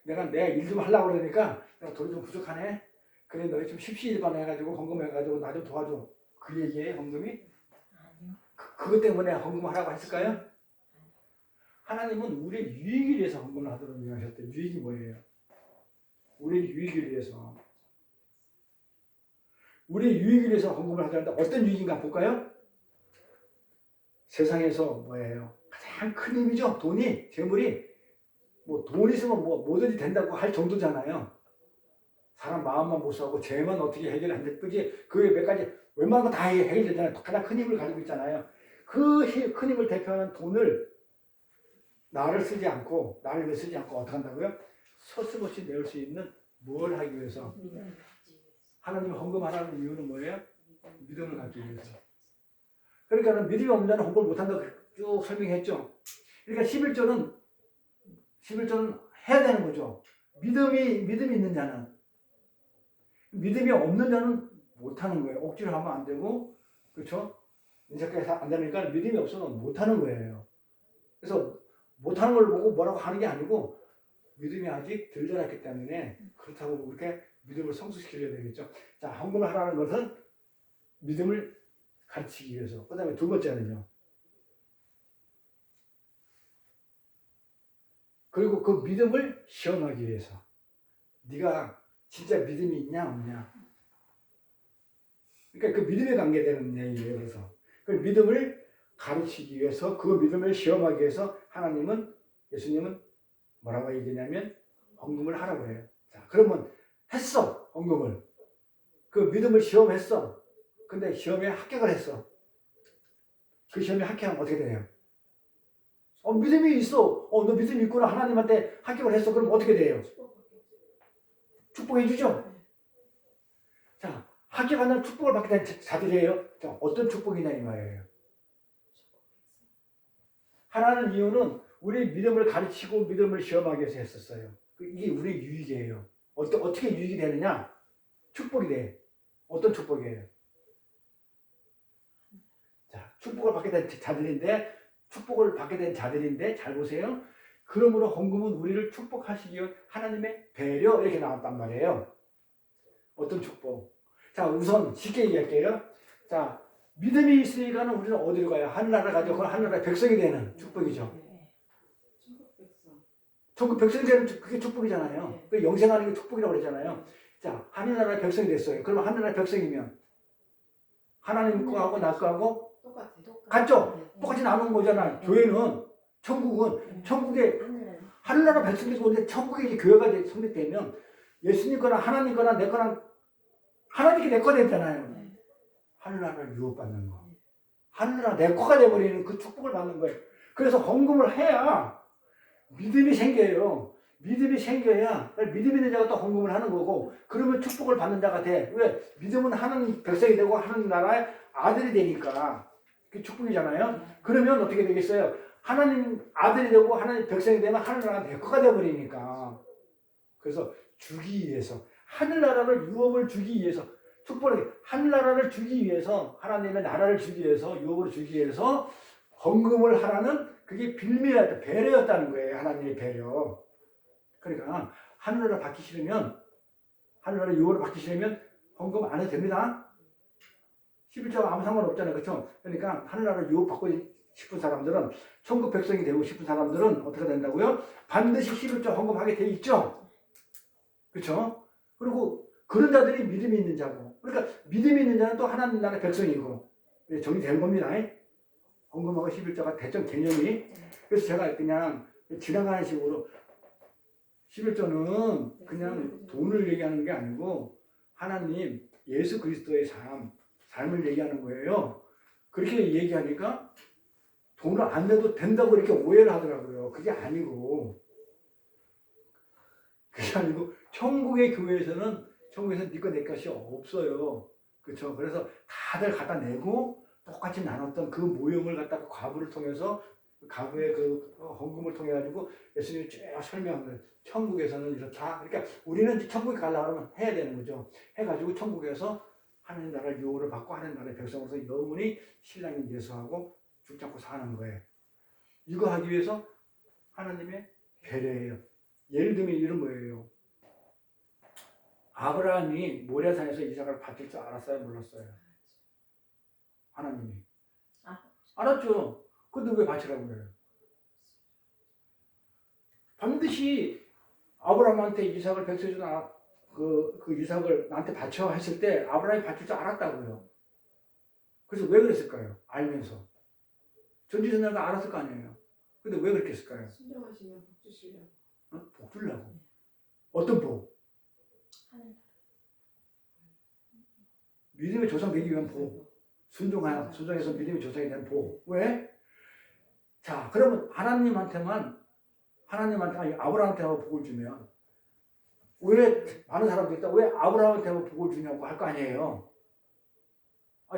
내가 내 일 좀 하려고 그러니까 내가 돈이 좀 부족하네. 그래 너희 좀 십시일반 해가지고 헌금해가지고 나 좀 도와줘. 그 얘기예요 헌금이? 아니요. 그것 때문에 헌금하라고 했을까요? 하나님은 우리의 유익을 위해서 헌금을 하도록 명하셨대요. 유익이 뭐예요? 우리의 유익을 위해서. 우리의 유익을 위해서 헌금을 하자는데 어떤 유익인가 볼까요? 세상에서 뭐예요? 가장 큰 힘이죠. 돈이, 재물이. 뭐 돈 있으면 뭐 뭐든지 된다고 할 정도잖아요. 사람 마음만 못 사고 죄만 어떻게 해결 안 될 거지. 그 외에 몇 가지 웬만한 거 다 해결되잖아요. 가장 큰 힘을 가지고 있잖아요. 그 큰 힘을 대표하는 돈을 나를 쓰지 않고 나를 위해 쓰지 않고 어떻게 한다고요? 서슴없이 내올 수 있는 뭘 하기 위해서? 하나님 헌금하라는 이유는 뭐예요? 믿음을 갖기 위해서. 그러니까 믿음이 없는 자는 헌금을 못한다고 쭉 설명했죠. 그러니까 11조는 해야 되는 거죠. 믿음이 있는 자는. 믿음이 없는 자는 못하는 거예요. 억지로 하면 안 되고, 그렇죠? 인사까지 안 되니까 믿음이 없으면 못하는 거예요. 그래서 못하는 걸 보고 뭐라고 하는 게 아니고 믿음이 아직 덜 자랐기 때문에 그렇다고 그렇게 믿음을 성숙시켜야 되겠죠. 자, 헌금을 하라는 것은 믿음을 가르치기 위해서. 그 다음에 두 번째는요. 그리고 그 믿음을 시험하기 위해서. 네가 진짜 믿음이 있냐 없냐. 그러니까 그 믿음에 관계되는 얘기예요. 그래서 그 믿음을 가르치기 위해서 그 믿음을 시험하기 위해서 하나님은 예수님은 뭐라고 얘기냐면 헌금을 하라고 해요. 자, 그러면 했어 헌금을. 그 믿음을 시험했어. 근데 시험에 합격을 했어. 그 시험에 합격하면 어떻게 돼요? 믿음이 있어. 너 믿음이 있구나. 하나님한테 합격을 했어. 그럼 어떻게 돼요? 축복해 주죠. 자, 합격하는 축복을 받게 된 자들이에요. 자, 어떤 축복이냐 이 말이에요. 하나는 이유는 우리 믿음을 가르치고 믿음을 시험하기 위해서 했었어요. 이게 우리 유익이에요. 어떻게 유익이 되느냐? 축복이 돼. 어떤 축복이에요? 자, 축복을 받게 된 자들인데 잘 보세요. 그러므로 헌금은 우리를 축복하시기 위한 하나님의 배려 이렇게 나왔단 말이에요. 어떤 축복? 자, 우선 쉽게 얘기할게요. 자, 믿음이 있으니까는 우리는 어디로 가요? 하늘나라 가죠. 그건 하늘나라의 백성이 되는 축복이죠. 천국 백성이 되는 그게 축복이잖아요. 그 영생하는 게 축복이라고 그랬잖아요. 자, 하늘나라의 백성이 됐어요. 그러면 하늘나라의 백성이면 하나님 거하고 나 거하고 같죠? 똑같이 나누는 거잖아요. 교회는 천국에 하늘나라 백성이 되고 천국에 이제 교회가 성립되면 예수님 거나 하나님 거나 내 거나 하나님께 내 거 되잖아요. 하늘나라를 유업받는 거. 하늘나라 내 거가 돼버리는 그 축복을 받는 거예요. 그래서 헌금을 해야 믿음이 생겨요. 믿음이 생겨야 믿음 있는 자가 또 헌금을 하는 거고 그러면 축복을 받는 자가 돼. 왜? 믿음은 하나님 백성이 되고 하나님 나라의 아들이 되니까 그게 축복이잖아요. 그러면 어떻게 되겠어요? 하나님 아들이 되고 하나님 백성이 되면 하늘나라가 내 거가 돼버리니까 그래서 주기 위해서 하늘나라를 유업을 주기 위해서 축복을 하늘나라를 주기 위해서 하나님의 나라를 주기 위해서 유업을 주기 위해서 헌금을 하라는 그게 빌미였다 배려였다는 거예요. 하나님의 배려. 그러니까 하늘나라 받기 싫으면 하늘나라 유업을 받기 싫으면 헌금 안 해도 됩니다. 11조가 아무 상관없잖아요. 그렇죠? 그러니까 하늘나라 유업 받고 싶은 사람들은 천국 백성이 되고 싶은 사람들은 어떻게 된다고요? 반드시 11조 헌금하게 돼 있죠. 그렇죠? 그리고 그런 자들이 믿음이 있는 자고 그러니까 믿음이 있는 자는 또 하나님 나라의 백성이고 정리된 겁니다. 헌금하고 11조가 대충 개념이 그래서 제가 그냥 지나가는 식으로 11조는 그냥 돈을 얘기하는 게 아니고 하나님 예수 그리스도의 삶을 얘기하는 거예요. 그렇게 얘기하니까 돈을 안 내도 된다고 이렇게 오해를 하더라고요. 그게 아니고 천국의 교회에서는 네거 내 것이 없어요. 그렇죠? 그래서 다들 갖다 내고 똑같이 나눴던 그 모형을 갖다가 과부를 통해서 과부의 그 헌금을 통해 가지고 예수님이 쭉 설명한 거예요. 천국에서는 이렇다. 그러니까 우리는 천국에 가려고 하면 해야 되는 거죠. 해가지고 천국에서 하나님 나라의 유업을 받고 하나님 나라의 백성으로서 영원히 신랑인 예수하고 죽지 않고 사는 거예요. 이거 하기 위해서 하나님의 배려예요. 예를 들면 이런 거예요. 아브라함이 모리아산에서 이삭을 바칠 줄 알았어요? 몰랐어요? 하나님이. 알았죠. 근데 왜 바치라고 그래요? 반드시 아브라함한테 이삭을 백성이 준 그 이삭을 나한테 바쳐 했을 때 아브라함이 바칠 줄 알았다고요. 그래서 왜 그랬을까요? 알면서. 전지전능가 알았을 거 아니에요. 근데 왜 그렇게 했을까요? 순종하시면 복 주시려고. 복 주려고. 어떤 복? 믿음의 조상 되기 위한 복. 순종해서 믿음의 조상이 되는 복. 왜? 자, 그러면 하나님한테 아브라함한테만 복을 주면 왜 많은 사람들이 있다? 왜 아브라함한테만 복을 주냐고 할 거 아니에요.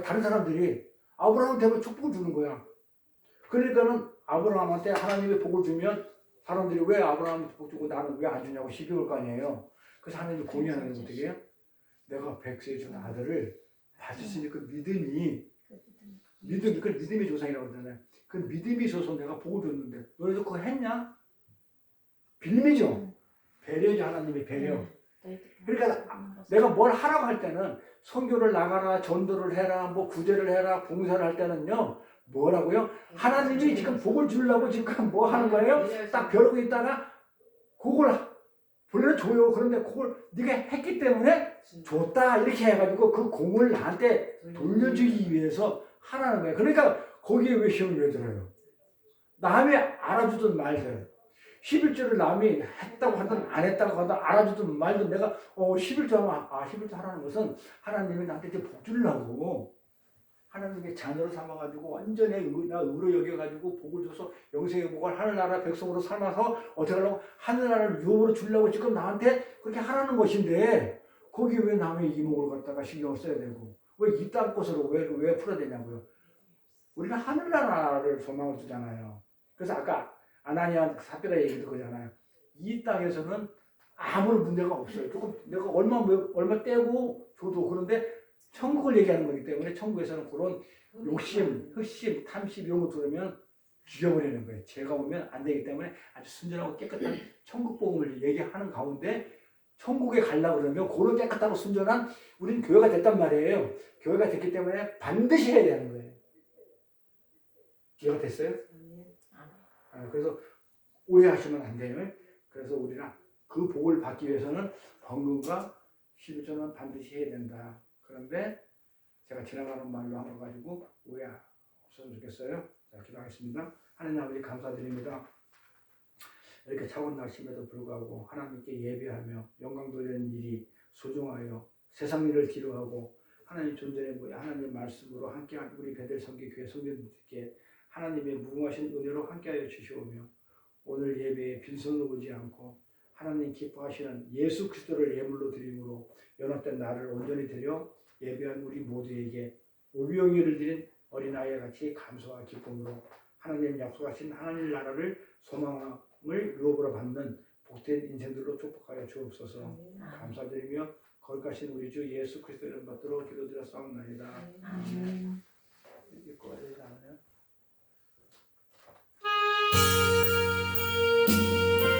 다른 사람들이 아브라함한테만 축복을 주는 거야. 그러니까는 아브라함한테 하나님의 복을 주면 사람들이 왜 아브라함한테 복 주고 나는 왜 안 주냐고 시비 걸 거 아니에요. 그래서 하나님이 공의하는 게 어떻게 해요? 내가 백세에 준 아들을 받았으니 그 믿음이 믿음의 조상이라고 그러잖아요. 그 믿음이 있어서 내가 복을 줬는데 너희도 그거 했냐? 빌미죠. 배려죠. 하나님의 배려. 그러니까 내가 뭘 하라고 할 때는 선교를 나가라, 전도를 해라, 뭐 구제를 해라, 봉사를 할 때는요. 뭐라고요? 하나님이 지금 복을 주려고 지금 뭐 하는 거예요? 딱 벼르고 있다가 그걸 본래는 줘요. 그런데 그걸 네가 했기 때문에 줬다 이렇게 해가지고 그 공을 나한테 돌려주기 위해서 하라는 거예요. 그러니까 거기에 왜 시험을 왜 들어요? 남이 알아주든 말든 11조를 남이 했다고 하든 안 했다고 하든 알아주든 말든 내가 11조 하면 11조 하라는 것은 하나님이 나한테 이제 복 주려고 하나님의 자녀로 삼아가지고 완전히 의로 여겨가지고 복을 줘서 영생의 복을 하늘나라 백성으로 삼아서 어떻게 하려고 하늘나라를 유업으로 주려고 지금 나한테 그렇게 하라는 것인데 거기 왜 남의 이목을 갖다가 신경을 써야 되고 왜 이딴 것으로 왜 풀어야 되냐고요. 우리는 하늘나라를 소망을 두잖아요. 그래서 아까 아나니아 삽비라 얘기도 그러잖아요. 이 땅에서는 아무런 문제가 없어요. 조금 내가 얼마 떼고 줘도 그런데 천국을 얘기하는 거기 때문에 천국에서는 그런 욕심, 흑심, 탐심 이런 거 들으면 죽여버리는 거예요. 죄가 오면 안 되기 때문에 아주 순전하고 깨끗한 천국 복음을 얘기하는 가운데 천국에 가려고 그러면 그런 깨끗하고 순전한 우리는 교회가 됐단 말이에요. 교회가 됐기 때문에 반드시 해야 되는 거예요. 이해가 됐어요? 그래서 오해하시면 안 돼요. 그래서 우리는 그 복을 받기 위해서는 번금과 11조는 반드시 해야 된다. 그런데 제가 지나가는 말로 한 거 가지고 오해 없었으면 좋겠어요. 자, 기도하겠습니다. 하나님 아버지 감사드립니다. 이렇게 차가운 날씨임에도 불구하고 하나님께 예배하며 영광 돌리는 일이 소중하여 세상 일을 뒤로하고 하나님 존재의 모여 하나님의 말씀으로 함께한 우리 베델 성기교회 성도님들께 하나님의 무궁하신 은혜로 함께하여 주시오며 오늘 예배에 빈손으로 오지 않고 하나님 기뻐하시는 예수 그리스도를 예물로 드림으로 연합된 나를 온전히 드려 예배한 우리 모두에게 오병이어를 드린 어린아이와 같이 감사와 기쁨으로 하나님 약속하신 하나님 나라를 소망을 유업으로 받는 복된 인생들로 축복하여 주옵소서. 감사드리며 거룩하신 우리 주 예수 그리스도를 받들어 기도드렸사옵나이다. 아멘. 읽고 와야 되지 않아요?